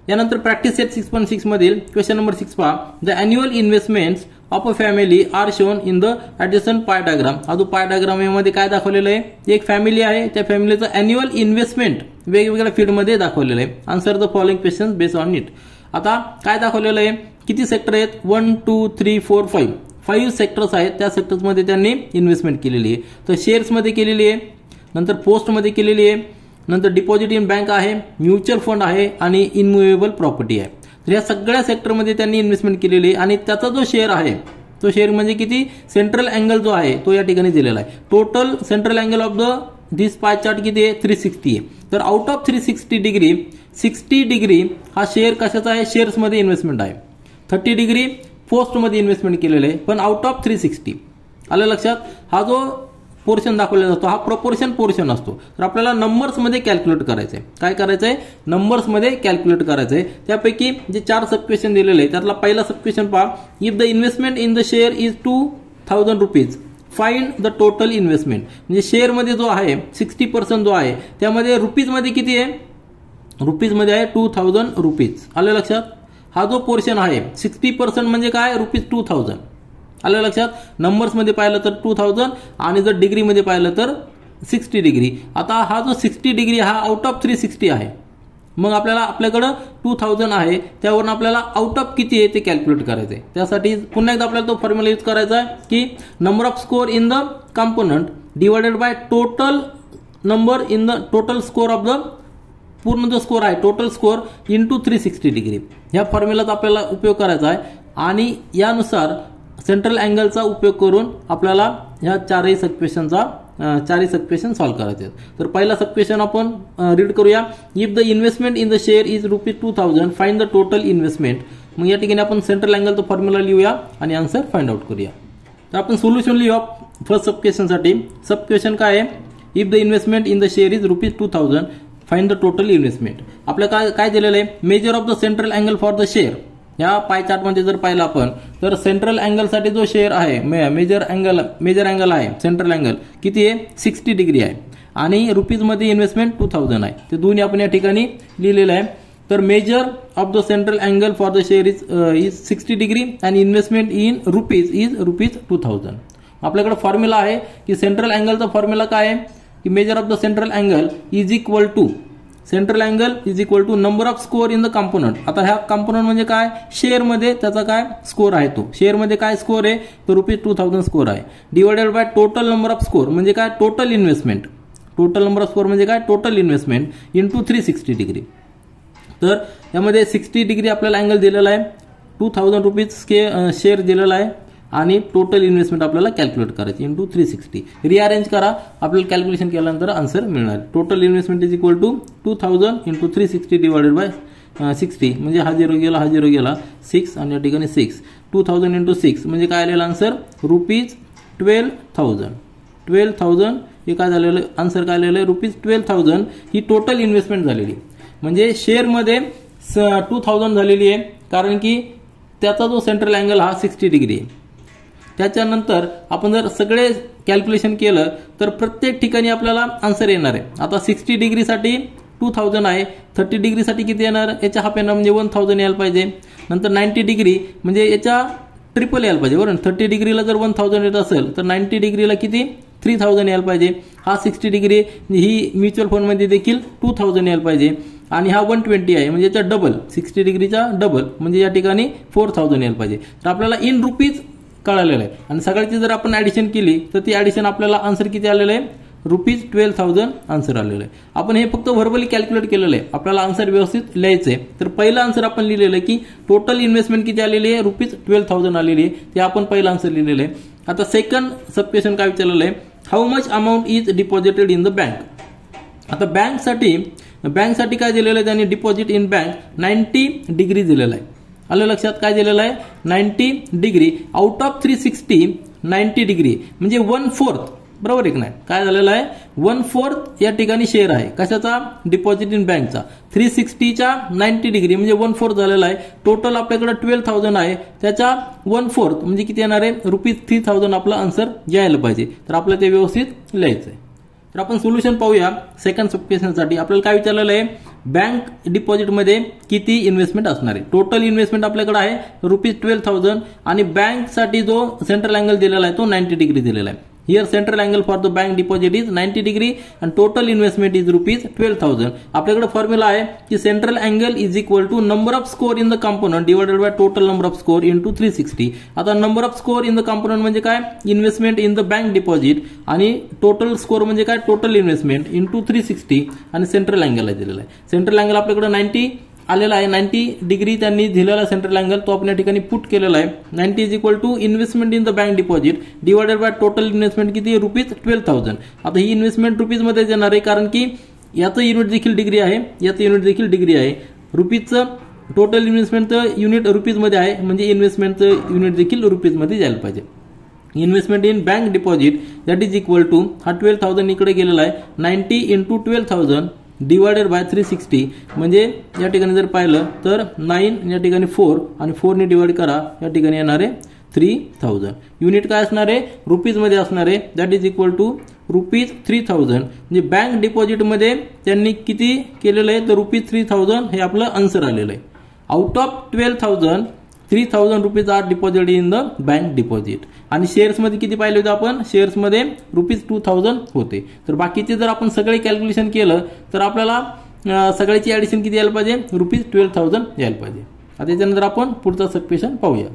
यानंतर प्रॅक्टिस सेट 6.6 मधील क्वेश्चन नंबर 6 पहा. The annual investments of a family are shown in the adjacent pie diagram. हा जो पाय डायग्राम यामध्ये काय दाखवलेलं आहे? एक फॅमिली आहे, त्या फॅमिलीचं अॅन्युअल इन्व्हेस्टमेंट वेगवेगळ्या फील्डमध्ये दाखवलेलं आहे. Answer the following question based on it. आता काय दाखवलेलं आहे? किती सेक्टर आहेत? 1 2 3 4 5 5 सेक्टर्स आहेत. त्या सेक्टर्समध्ये त्यांनी इन्व्हेस्टमेंट केलेली आहे. तर शेअर्समध्ये केलेली आहे, नंतर पोस्टमध्ये केलेली आहे, नंतर डिपॉझिट इन बँक आहे, म्युच्युअल फंड आहे आणि इनमुवेबल प्रॉपर्टी आहे. तर या सगळ्या सेक्टरमध्ये त्यांनी इन्व्हेस्टमेंट केलेली आहे आणि त्याचा जो शेअर आहे तो शेअर म्हणजे किती? सेंट्रल अँगल जो आहे तो या ठिकाणी दिलेला आहे. Total central angle of the this pie chart किती आहे? 360 आहे. तर आउट ऑफ 360 डिग्री 60 डिग्री हा शेअर कशाचा आहे? शेअर्समध्ये इन्व्हेस्टमेंट आहे. 30 डिग्री पोस्टमध्ये इन्व्हेस्टमेंट केलेलं आहे, पण आउट ऑफ 360. आलं लक्षात? हा जो पोर्शन दाखवलेला असतो हा प्रपोर्शन पोर्शन असतो. तर आपल्याला नंबर्समध्ये कॅल्क्युलेट करायचं आहे. काय करायचं आहे? नंबर्समध्ये कॅल्क्युलेट करायचं आहे. त्यापैकी जे 4 सब क्वेश्चन दिलेले आहे त्यातला पहिला सब क्वेश्चन पहा. If the investment in the share is 2,000 rupees find the total investment. म्हणजे शेअरमध्ये जो आहे 60% जो आहे त्यामध्ये रुपीजमध्ये किती आहे? रुपीजमध्ये आहे 2,000 रुपीज. आलं लक्षात? हा जो पोर्शन आहे 60% म्हणजे काय? रुपीज 2,000. आलं लक्षात? नंबर्समध्ये पाहिलं तर 2,000 आणि जर डिग्रीमध्ये पाहिलं तर 60 डिग्री. आता हा जो 60 डिग्री हा आउट ऑफ 360 आहे. मग आपल्याकडं 2,000 आहे, त्यावरून आपल्याला आउट ऑफ किती आहे ते कॅल्क्युलेट करायचं आहे. त्यासाठी पुन्हा एकदा आपल्याला तो फॉर्म्युला यूज करायचा आहे की number of score in the component divided by total number in the total score of the पूर्ण जो स्कोर आहे टोटल स्कोर इंटू 360 डिग्री. ह्या फॉर्म्युलाचा आपल्याला उपयोग करायचा आहे आणि यानुसार सेंट्रल अँगलचा उपयोग करून आपल्याला ह्या 4ही सब क्वेश्चन सॉल्व्ह करायचे आहेत. तर पहिला सब क्वेश्चन आपण रीड करूया. If the investment in the share is rupees 2,000 find the total investment. मग या ठिकाणी आपण सेंट्रल अँगलचा फॉर्म्युला लिहूया आणि आन्सर फाइंड आउट करूया. तर आपण सोल्युशन लिहूया फर्स्ट सब क्वेश्चनसाठी. सब क्वेश्चन काय आहे? If the investment in the share is rupees 2,000 find the total investment. आपल्याला काय दिलेलं आहे? Major of the central angle for the share. या पाय चार्टमध्ये जर पाहिलं आपण तर सेंट्रल अँगलसाठी जो शेअर आहे मेजर अँगल आहे सेंट्रल अँगल किती आहे? 60 डिग्री आहे आणि रुपीजमध्ये इन्व्हेस्टमेंट 2,000 आहे. ते दोन्ही आपण या ठिकाणी लिहिलेलं आहे. तर measure of the central angle for the share is 60 degree आणि investment in rupees is rupees 2,000. आपल्याकडे फॉर्म्युला आहे की सेंट्रल अँगलचा फॉर्म्युला काय आहे की major of the central angle is equal to central angle is equal to number of score in the component. आता ह्या component म्हणजे काय, शेअरमध्ये त्याचा काय स्कोअर आहे, तो शेअरमध्ये काय स्कोअर आहे, तो ₹2000 स्कोअर आहे, divided by total number of score म्हणजे काय, total investment. Total number of score म्हणजे काय, टोटल इन्व्हेस्टमेंट इंटू 360 डिग्री. तर यामध्ये 60 डिग्री आपल्याला अँगल दिलेला आहे, ₹2000 शेअर दिलेला आहे आणि टोटल इन्व्हेस्टमेंट आपल्याला कॅल्क्युलेट करायची इंटू 360. रिअरेंज करा, आपल्याला कॅल्क्युलेशन केल्यानंतर आन्सर मिळणार. Total investment is equal to 2000 into 360 divided by 60 म्हणजे हा 0 गेला, हा 0 गेला, 6 आणि या ठिकाणी 6. 2000 इंटू 6 म्हणजे काय आलेलं आन्सर, ₹12,000. 12,000 हे काय झालेलं आन्सर, काय आलेलं आहे, ₹12,000 ही टोटल इन्व्हेस्टमेंट झालेली. म्हणजे शेअरमध्ये 2000 झालेली आहे, कारण की त्याचा जो सेंट्रल अँगल हा 60 डिग्री आहे. त्याच्यानंतर आपण जर सगळे कॅल्क्युलेशन केलं तर प्रत्येक ठिकाणी आपल्याला आन्सर येणार आहे. आता 60 डिग्रीसाठी 2000 आहे, 30 डिग्रीसाठी किती येणार, याच्या हाफ येणार म्हणजे 1000 यायला पाहिजे. नंतर 90 डिग्री म्हणजे याच्या ट्रिपल यायला पाहिजे बरोबर. 30 डिग्रीला जर 1000 येत असेल तर 90 डिग्रीला किती 3000 यायला पाहिजे. हा 60 डिग्री ही म्युच्युअल फंडमध्ये देखील 2000 यायला पाहिजे. आणि हा 120 आहे म्हणजे याचा डबल, 60 डिग्रीचा डबल म्हणजे या ठिकाणी 4000 यायला पाहिजे. तर आपल्याला इन रुपीज कळालेलं आहे आणि सगळ्याची जर आपण ॲडिशन केली तर ती ॲडिशन आपल्याला आन्सर किती आलेलं आहे, ₹12,000 आन्सर आलेलं आहे. आपण हे फक्त व्हर्बली कॅल्क्युलेट केलेलं आहे, आपल्याला आन्सर व्यवस्थित लिहायचं आहे. तर पहिलं आन्सर आपण लिहिलेलं आहे की टोटल इन्व्हेस्टमेंट किती आलेली आहे, ₹12,000 आलेली आहे, ते आपण पहिलं आन्सर लिहिलेलं आहे. आता सेकंड सब क्वेश्चन काय विचारलेलं आहे, how much amount is deposited in the bank. आता बँकसाठी काय दिलेलं आहे त्यांनी, डिपॉझिट इन बँक 90 डिग्री दिलेलं आहे. आलं लक्षात, काय दिलेलं आहे 90 डिग्री आउट ऑफ 360. 90 डिग्री म्हणजे 1/4 बरोबर आहे की नाही. काय झालेलं आहे 1/4 या ठिकाणी शेअर आहे कशाचा, डिपॉझिट इन बँकचा. 360च्या 90 डिग्री म्हणजे 1/4 झालेला आहे. टोटल आपल्याकडे 12,000 आहे, त्याच्या 1/4 म्हणजे किती येणार आहे, ₹3,000 आपला आन्सर यायला पाहिजे. तर आपल्याला ते व्यवस्थित लिहायचं आहे. तर आपण सोल्युशन पाहूया. सेकंड सब क्वेश्चनसाठी आपल्याला काय विचारलेलं आहे, बँक डिपॉझिटमध्ये किती इन्व्हेस्टमेंट असणार आहे. टोटल इन्व्हेस्टमेंट आपल्याकडे आहे ₹12,000 आणि बँकसाठी जो सेंट्रल अँगल दिलेला आहे तो 90 डिग्री दिलेला आहे. Here central angle for the bank deposit is 90 degree आणि टोटल इन्व्हेस्टमेंट इज ₹12,000. आपल्याकडे फॉर्म्युला आहे की central angle is equal to number of score in the component divided by total number of score into 360. आता number of score in the component म्हणजे काय, investment in the bank deposit आणि total score म्हणजे काय, total investment into 360 आणि central angle दिलेला आहे. Central angle आपल्याकडे 90 आलेला आहे. 90 डिग्री त्यांनी दिलेला सेंट्रल अँगल तो आपण या ठिकाणी पुट केलेला आहे. 90 is equal to investment in the bank deposit divided by total investment किती ₹12,000. आता ही इन्व्हेस्टमेंट रुपीजमध्ये येणार आहे कारण की याचं युनिट देखील डिग्री आहे, याचं युनिट देखील डिग्री आहे. रुपीजचं टोटल इन्व्हेस्टमेंटचं युनिट रुपीजमध्ये आहे म्हणजे इन्व्हेस्टमेंटचं युनिट देखील रुपीजमध्ये जायला पाहिजे. Investment in bank deposit that is equal to हा 12,000 इकडे गेलेला आहे. 90 इंटू 12,000 डिवायडेड बाय 360 म्हणजे या ठिकाणी जर पाहिलं तर 9 या ठिकाणी 4 आणि 4 ने डिवाइड करा, या ठिकाणी येणार आहे 3,000. युनिट काय असणार आहे, रुपीजमध्ये असणार आहे. That is equal to ₹3,000. म्हणजे बँक डिपॉझिटमध्ये त्यांनी किती केलेलं आहे तर ₹3,000 हे आपलं आन्सर आलेलं आहे. Out of 12,000 ₹3,000 are deposit in the bank deposit. आणि शेअर्समध्ये किती पाहिले होते आपण, शेअर्समध्ये ₹2,000 होते. तर बाकीचे जर आपण सगळे कॅल्क्युलेशन केलं तर आपल्याला सगळ्याची ॲडिशन किती यायला पाहिजे, ₹12,000 यायला पाहिजे. आता त्याच्यानंतर आपण पुढचा सब क्वेश्चन पाहूया.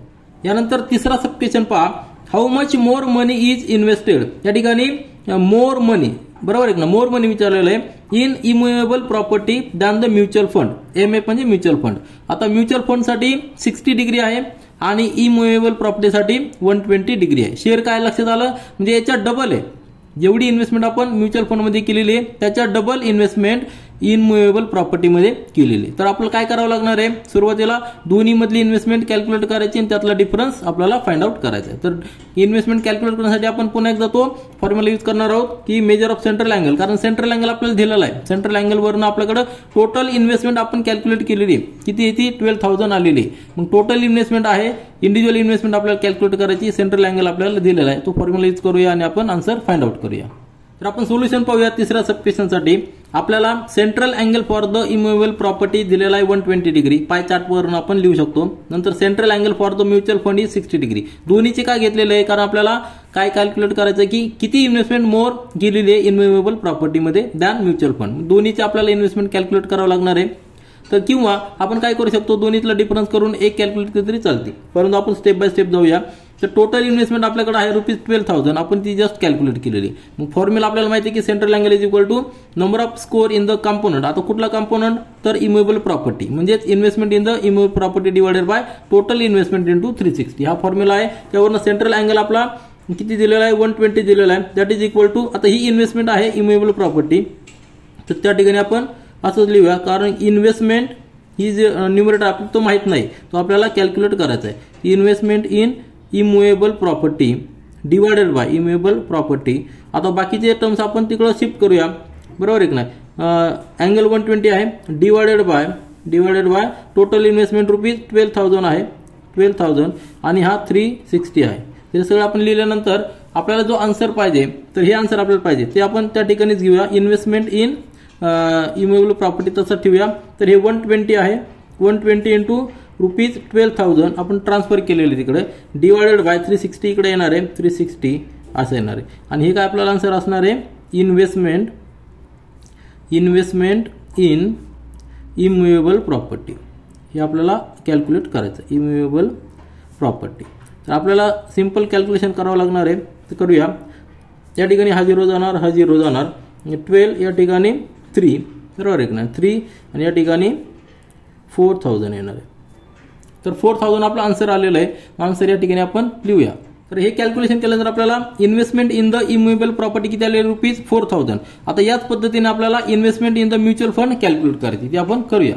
यानंतर तिसरा सब क्वेश्चन पहा, how much more money is invested. या ठिकाणी मोर मनी बरोबर आहे ना, मोर मनी विचारलेलं आहे in immovable property than the mutual fund. MF म्हणजे म्युच्युअल फंड. आता म्युच्युअल फंडसाठी 60 डिग्री आहे आणि इमुवेबल प्रॉपर्टीसाठी 120 डिग्री आहे. शेअर काय लक्षात आलं म्हणजे याच्या डबल आहे. जेवढी इन्व्हेस्टमेंट आपण म्युच्युअल फंडमध्ये केलेली आहे त्याच्या डबल इन्व्हेस्टमेंट इनमुवेबल प्रॉपर्टीमध्ये केलेली. तर आपल्याला काय करावं लागणार आहे, सुरुवातीला दोन्ही मधली इन्व्हेस्टमेंट कॅल्क्युलेट करायची आणि त्यातला डिफरन्स आपल्याला फाइंड आउट करायचा आहे. तर इन्व्हेस्टमेंट कॅल्क्युलेट करण्यासाठी आपण पुन्हा एकदा तो फॉर्म्युला यूज करणार आहोत की मेजर ऑफ सेंट्रल अँगल. कारण सेंट्रल अँगल आपल्याला दिलेला आहे. सेंट्रल अँगलवरून आपल्याकडे टोटल इन्व्हेस्टमेंट आपण कॅल्क्युलेट केलेली आहे. किती येते 12,000 आलेली. मग टोटल इन्व्हेस्टमेंट आहे, इंडिव्हिज्युअल इन्व्हेस्टमेंट आपल्याला कॅल्क्युलेट करायची. सेंट्रल अँगल आपल्याला दिलेला आहे. तो फॉर्म्युला यूज करूया आणि आपण आन्सर फाइंड आउट करूया. तर आपण सोल्युशन पाहूया तिसऱ्या सब क्वेश्चनसाठी. आपल्याला central angle for the immovable property दिलेला आहे 120 डिग्री, पाय चार्ट वरून आपण लिहू शकतो. नंतर central angle for the mutual fund is 60 degree. दोन्हीचे काय घेतलेलं आहे, कारण आपल्याला काय कॅल्क्युलेट करायचं की किती इन्व्हेस्टमेंट मोर गेलेली आहे इमूवेबल प्रॉपर्टीमध्ये दॅन म्युच्युअल फंड. दोन्हीचे आपल्याला इन्व्हेस्टमेंट कॅल्क्युलेट करावं लागणार आहे. तर किंवा आपण काय करू शकतो, दोन्हीतला डिफरन्स करून एक कॅल्क्युलेट केली तरी चालते, परंतु आपण स्टेप बाय स्टेप जाऊया. तर टोटल इन्व्हेस्टमेंट आपल्याकडे आहे ₹12,000, आपण ती जस्ट कॅल्क्युलेट केलेली. मग फॉर्म्युला आपल्याला माहिती आहे की central angle is equal to number of score in the component. आता कुठला कंपोनंट, तर इमूवेबल प्रॉपर्टी म्हणजेच investment in the immovable property divided by total investment into 360. हा फॉर्म्युला आहे. त्यावरून सेंट्रल अँगल आपला किती दिलेला आहे, 120 दिलेला आहे. दॅट इज इक्वल टू, आता ही इन्व्हेस्टमेंट आहे इमूवेबल प्रॉपर्टी, तर त्या ठिकाणी आपण असंच लिहूया, कारण इन्व्हेस्टमेंट ही जे न्यूमरेटर आपल्याला तो माहित नाही, तो आपल्याला कॅल्क्युलेट करायचा आहे. Investment in immovable property divided bye immovable property. आता बाकीचे टर्म्स आपण तिकडं शिफ्ट करूया, बरोबर आहे की नाही. अँगल 120 आहे डिवायडेड बाय टोटल इन्व्हेस्टमेंट ₹12,000 आहे, 12,000 आणि हा 360 आहे. हे सगळं आपण लिहिल्यानंतर आपल्याला जो आन्सर पाहिजे, तर हे आन्सर आपल्याला पाहिजे ते आपण त्या ठिकाणीच घेऊया. इन्व्हेस्टमेंट इन इमूवेबल प्रॉपर्टी तसं ठेवूया. तर हे 120 आहे, 120 इंटू ₹12,000 आपण ट्रान्सफर केलेले तिकडे, डिवायडेड बाय 360 इकडे येणार आहे, 360 असं येणार आहे. आणि हे काय आपल्याला आन्सर असणार आहे, इन्व्हेस्टमेंट इन इमूवेबल प्रॉपर्टी. हे आपल्याला कॅल्क्युलेट करायचं, इमूवेबल प्रॉपर्टी. तर आपल्याला सिंपल कॅल्क्युलेशन करावं लागणार आहे, तर करूया. या ठिकाणी हा 0 जाणार, हा 0 जाणार, 12 या ठिकाणी 3, बरोबर आहे ना, 3 आणि या ठिकाणी 4,000 येणार आहे. तर 4,000 आपला आन्सर आलेला आहे. आन्सर या ठिकाणी आपण लिहूया. तर हे कॅल्क्युलेशन केल्यानंतर आपल्याला investment in the immovable property किती आले, ₹4,000. आता याच पद्धतीने आपल्याला investment in the mutual fund calculate करायची, ते आपण करूया.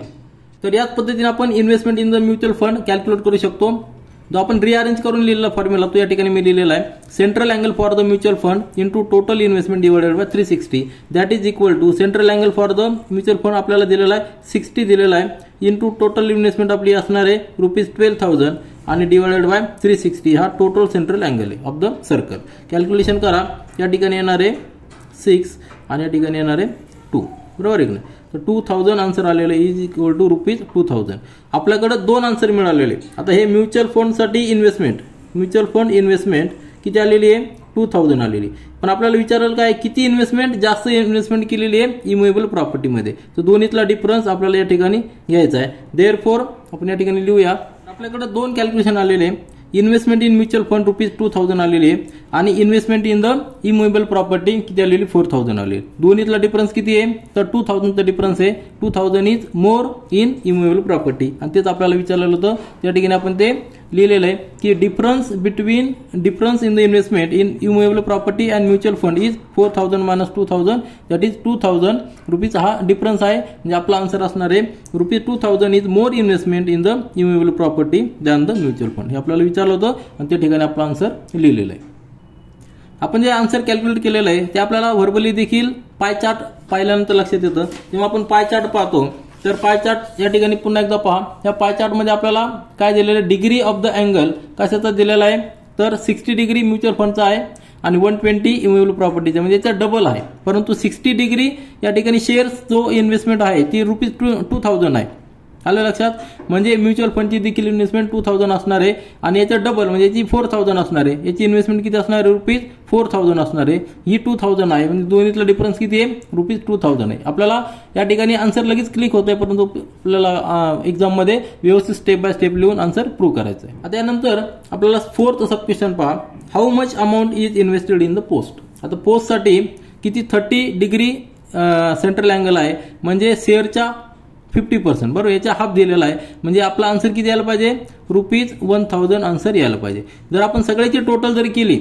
तर याच पद्धतीने आपण investment in the mutual fund calculate करू शकतो. जो आपण रिअरेंज करून लिहिलेला फॉर्म्युला तो या ठिकाणी मी लिहिलेला आहे. Central angle for the mutual fund into total investment divided by 360 that is equal to central angle for the mutual fund आपल्याला दिलेला आहे 60 दिलेला आहे, इंटू टोटल इन्व्हेस्टमेंट आपली असणार आहे ₹12,000 आणि डिवायडेड बाय 360. हा टोटल सेंट्रल अँगल आहे ऑफ द सर्कल. कॅल्क्युलेशन करा. या ठिकाणी येणार आहे 6 आणि या ठिकाणी येणार आहे 2, बरोबर आहे की नाही. तर 2,000 आन्सर आलेलं इज इक्वल टू ₹2,000. आपल्याकडे 2 आन्सर मिळालेले. आता हे म्युच्युअल फंडसाठी म्युच्युअल फंड इन्व्हेस्टमेंट किती आलेली आहे, 2,000 आलेली. पण आपल्याला विचारायला काय, किती इन्व्हेस्टमेंट, जास्त इन्व्हेस्टमेंट केलेली आहे इमूवेबल प्रॉपर्टीमध्ये. तर दोन्हीतला डिफरन्स आपल्याला या ठिकाणी घ्यायचा आहे. देअरफॉर आपण या ठिकाणी लिहूया. आपल्याकडे 2 कॅल्क्युलेशन आलेले. इन्व्हेस्टमेंट इन म्युच्युअल फंड ₹2,000 आलेली आहे आणि investment in the immovable property किती आलेली, 4,000 आलेली. दोन्हीतला डिफरन्स किती आहे, तर 2,000चा डिफरन्स आहे. 2,000 is more in immovable property आणि तेच आपल्याला विचारलेलं होतं. त्या ठिकाणी आपण ते लिहिलेलं आहे की difference in the investment in immovable property and mutual fund is 4,000 minus 2,000 that is ₹2,000. हा डिफरन्स आहे. म्हणजे आपला आन्सर असणार आहे ₹2,000 is more investment in the immovable property than the mutual fund. हे आपल्याला विचारलं होतं आणि त्या ठिकाणी आपला आन्सर लिहिलेला आहे. आपण जे आन्सर कॅल्क्युलेट केलेलं आहे ते आपल्याला व्हर्बली देखील पाय चार्ट पाहिल्यानंतर लक्षात येतं. जेव्हा आपण पाय चार्ट पाहतो तर पाय चार्ट या ठिकाणी पुन्हा एकदा पहा. या पाय चार्टमध्ये आपल्याला काय दिलेलं आहे, डिग्री ऑफ द अँगल कशाचा दिलेला आहे, तर 60 डिग्री म्युच्युअल फंडचा आहे आणि 120 इमूवेबल प्रॉपर्टीचा, म्हणजे याचा डबल आहे. परंतु 60 डिग्री या ठिकाणी शेअर्स जो इन्व्हेस्टमेंट आहे ती ₹2,000 आहे. आलं लक्षात. म्हणजे म्युच्युअल फंडची देखील इन्व्हेस्टमेंट 2,000 असणार आहे आणि याच्या डबल म्हणजे याची 4,000 असणार आहे. याची इन्व्हेस्टमेंट किती असणार आहे, ₹4,000 असणार आहे. ही 2,000 आहे, म्हणजे दोन्हीतला डिफरन्स किती आहे, ₹2,000 आहे. आपल्याला या ठिकाणी आन्सर लगेच क्लिक होत आहे, परंतु आपल्याला एक्झाममध्ये व्यवस्थित स्टेप बाय स्टेप लिहून आन्सर प्रूव्ह करायचं आहे. आता यानंतर आपल्याला 4th सब क्वेश्चन पहा. How much amount is invested in the post. आता पोस्टसाठी किती 30 डिग्री सेंट्रल अँगल आहे, म्हणजे शेअरच्या 50%, बरोबर. याचा हाफ दिलेला आहे, म्हणजे आपला आन्सर किती यायला पाहिजे, ₹1,000 आन्सर यायला पाहिजे. जर आपण सगळ्याची टोटल जर केली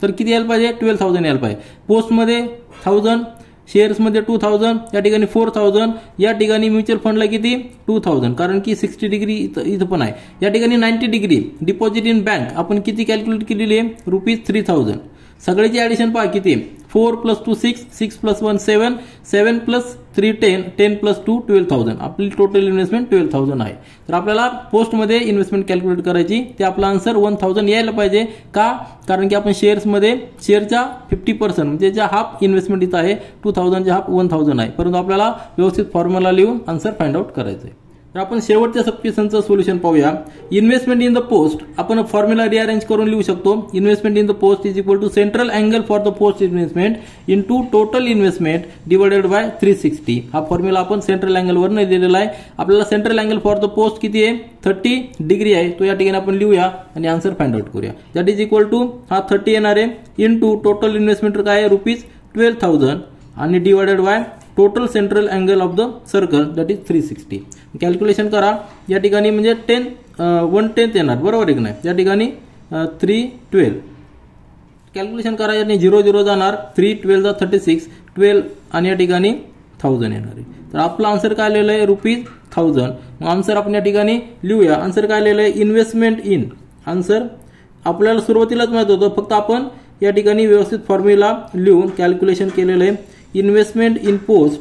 तर किती यायला पाहिजे, 12,000 यायला पाहिजे. पोस्टमध्ये 1,000, शेअर्समध्ये 2,000, या ठिकाणी 4,000, या ठिकाणी म्युच्युअल फंडला किती 2,000, कारण की 60 डिग्री इथं पण आहे. या ठिकाणी 90 डिग्री डिपॉझिट इन बँक आपण किती कॅल्क्युलेट केलेली आहे, ₹3,000. सगळ्याची ऍडिशन पहा किती, 4 + 2 6, 6 + 1 7, 7 + 3 10, 10 + 2 12,000. आपली टोटल इन्व्हेस्टमेंट 12,000 आहे. तर आपल्याला पोस्टमध्ये इन्व्हेस्टमेंट कॅल्क्युलेट करायची, ते आपला आन्सर 1,000 यायला पाहिजे. का? कारण की आपण शेअर्समध्ये शेअरच्या 50% म्हणजे ज्या हाफ इन्व्हेस्टमेंट इथं आहे 2,000च्या हाफ 1,000 आहे, परंतु आपल्याला व्यवस्थित फॉर्म्युला लिहून आन्सर फाइंड आउट करायचं आहे. तर आपण शेवटच्या सब क्वेश्चनचं सोल्युशन पाहूया. इन्व्हेस्टमेंट इन द पोस्ट आपण फॉर्म्युला रिअरेंज करून लिहू शकतो. Investment in the post is equal to central angle for the post investment into total investment divided by 360. हा फॉर्म्युला आपण सेंट्रल अँगलवर नाही दिलेला आहे. आपल्याला central angle for the post किती आहे? 30 डिग्री आहे. तो या ठिकाणी आपण लिहूया आणि आन्सर फाइंड आउट करूया. दॅट इज इक्वल टू हा 30 येणार आहे इंटू टोटल इन्व्हेस्टमेंट काय आहे? ₹12,000 आणि divided by total central angle of the circle that is 360. Calculation करा. या ठिकाणी म्हणजे 1/10 येणार, बरोबर आहे की नाही? या ठिकाणी 312 कॅल्क्युलेशन करा. याने 0 0 जाणार, 3 12 जा 36, 12 आणि या ठिकाणी 1000 येणार आहे. तर आपला आन्सर काय लिहिलं आहे? ₹1000. मग आन्सर आपण या ठिकाणी लिहूया. आन्सर काय लिहिलं आहे? Investment in. आन्सर आपल्याला सुरुवातीलाच माहित होतं, फक्त आपण या ठिकाणी व्यवस्थित फॉर्म्युला लिहून कॅल्क्युलेशन केलेलं आहे. Investment in post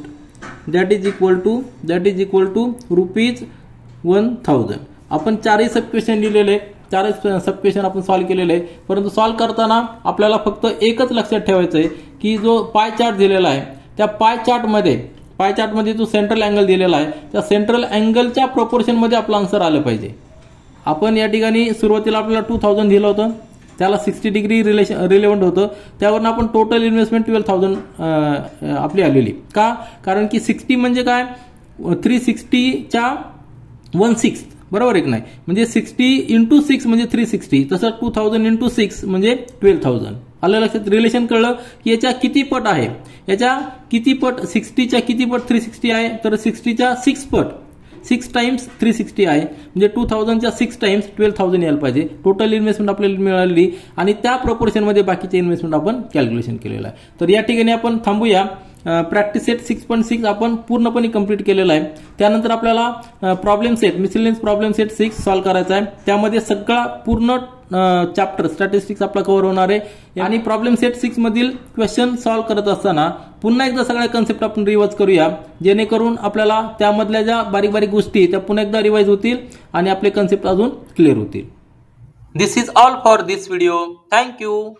that is equal to ₹1,000. आपण 4 सब क्वेश्चन लिहिलेले, 4 सब क्वेश्चन आपण सॉल्व्ह केलेले आहे. परंतु सॉल्व्ह करताना आपल्याला फक्त एकच लक्षात ठेवायचं आहे की जो पाय चार्ट दिलेला आहे त्या पाय चार्टमध्ये जो सेंट्रल अँगल दिलेला आहे त्या सेंट्रल अँगलच्या प्रोपोर्शनमध्ये आपलं आन्सर आलं पाहिजे. आपण या ठिकाणी सुरुवातीला आपल्याला 2,000 दिलं होतं, त्याला 60 डिग्री रिलेव्हंट होतं, त्यावरून आपण टोटल इन्व्हेस्टमेंट 12,000 आपली आलेली. का? कारण की 60 म्हणजे काय? 360च्या 1/6, बरोबर आहे की नाही? म्हणजे 60 × 6 म्हणजे 360, तसं 2,000 × 6 म्हणजे 12,000. आलं लक्षात? रिलेशन कळलं की याच्या किती पट आहे, याच्या किती पट 60च्या किती पट 360 आहे? तर 60च्या 6 पट, 6 टाइम्स 360 आहे, म्हणजे 2,000च्या 6 टाइम्स 12,000 यायला पाहिजे. टोटल इन्व्हेस्टमेंट आपल्याला मिळाली आणि त्या प्रोपोर्शनमध्ये बाकीचे इन्व्हेस्टमेंट आपण कॅल्क्युलेशन केलेलं आहे. तर या ठिकाणी आपण थांबूया. प्रॅक्टिस सेट 6.6 आपण पूर्णपणे कंप्लीट केलेला आहे. त्यानंतर आपल्याला problem set, miscellaneous problem set 6 solve करायचा आहे. त्यामध्ये सगळा पूर्ण चॅप्टर स्टॅटिस्टिक्स आपला कव्हर होणार आहे. आणि प्रॉब्लेम सेट 6 मधील क्वेश्चन सॉल्व्ह करत असताना पुन्हा एकदा सगळ्या कन्सेप्ट आपण रिवाइज करूया, जेणेकरून आपल्याला त्यामधल्या ज्या बारीक बारीक गोष्टी त्या पुन्हा एकदा रिवाइज होतील आणि आपले कन्सेप्ट अजून क्लिअर होतील. This is all for this video. Thank you.